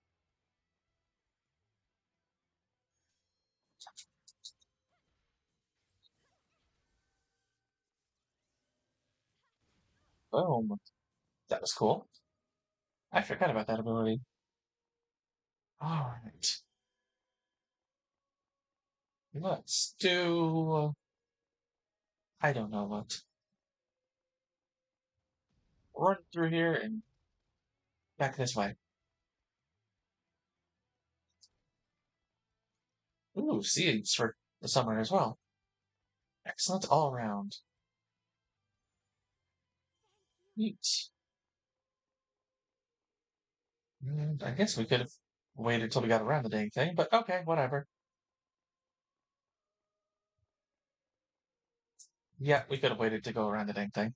Boom. That was cool. I forgot about that ability. Alright. Let's do... I don't know what. Run through here and back this way. Ooh, seeds for the summer as well. Excellent all around. Neat. And I guess we could have waited till we got around the dang thing, but okay, whatever. Yeah, we could have waited to go around the dang thing.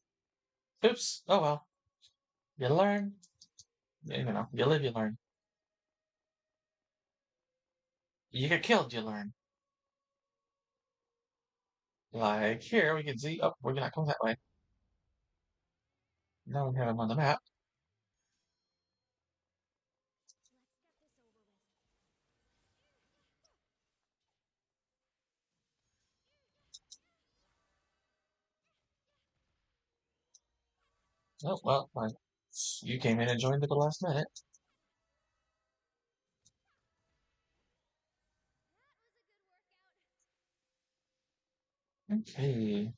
Oops. Oh well. You learn. You know, you live, you learn. You get killed, you learn. Like here, we can see. Oh, we're not going that way. Now we have him on the map. Oh well, fine. You came in and joined at the last minute. Okay.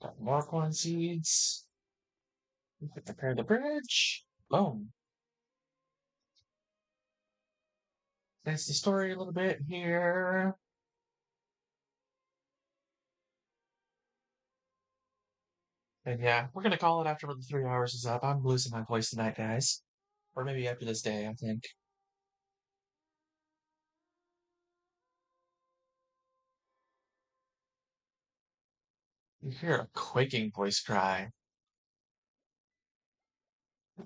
Got more corn seeds. We could prepare the bridge. Boom. That's the story a little bit here. And yeah, we're gonna call it after the 3 hours is up. I'm losing my voice tonight, guys. Or maybe after this day, I think. You hear a quaking voice cry.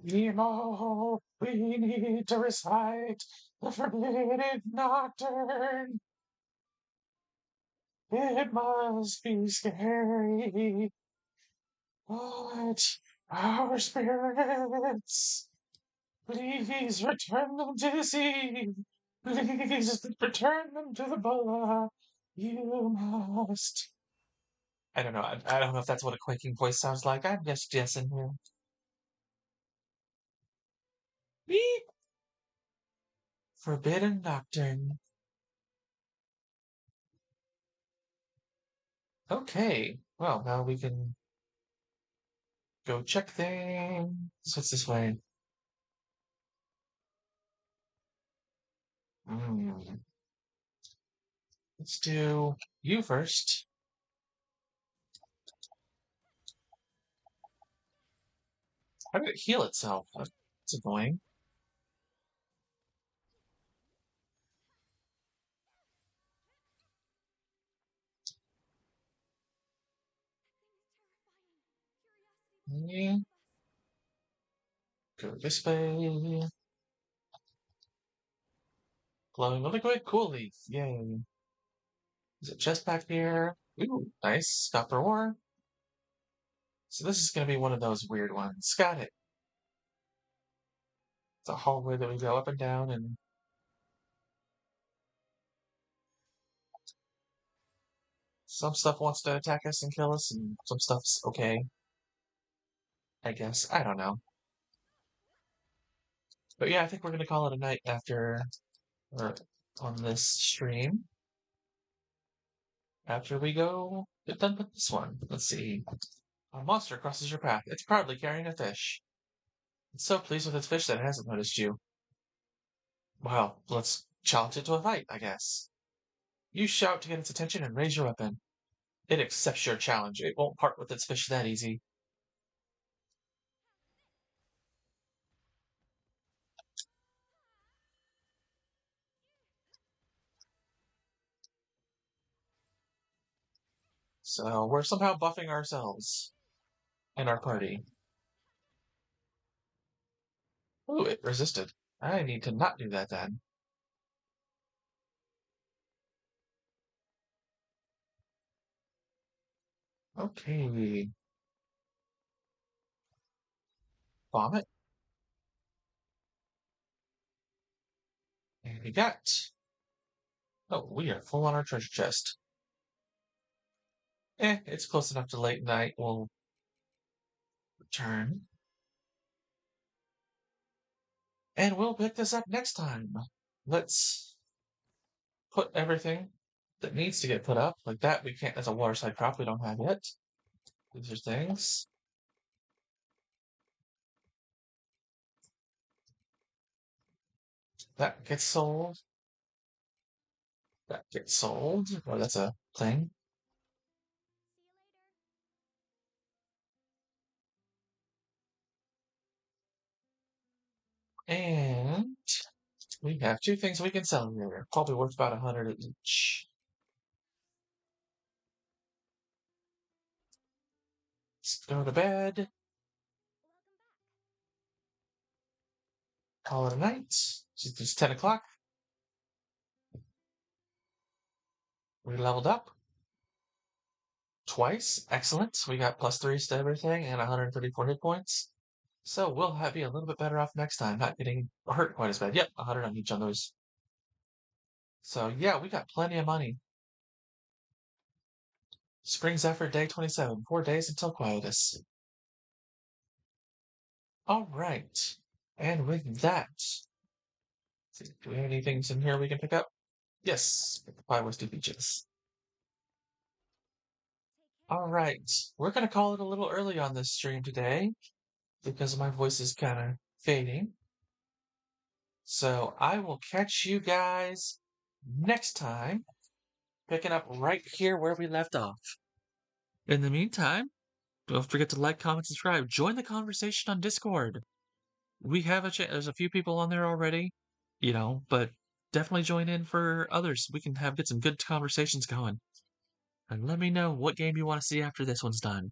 Nemo, we need to recite the forbidden nocturne. It must be scary, but our spirits, please return them to the sea. Please return them to the boa. You must. I don't know. I don't know if that's what a quaking voice sounds like. I'm just guessing here. Beep. Forbidden Nocturne. Okay. Well, now we can go check things. What's this way? Hmm. Let's do you first. How did it heal itself? That's annoying. Yeah, go this way. Glowing liquid, cool leaf. Yay. Is it just back here? Ooh, nice. Copper ore. So this is going to be one of those weird ones. Got it. It's a hallway that we go up and down, and some stuff wants to attack us and kill us, and some stuff's okay, I guess. I don't know. But yeah, I think we're going to call it a night after, or on this stream, after we go get done with this one. Let's see. A monster crosses your path. It's proudly carrying a fish. It's so pleased with its fish that it hasn't noticed you. Well, let's challenge it to a fight, I guess. You shout to get its attention and raise your weapon. It accepts your challenge. It won't part with its fish that easy. So we're somehow buffing ourselves and our party. Ooh, it resisted. I need to not do that then. Okay. Vomit. And we got. Oh, we are full on our treasure chest. It's close enough to late night. We'll return. And we'll pick this up next time. Let's put everything that needs to get put up. Like that, we can't, as a waterside prop, we don't have yet. These are things. That gets sold. That gets sold. Oh, that's a thing. And we have two things we can sell here. Probably worth about 100 each. Let's go to bed. Call it a night. It's 10 o'clock. We leveled up twice. Excellent. We got +3s to everything and 134 hit points. So we'll be a little bit better off next time, not getting hurt quite as bad. Yep, 100 on each of those. So yeah, we got plenty of money. Spring Zephyr, day 27. 4 days until quietus. All right. And with that, do we have any things in here we can pick up? Yes, the Pie Westy Beaches. All right. We're going to call it a little early on this stream today because my voice is kind of fading. So I will catch you guys next time, picking up right here where we left off. In the meantime, don't forget to like, comment, subscribe. Join the conversation on Discord. We have there's a few people on there already, but definitely join in for others. We can get some good conversations going. And let me know what game you want to see after this one's done.